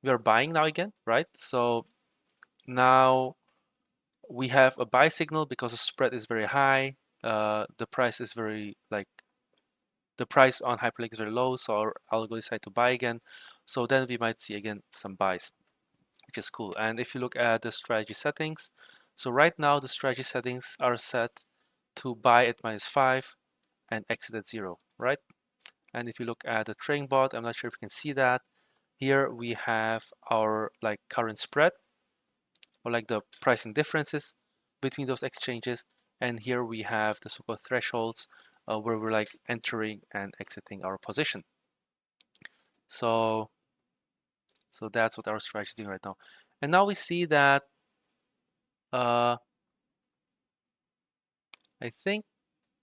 we are buying now again, right? So now we have a buy signal because the spread is very high. The price is very like the price on HyperLiquid is very low, so I'll go decide to buy again. So then we might see again some buys, which is cool. And if you look at the strategy settings, so right now the strategy settings are set to buy at -5 and exit at 0, right? And if you look at the trading bot, I'm not sure if you can see that. Here we have our like current spread, or like the pricing differences between those exchanges. And here we have the so-called thresholds where we're like entering and exiting our position. So that's what our strategy is doing right now. And now we see that I think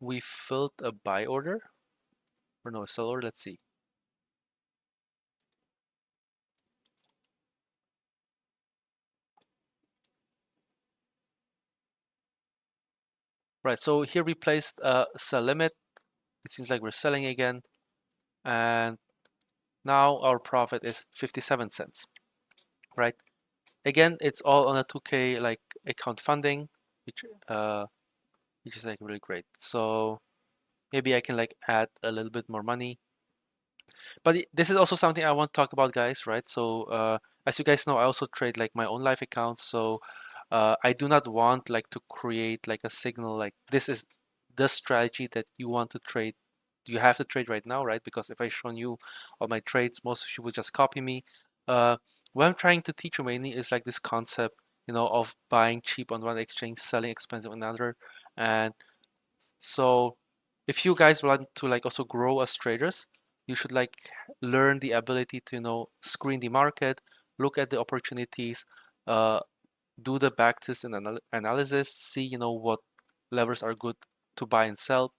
we filled a buy order, or no, a sell order. Let's see. Right, so here we placed a sell limit. It seems like we're selling again. And now our profit is 57 cents, right? Again, it's all on a 2K like account funding, which is like really great. So maybe I can like add a little bit more money. But this is also something I want to talk about, guys, right? So as you guys know, I also trade like my own live accounts. So I do not want like to create like a signal like this is the strategy that you want to trade. You have to trade right now, right? Because if I shown you all my trades, most of you would just copy me. What I'm trying to teach you mainly is like this concept, you know, of buying cheap on one exchange, selling expensive on another. And so if you guys want to like also grow as traders, you should like learn the ability to, you know, screen the market, look at the opportunities, do the backtest and analysis, see, you know, what levers are good to buy and sell.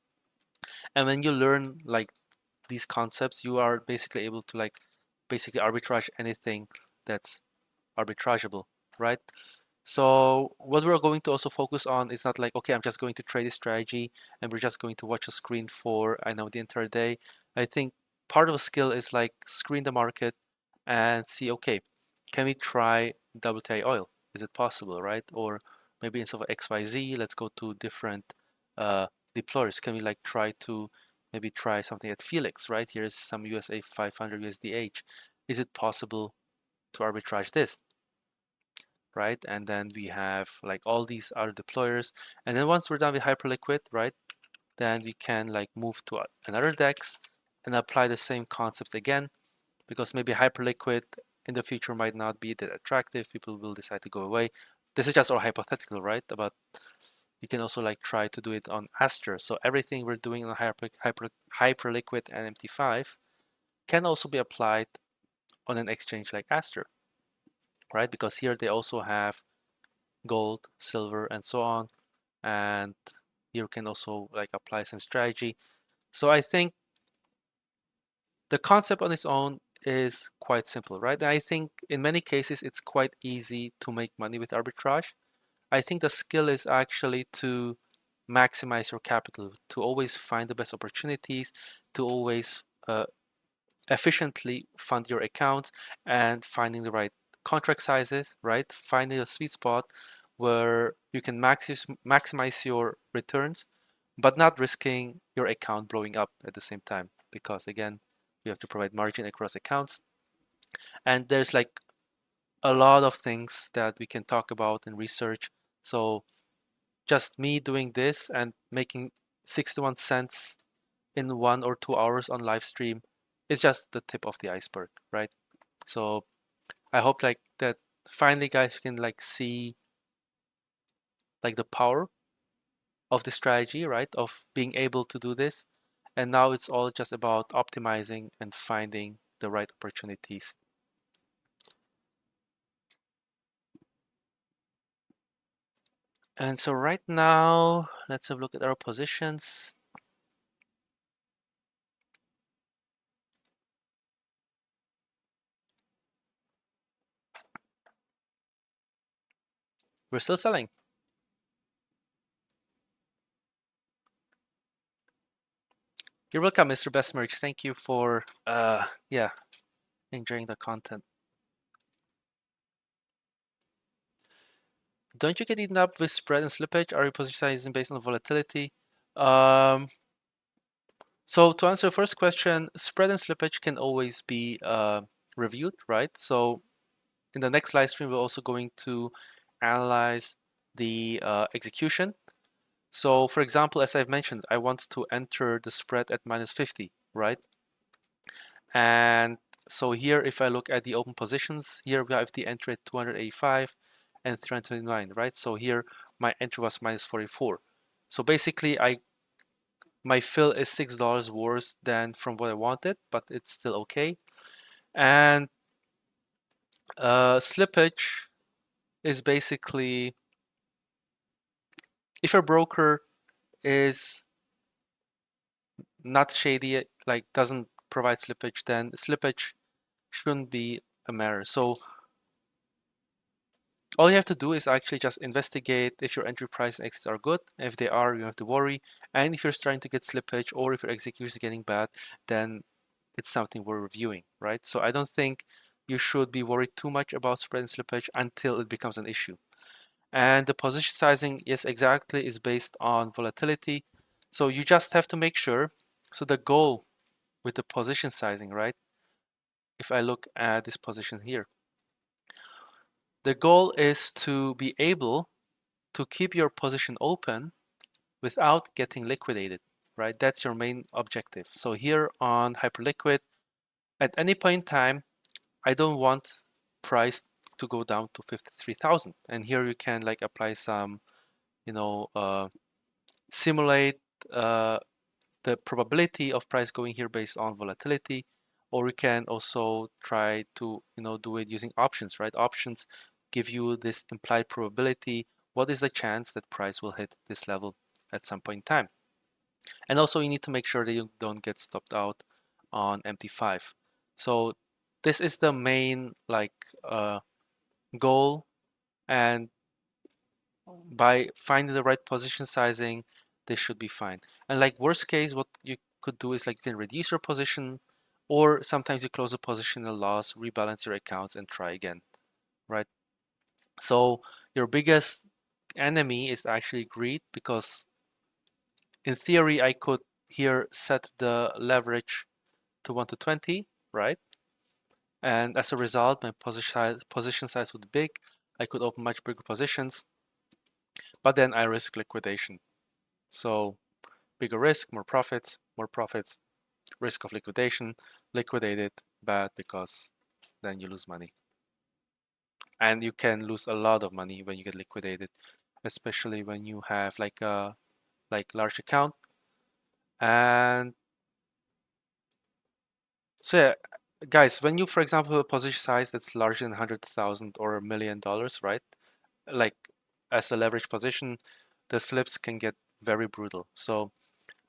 And when you learn like these concepts, you are basically able to like basically arbitrage anything that's arbitrageable, right? So what we're going to also focus on is not like, okay, I'm just going to trade this strategy and we're just going to watch a screen for, I know, the entire day. I think part of a skill is like screen the market and see, okay, can we try WTI oil? Is it possible, right? Or maybe instead of XYZ, let's go to different deployers. Can we like try to maybe try something at Felix, right? Here's some USA 500 USDH. Is it possible to arbitrage this? Right? And then we have like all these other deployers. And then once we're done with HyperLiquid, right, then we can like move to another DEX and apply the same concept again, because maybe HyperLiquid in the future might not be that attractive. People will decide to go away. This is just all hypothetical, right? But you can also like try to do it on Aster. So everything we're doing on HyperLiquid and MT5 can also be applied on an exchange like Aster, right? Because here they also have gold, silver, and so on. And you can also like apply some strategy. So I think the concept on its own is quite simple, right? And I think in many cases it's quite easy to make money with arbitrage. I think the skill is actually to maximize your capital, to always find the best opportunities, to always efficiently fund your accounts and finding the right contract sizes, right? Finding a sweet spot where you can maximize your returns, but not risking your account blowing up at the same time. Because again, you have to provide margin across accounts. And there's like a lot of things that we can talk about and research. So just me doing this and making 61 cents in 1 or 2 hours on live stream is just the tip of the iceberg, right? So I hope like that finally guys can like see like the power of the strategy, right? Of being able to do this. And now it's all just about optimizing and finding the right opportunities. And so right now, let's have a look at our positions. We're still selling. You're welcome, Mr. Bestmerch. Thank you for yeah, enjoying the content. Don't you get eaten up with spread and slippage? Are you position sizing based on volatility? So to answer the first question, spread and slippage can always be reviewed, right? So in the next live stream, we're also going to analyze the execution. So for example, as I've mentioned, I want to enter the spread at -50, right? And so here, if I look at the open positions, here we have the entry at 285 and 329, right? So here my entry was -44. So basically, my fill is $6 worse than from what I wanted, but it's still okay. And slippage is basically if a broker is not shady, like doesn't provide slippage, then slippage shouldn't be a matter. So all you have to do is actually just investigate if your entry price and exits are good. If they are, you have to worry. And if you're starting to get slippage or if your execution is getting bad, then it's something we're reviewing, right? So I don't think you should be worried too much about spread and slippage until it becomes an issue. And the position sizing, yes, exactly, is based on volatility. So you just have to make sure. So the goal with the position sizing, right? If I look at this position here, the goal is to be able to keep your position open without getting liquidated, right? That's your main objective. So here on HyperLiquid, at any point in time, I don't want price to go down to 53,000. And here you can like apply some, simulate the probability of price going here based on volatility, or you can also try to do it using options, right? Options give you this implied probability. What is the chance that price will hit this level at some point in time? And also you need to make sure that you don't get stopped out on MT5. So this is the main goal, and by finding the right position sizing, this should be fine. And like worst case, what you could do is like you can reduce your position, or sometimes you close a position and loss, rebalance your accounts and try again, right? So your biggest enemy is actually greed, because in theory I could here set the leverage to 1 to 20, right? And as a result, my position size would be big. I could open much bigger positions, but then I risk liquidation. So bigger risk, more profits, risk of liquidation, liquidated, bad, because then you lose money. And you can lose a lot of money when you get liquidated, especially when you have like a large account. And so yeah, guys, when you, for example, have a position size that's larger than 100,000 or $1 million, right? Like as a leverage position, the slips can get very brutal. So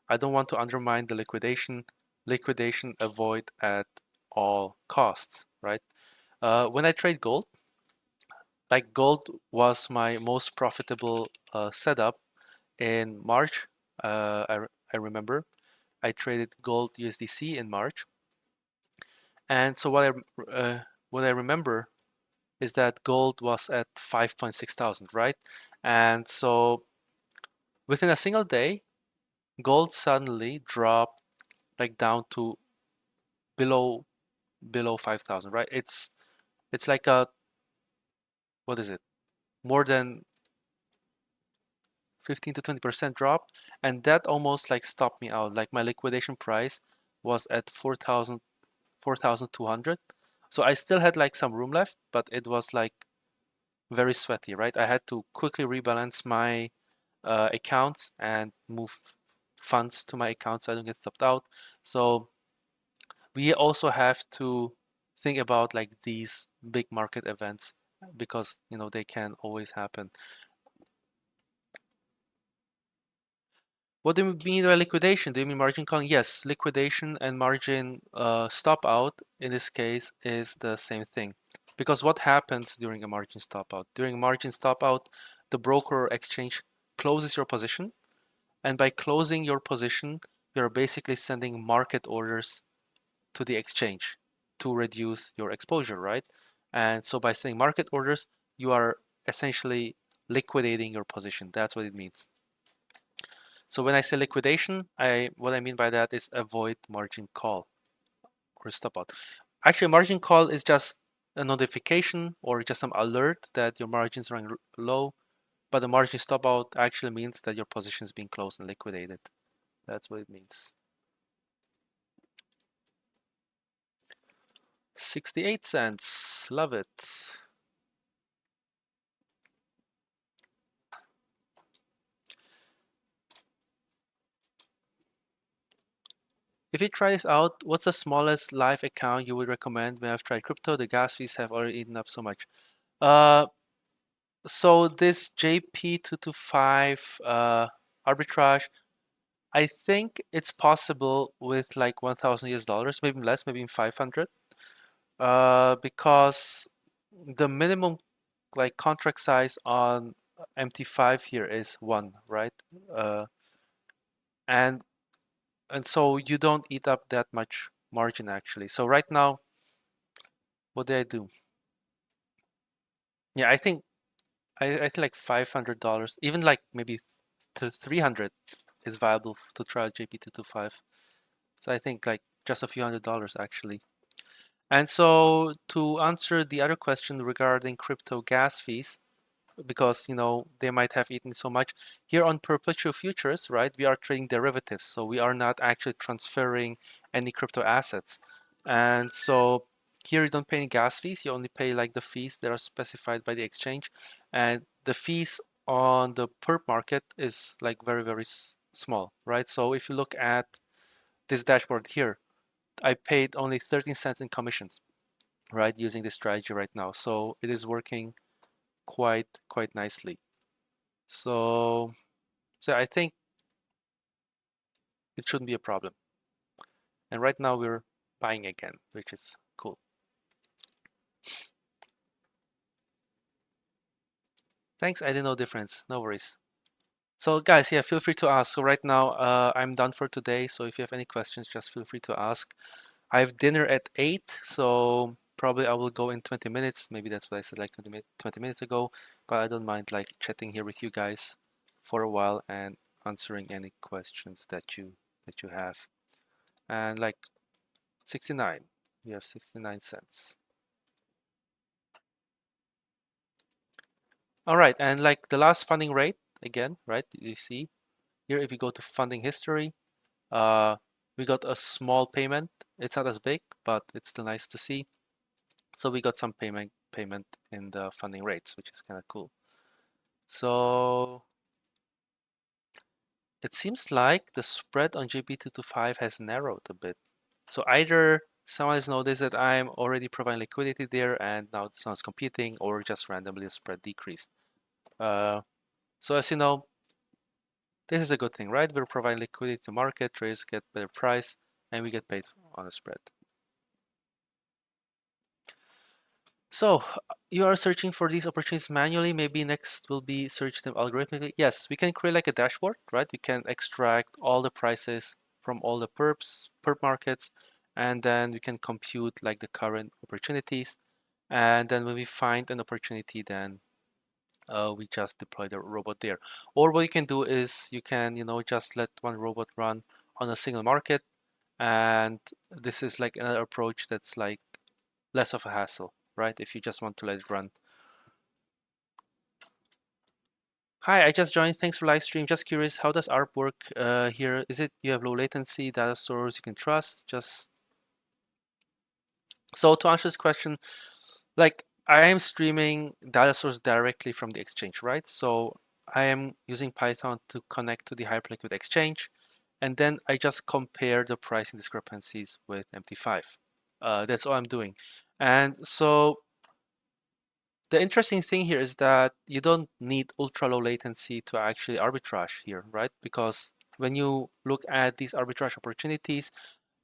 I don't want to undermine the liquidation. Liquidation avoid at all costs, right? When I trade gold, like gold was my most profitable setup in March. I remember I traded gold USDC in March, and so what I remember is that gold was at 5.6 thousand, right? And so within a single day, gold suddenly dropped like down to below 5,000, right? It's like a, what is it? More than 15 to 20% drop, and that almost like stopped me out. Like my liquidation price was at 4,200. So I still had like some room left, but it was like very sweaty, right? I had to quickly rebalance my accounts and move funds to my account so I don't get stopped out. So we also have to think about like these big market events, because they can always happen. What do you mean by liquidation? Do you mean margin calling? Yes, liquidation and margin stop out in this case is the same thing. Because what happens during a margin stop out? During margin stop out, the broker or exchange closes your position, and by closing your position, you're basically sending market orders to the exchange to reduce your exposure, right? And so by sending market orders, you are essentially liquidating your position. That's what it means. So when I say liquidation, what I mean by that is avoid margin call or stop out. Actually, margin call is just a notification or just some alert that your margins are running low, but the margin stop out actually means that your position is being closed and liquidated. That's what it means. 68 cents, love it. If you try this out, what's the smallest live account you would recommend? When I've tried crypto, the gas fees have already eaten up so much. So this JP225 arbitrage, I think it's possible with like 1,000 US dollars, maybe less, maybe 500, because the minimum like contract size on MT5 here is 1, right? And so you don't eat up that much margin actually. So right now, what did I do? Yeah, I think like $500, even like maybe to 300 is viable to try JP225. So I think like just a few $100s actually. And so to answer the other question regarding crypto gas fees, because they might have eaten so much. Here on perpetual futures, right, we are trading derivatives, so we are not actually transferring any crypto assets. And so here you don't pay any gas fees, you only pay like the fees that are specified by the exchange, and the fees on the perp market is like very, very small, right? So if you look at this dashboard here, I paid only 13 cents in commissions, right, using this strategy right now. So it is working quite nicely. So I think it shouldn't be a problem. And right now we're buying again, which is cool. Thanks, I didn't know difference. No worries. So guys, yeah, feel free to ask. So right now I'm done for today. So if you have any questions, just feel free to ask. I have dinner at 8, so probably I will go in 20 minutes. Maybe that's what I said like 20 minutes ago, but I don't mind like chatting here with you guys for a while and answering any questions that you have. And like 69, we have 69 cents. All right, and like the last funding rate again, right? You see here, if you go to funding history, we got a small payment. It's not as big, but it's still nice to see. So we got some payment in the funding rates, which is kind of cool. So it seems like the spread on JP225 has narrowed a bit. So either someone has noticed that I'm already providing liquidity there and now someone's competing, or just randomly the spread decreased. So as you know, this is a good thing, right? We're providing liquidity to market, traders get better price, and we get paid on a spread. So you are searching for these opportunities manually. Maybe next will be search them algorithmically. Yes, we can create like a dashboard, right? We can extract all the prices from all the perp markets, and then we can compute like the current opportunities. And then when we find an opportunity, then we just deploy the robot there. Or what you can do is you can, just let one robot run on a single market. And this is like another approach that's like less of a hassle, right? If you just want to let it run. Hi, I just joined. Thanks for live stream. Just curious, how does ARP work here? Is it you have low latency, data source you can trust? So to answer this question, like I am streaming data source directly from the exchange, right? So I am using Python to connect to the HyperLiquid exchange, and then I just compare the pricing discrepancies with MT5. That's all I'm doing. And so the interesting thing here is that you don't need ultra low latency to actually arbitrage here, right? Because when you look at these arbitrage opportunities,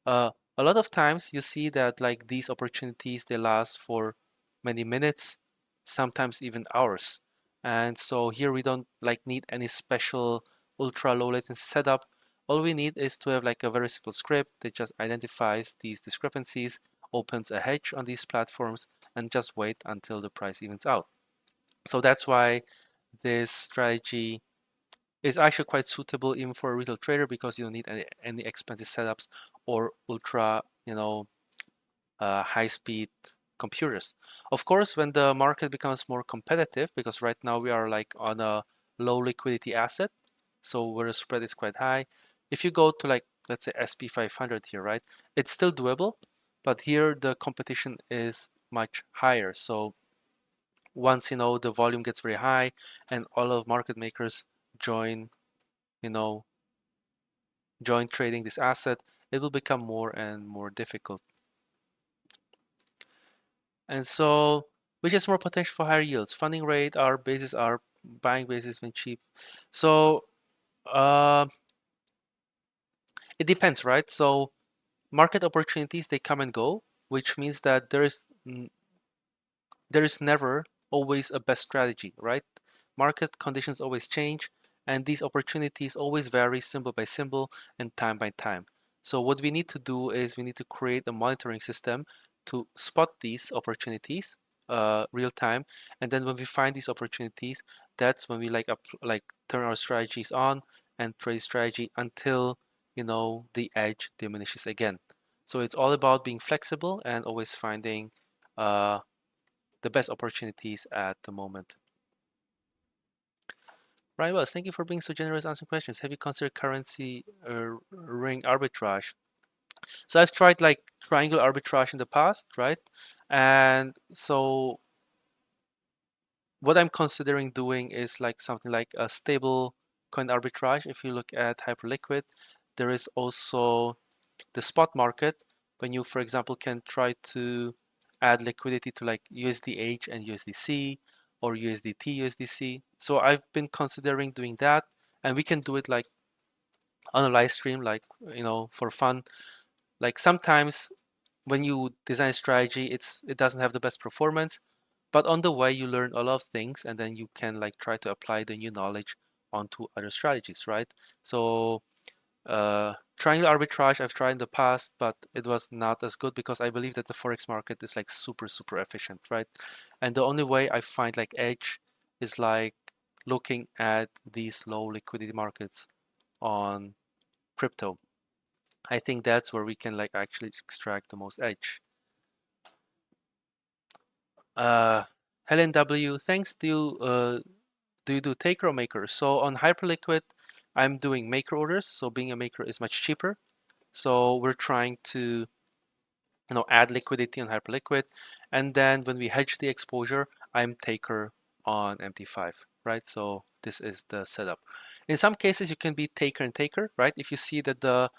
a lot of times you see that like these opportunities, they last for many minutes, sometimes even hours. And so here we don't like need any special ultra low latency setup. All we need is to have like a very simple script that just identifies these discrepancies, opens a hedge on these platforms, and just wait until the price evens out. So that's why this strategy is actually quite suitable even for a retail trader, because you don't need any expensive setups or ultra, high-speed computers. Of course, when the market becomes more competitive, because right now we are like on a low liquidity asset, so where the spread is quite high. If you go to like, let's say SP 500 here, right? It's still doable, but here the competition is much higher. So once the volume gets very high and all of market makers join you know join trading this asset, it will become more and more difficult. And so which is more potential for higher yields, funding rate, our basis, our buying basis when cheap? So it depends, right? So market opportunities, they come and go, which means that there is never always a best strategy, right? Market conditions always change, and these opportunities always vary symbol by symbol and time by time. So what we need to do is we need to create a monitoring system to spot these opportunities real time, and then when we find these opportunities, that's when we like turn our strategies on and trade strategy until the edge diminishes again. So it's all about being flexible and always finding the best opportunities at the moment. Right, well, thank you for being so generous answering questions. Have you considered currency ring arbitrage? So I've tried like triangle arbitrage in the past, right? And so what I'm considering doing is like something like a stable coin arbitrage. If you look at HyperLiquid, there is also the spot market when you, for example, can try to add liquidity to like USDH and USDC or USDT, USDC. So I've been considering doing that, and we can do it like on a live stream, like, you know, for fun. Like sometimes when you design strategy, it doesn't have the best performance, but on the way you learn a lot of things, and then you can like try to apply the new knowledge onto other strategies, right? So triangle arbitrage I've tried in the past, but it was not as good because I believe that the forex market is like super efficient, right? And the only way I find like edge is like looking at these low liquidity markets on crypto. I think that's where we can like actually extract the most edge. Helen W, thanks. Do you do taker or maker? So on HyperLiquid, I'm doing maker orders. So being a maker is much cheaper. So we're trying to, you know, add liquidity on HyperLiquid, and then when we hedge the exposure, I'm taker on MT5, right? So this is the setup. In some cases, you can be taker and taker, right? If you see that the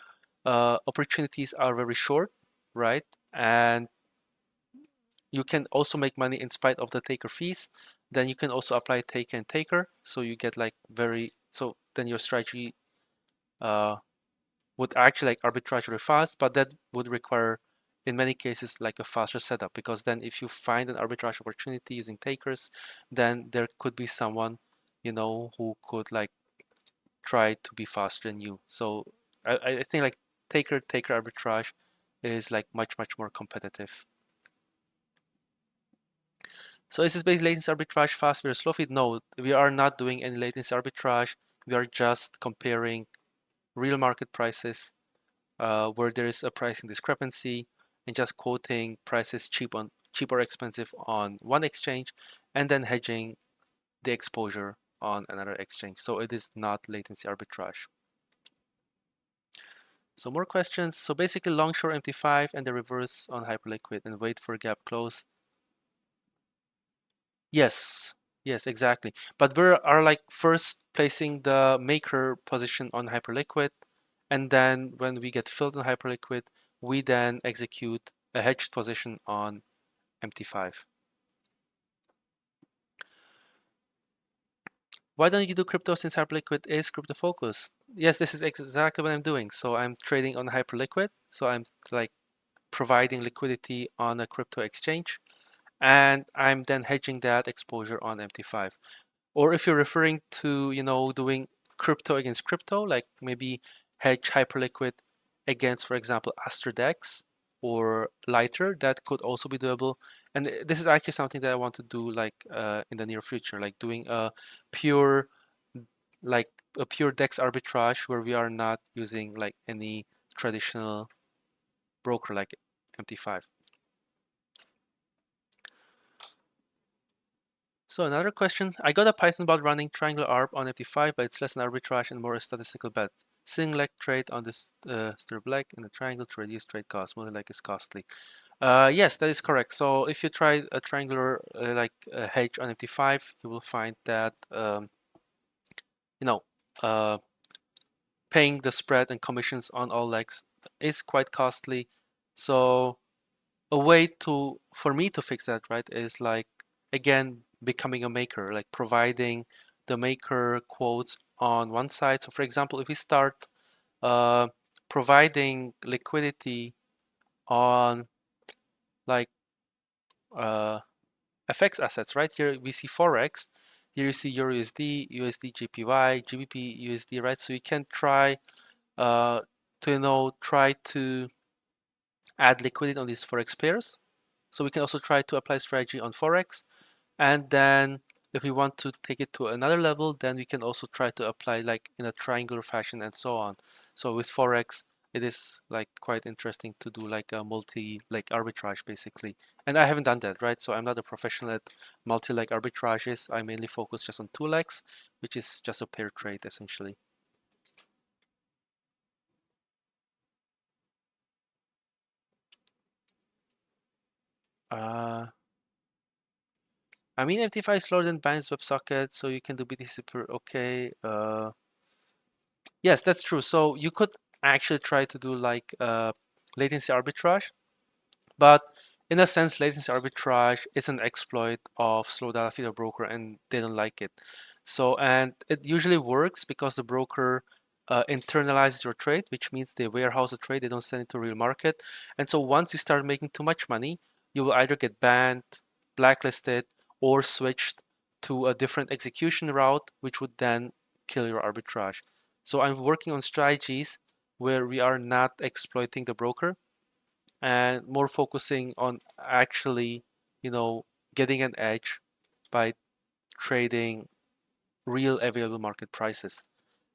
opportunities are very short, right? And you can also make money in spite of the taker fees. Then you can also apply taker and taker. So you get like so then your strategy would actually like arbitrage very fast, but that would require in many cases like a faster setup, because then if you find an arbitrage opportunity using takers, then there could be someone, you know, who could like try to be faster than you. So I think like taker arbitrage is like much more competitive. So is this basically latency arbitrage fast versus slow feed? No, we are not doing any latency arbitrage. We are just comparing real market prices where there is a pricing discrepancy and just quoting prices cheap or expensive on one exchange and then hedging the exposure on another exchange. So it is not latency arbitrage. So more questions. So basically long short MT5 and the reverse on HyperLiquid and wait for gap close. Yes, yes, exactly. But we are like first placing the maker position on HyperLiquid, and then when we get filled in HyperLiquid, we then execute a hedged position on MT5. Why don't you do crypto since HyperLiquid is crypto focused? Yes, this is exactly what I'm doing. So I'm trading on HyperLiquid. So I'm like providing liquidity on a crypto exchange, and I'm then hedging that exposure on MT5. Or if you're referring to, you know, doing crypto against crypto, like maybe hedge HyperLiquid against, for example, DEX or Lighter, that could also be doable. And this is actually something that I want to do like in the near future, like doing a pure like a pure DEX arbitrage where we are not using like any traditional broker like MT5. So another question, I got a Python bot running triangular arb on MT5, but it's less an arbitrage and more a statistical bet. Seeing leg trade on this stir black in the triangle to reduce trade cost. More like is costly. Yes, that is correct. So if you try a triangular like a hedge on MT5, you will find that you know paying the spread and commissions on all legs is quite costly. So a way for me to fix that, right, is like again becoming a maker, like providing the maker quotes on one side. So for example, if we start providing liquidity on like FX assets, right? Here we see Forex, here you see Euro USD, USD JPY, GBP USD, right? So you can try to, you know, try to add liquidity on these Forex pairs. So we can also try to apply strategy on Forex. And then if we want to take it to another level, then we can also try to apply like in a triangular fashion and so on. So with Forex, it is like quite interesting to do like a multi-leg arbitrage basically. And I haven't done that, right? So I'm not a professional at multi-leg arbitrages. I mainly focus just on 2 legs, which is just a pair trade essentially. I mean, MT5 is slower than Binance WebSocket, so you can do BTC per okay. Yes, that's true. So you could actually try to do like latency arbitrage, but in a sense, latency arbitrage is an exploit of slow data feeder broker, and they don't like it. So, and it usually works because the broker internalizes your trade, which means they warehouse the trade, they don't send it to real market. And so once you start making too much money, you will either get banned, blacklisted, or switched to a different execution route, which would then kill your arbitrage. So I'm working on strategies where we are not exploiting the broker and more focusing on actually, you know, getting an edge by trading real available market prices.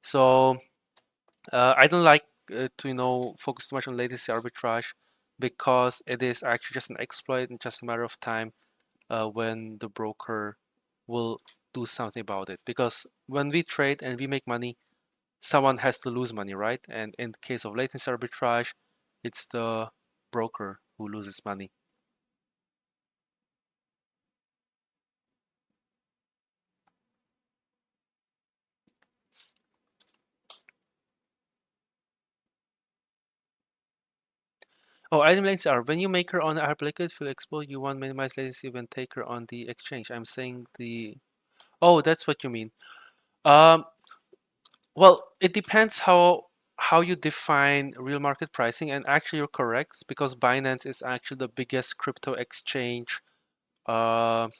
So I don't like to, focus too much on latency arbitrage because it is actually just an exploit and just a matter of time when the broker will do something about it. Because when we trade and we make money, someone has to lose money, right? And in the case of latency arbitrage, it's the broker who loses money. Oh, item latency are when you make her on ARP-Liquid full expo, you want minimize latency when take her on the exchange. I'm saying the. Oh, that's what you mean. Um, well, it depends how you define real market pricing, and actually you're correct because Binance is actually the biggest crypto exchange on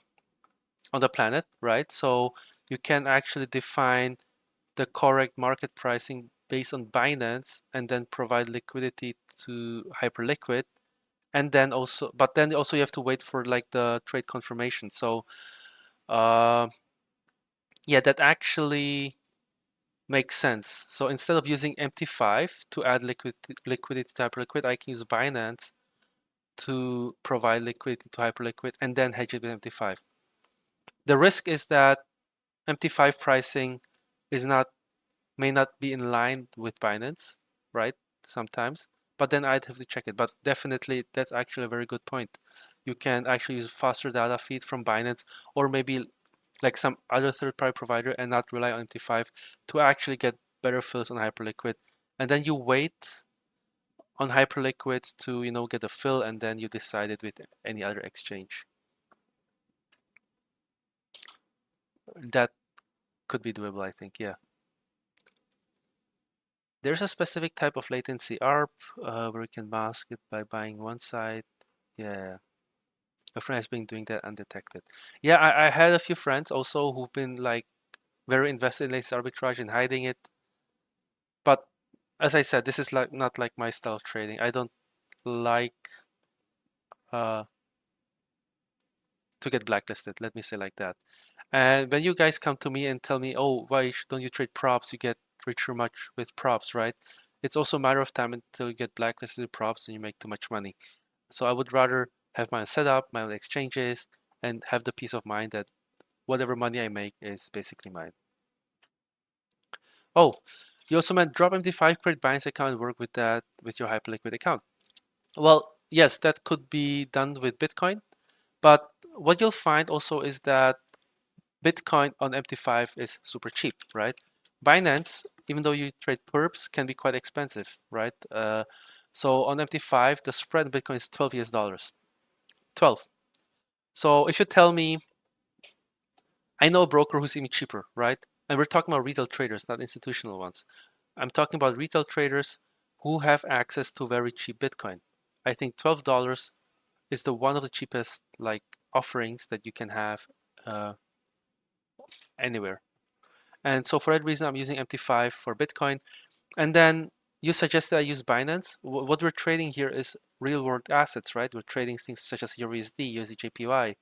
the planet, right? So you can actually define the correct market pricing based on Binance and then provide liquidity to HyperLiquid. And then also, but then also you have to wait for like the trade confirmation. So uh, yeah, that actually makes sense. So instead of using MT5 to add liquidity to HyperLiquid, I can use Binance to provide liquidity to HyperLiquid and then hedge it with MT5. The risk is that MT5 pricing is not may not be in line with Binance, right? Sometimes, but then I'd have to check it. But definitely, that's actually a very good point. You can actually use faster data feed from Binance or maybe like some other third-party provider and not rely on MT5 to actually get better fills on HyperLiquid. And then you wait on HyperLiquid to, get a fill and then you decide it with any other exchange. That could be doable, I think, yeah. There's a specific type of latency ARP where you can mask it by buying one side. Yeah, a friend has been doing that undetected. Yeah, I had a few friends also who've been like very invested in latency arbitrage and hiding it. But as I said, this is like not like my style of trading. I don't like uh, to get blacklisted. Let me say like that. And when you guys come to me and tell me, oh, why don't you trade props? You get richer much with props, right? It's also a matter of time until you get blacklisted with props and you make too much money. So I would rather have my own setup, my own exchanges, and have the peace of mind that whatever money I make is basically mine. Oh, you also meant drop MT5, create Binance account, and work with that with your HyperLiquid account. Well, yes, that could be done with Bitcoin, but what you'll find also is that Bitcoin on MT5 is super cheap, right? Binance, even though you trade perps, can be quite expensive, right? So on MT5, the spread in Bitcoin is $12 US. 12. So if you tell me, I know a broker who's even cheaper, right? And we're talking about retail traders, not institutional ones. I'm talking about retail traders who have access to very cheap Bitcoin. I think $12 is the one of the cheapest like offerings that you can have anywhere. And so for that reason, I'm using MT5 for Bitcoin. And then you suggested I use Binance. What we're trading here is real world assets, right? We're trading things such as USD, USDJPY,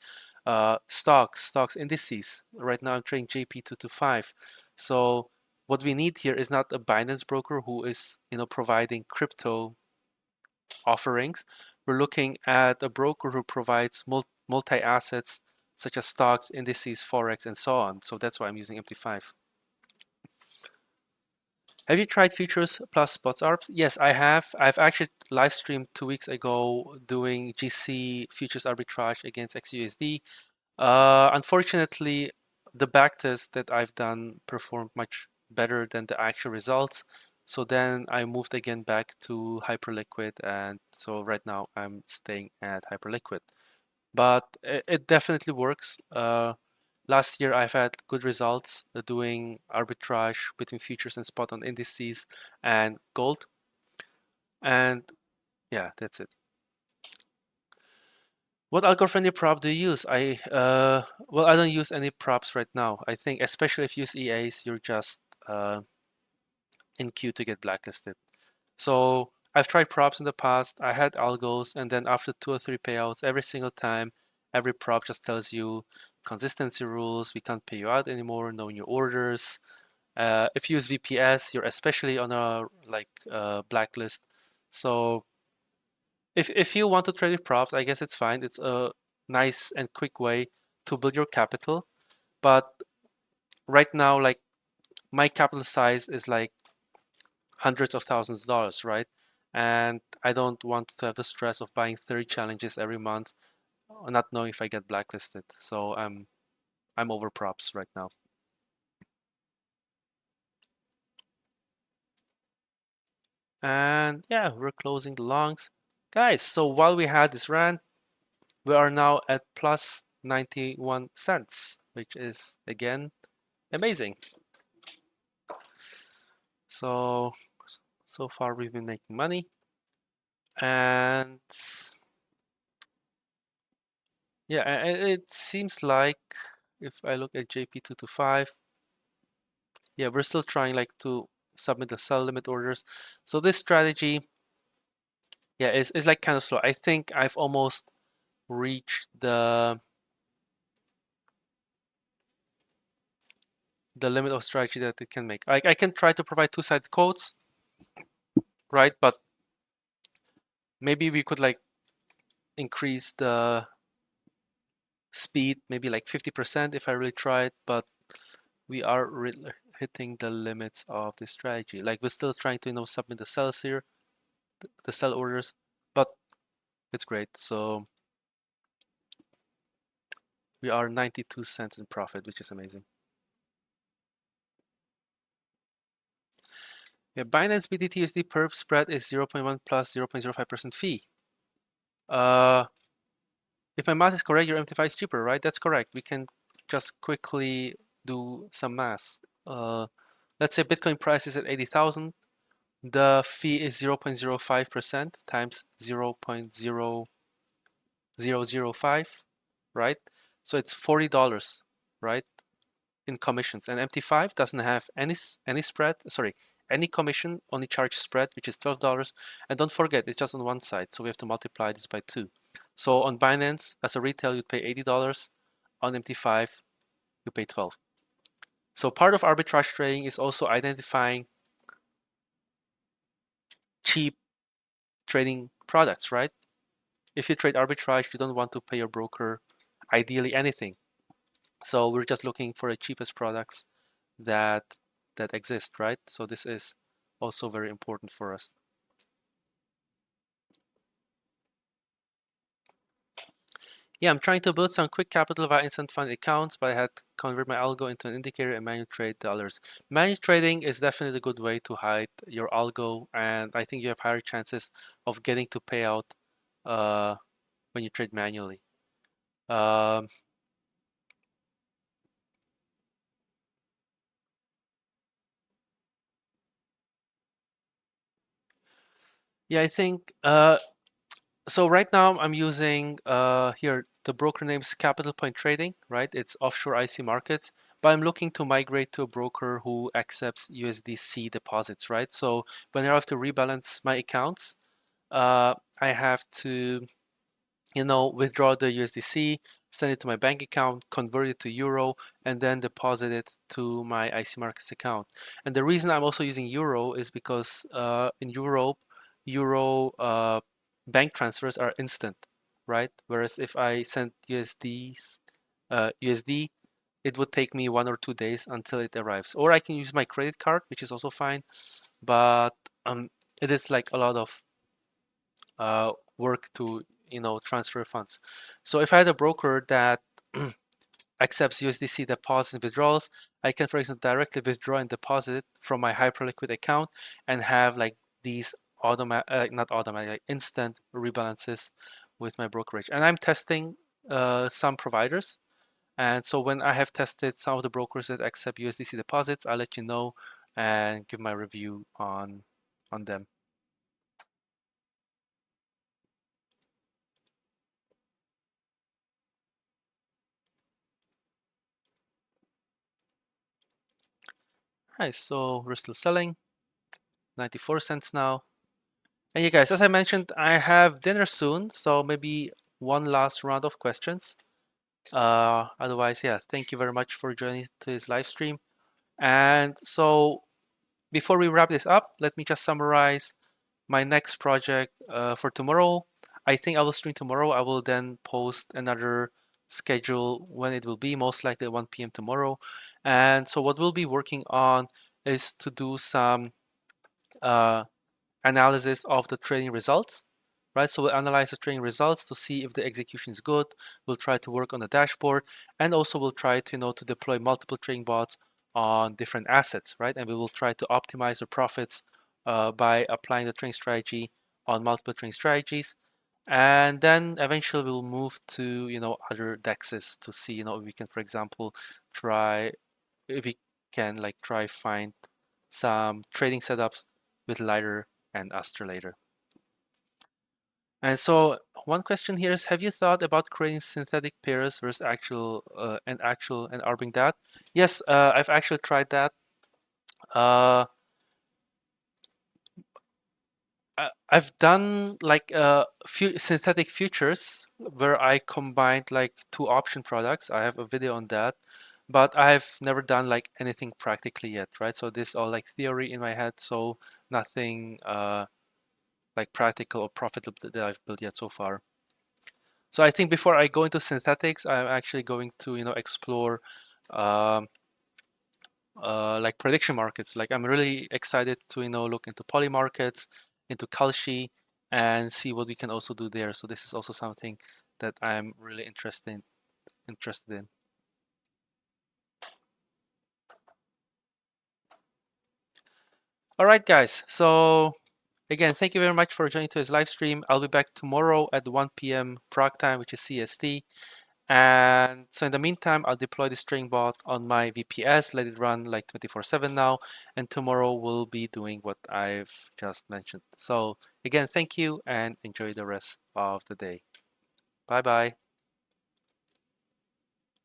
stocks, indices. Right now I'm trading JP225. So what we need here is not a Binance broker who is, providing crypto offerings. We're looking at a broker who provides multi-assets such as stocks, indices, forex, and so on. So that's why I'm using MT5. Have you tried futures plus spots ARBs? Yes, I have. I've actually live streamed 2 weeks ago doing GC futures arbitrage against XUSD. Unfortunately, the backtest that I've done performed much better than the actual results. So then I moved again back to HyperLiquid, and so right now I'm staying at HyperLiquid. But it definitely works. Last year I've had good results doing arbitrage between futures and spot on indices and gold. And yeah, that's it. What algo-friendly prop do you use? Well, I don't use any props right now. I think especially if you use EAs, you're just in queue to get blacklisted. So I've tried props in the past. I had algos, and then after 2 or 3 payouts, every single time, every prop just tells you consistency rules. We can't pay you out anymore. No new orders. If you use VPS, you're especially on a blacklist. So if you want to trade with props, I guess it's fine. It's a nice and quick way to build your capital. But right now, like my capital size is like hundreds of thousands of dollars, right? And I don't want to have the stress of buying 30 challenges every month, not knowing if I get blacklisted. So I'm over props right now. And yeah, we're closing the longs. Guys, so while we had this rant, we are now at plus 91 cents, which is again amazing. So far we've been making money. And yeah, it seems like if I look at JP225, yeah, we're still trying like to submit the sell limit orders. So this strategy, yeah, is like kind of slow. I think I've almost reached the limit of strategy that it can make. I can try to provide two-sided quotes, right? But maybe we could like increase the speed, maybe like 50% if I really try it, but we are hitting the limits of the strategy. Like we're still trying to, submit the sells here, the sell orders, but it's great. So we are 92 cents in profit, which is amazing. Yeah, Binance BTT USD perp spread is 0.1 plus 0.05% fee. If my math is correct, your MT5 is cheaper, right? That's correct. We can just quickly do some math. Let's say Bitcoin price is at 80,000. The fee is 0.05% times 0.0005, right? So it's $40, right, in commissions. And MT5 doesn't have any spread, sorry, any commission, only charge spread, which is $12. And don't forget, it's just on one side, so we have to multiply this by 2. So on Binance, as a retail, you'd pay $80. On MT5, you pay 12. So part of arbitrage trading is also identifying cheap trading products, right? If you trade arbitrage, you don't want to pay your broker ideally anything. So we're just looking for the cheapest products that exist, right? So this is also very important for us. Yeah, I'm trying to build some quick capital via instant fund accounts, but I had to convert my algo into an indicator and manual trade dollars. Manual trading is definitely a good way to hide your algo, and I think you have higher chances of getting to payout when you trade manually. Yeah, I think so right now I'm using here the broker name is Capital Point Trading, right? It's offshore IC markets, but I'm looking to migrate to a broker who accepts USDC deposits, right? So when I have to rebalance my accounts, I have to, withdraw the USDC, send it to my bank account, convert it to euro, and then deposit it to my IC Markets account. And the reason I'm also using euro is because in Europe, euro bank transfers are instant, right? Whereas if I send USD, it would take me 1 or 2 days until it arrives. Or I can use my credit card, which is also fine, but it is like a lot of work to transfer funds. So if I had a broker that accepts USDC deposits and withdrawals, I can, for example, directly withdraw and deposit it from my HyperLiquid account and have like these not automatic, like instant rebalances with my brokerage. And I'm testing some providers. And so when I have tested some of the brokers that accept USDC deposits, I'll let you know and give my review on them. All right, so we're still selling, 94 cents now. And you guys, as I mentioned, I have dinner soon, so maybe one last round of questions. Otherwise, yeah, thank you very much for joining to this live stream. And so before we wrap this up, let me just summarize my next project for tomorrow. I think I will stream tomorrow. I will then post another schedule when it will be, most likely at 1 p.m. tomorrow. And so what we'll be working on is to do some analysis of the trading results, right? So we'll analyze the trading results to see if the execution is good. We'll try to work on the dashboard, and also we'll try to to deploy multiple trading bots on different assets, right? And we will try to optimize the profits by applying the trading strategy on multiple trading strategies. And then eventually we'll move to other DEXs to see if we can, for example, try if we can try find some trading setups with lighter and Astrolator. And so one question here is, have you thought about creating synthetic pairs versus actual and arbing that? Yes, I've actually tried that. I've done like few synthetic futures where I combined like two option products. I have a video on that, but I've never done like anything practically yet, right? So this is all like theory in my head, so nothing like practical or profitable that I've built yet so far. So I think before I go into synthetics, I'm actually going to explore um, like prediction markets. Like I'm really excited to look into poly markets, into Kalshi, and see what we can also do there. So this is also something that I'm really interested in. All right, guys. So again, thank you very much for joining today's live stream. I'll be back tomorrow at 1 p.m. Prague time, which is CST. And so in the meantime, I'll deploy this trading bot on my VPS, let it run like 24/7 now. And tomorrow we'll be doing what I've just mentioned. So again, thank you and enjoy the rest of the day. Bye-bye.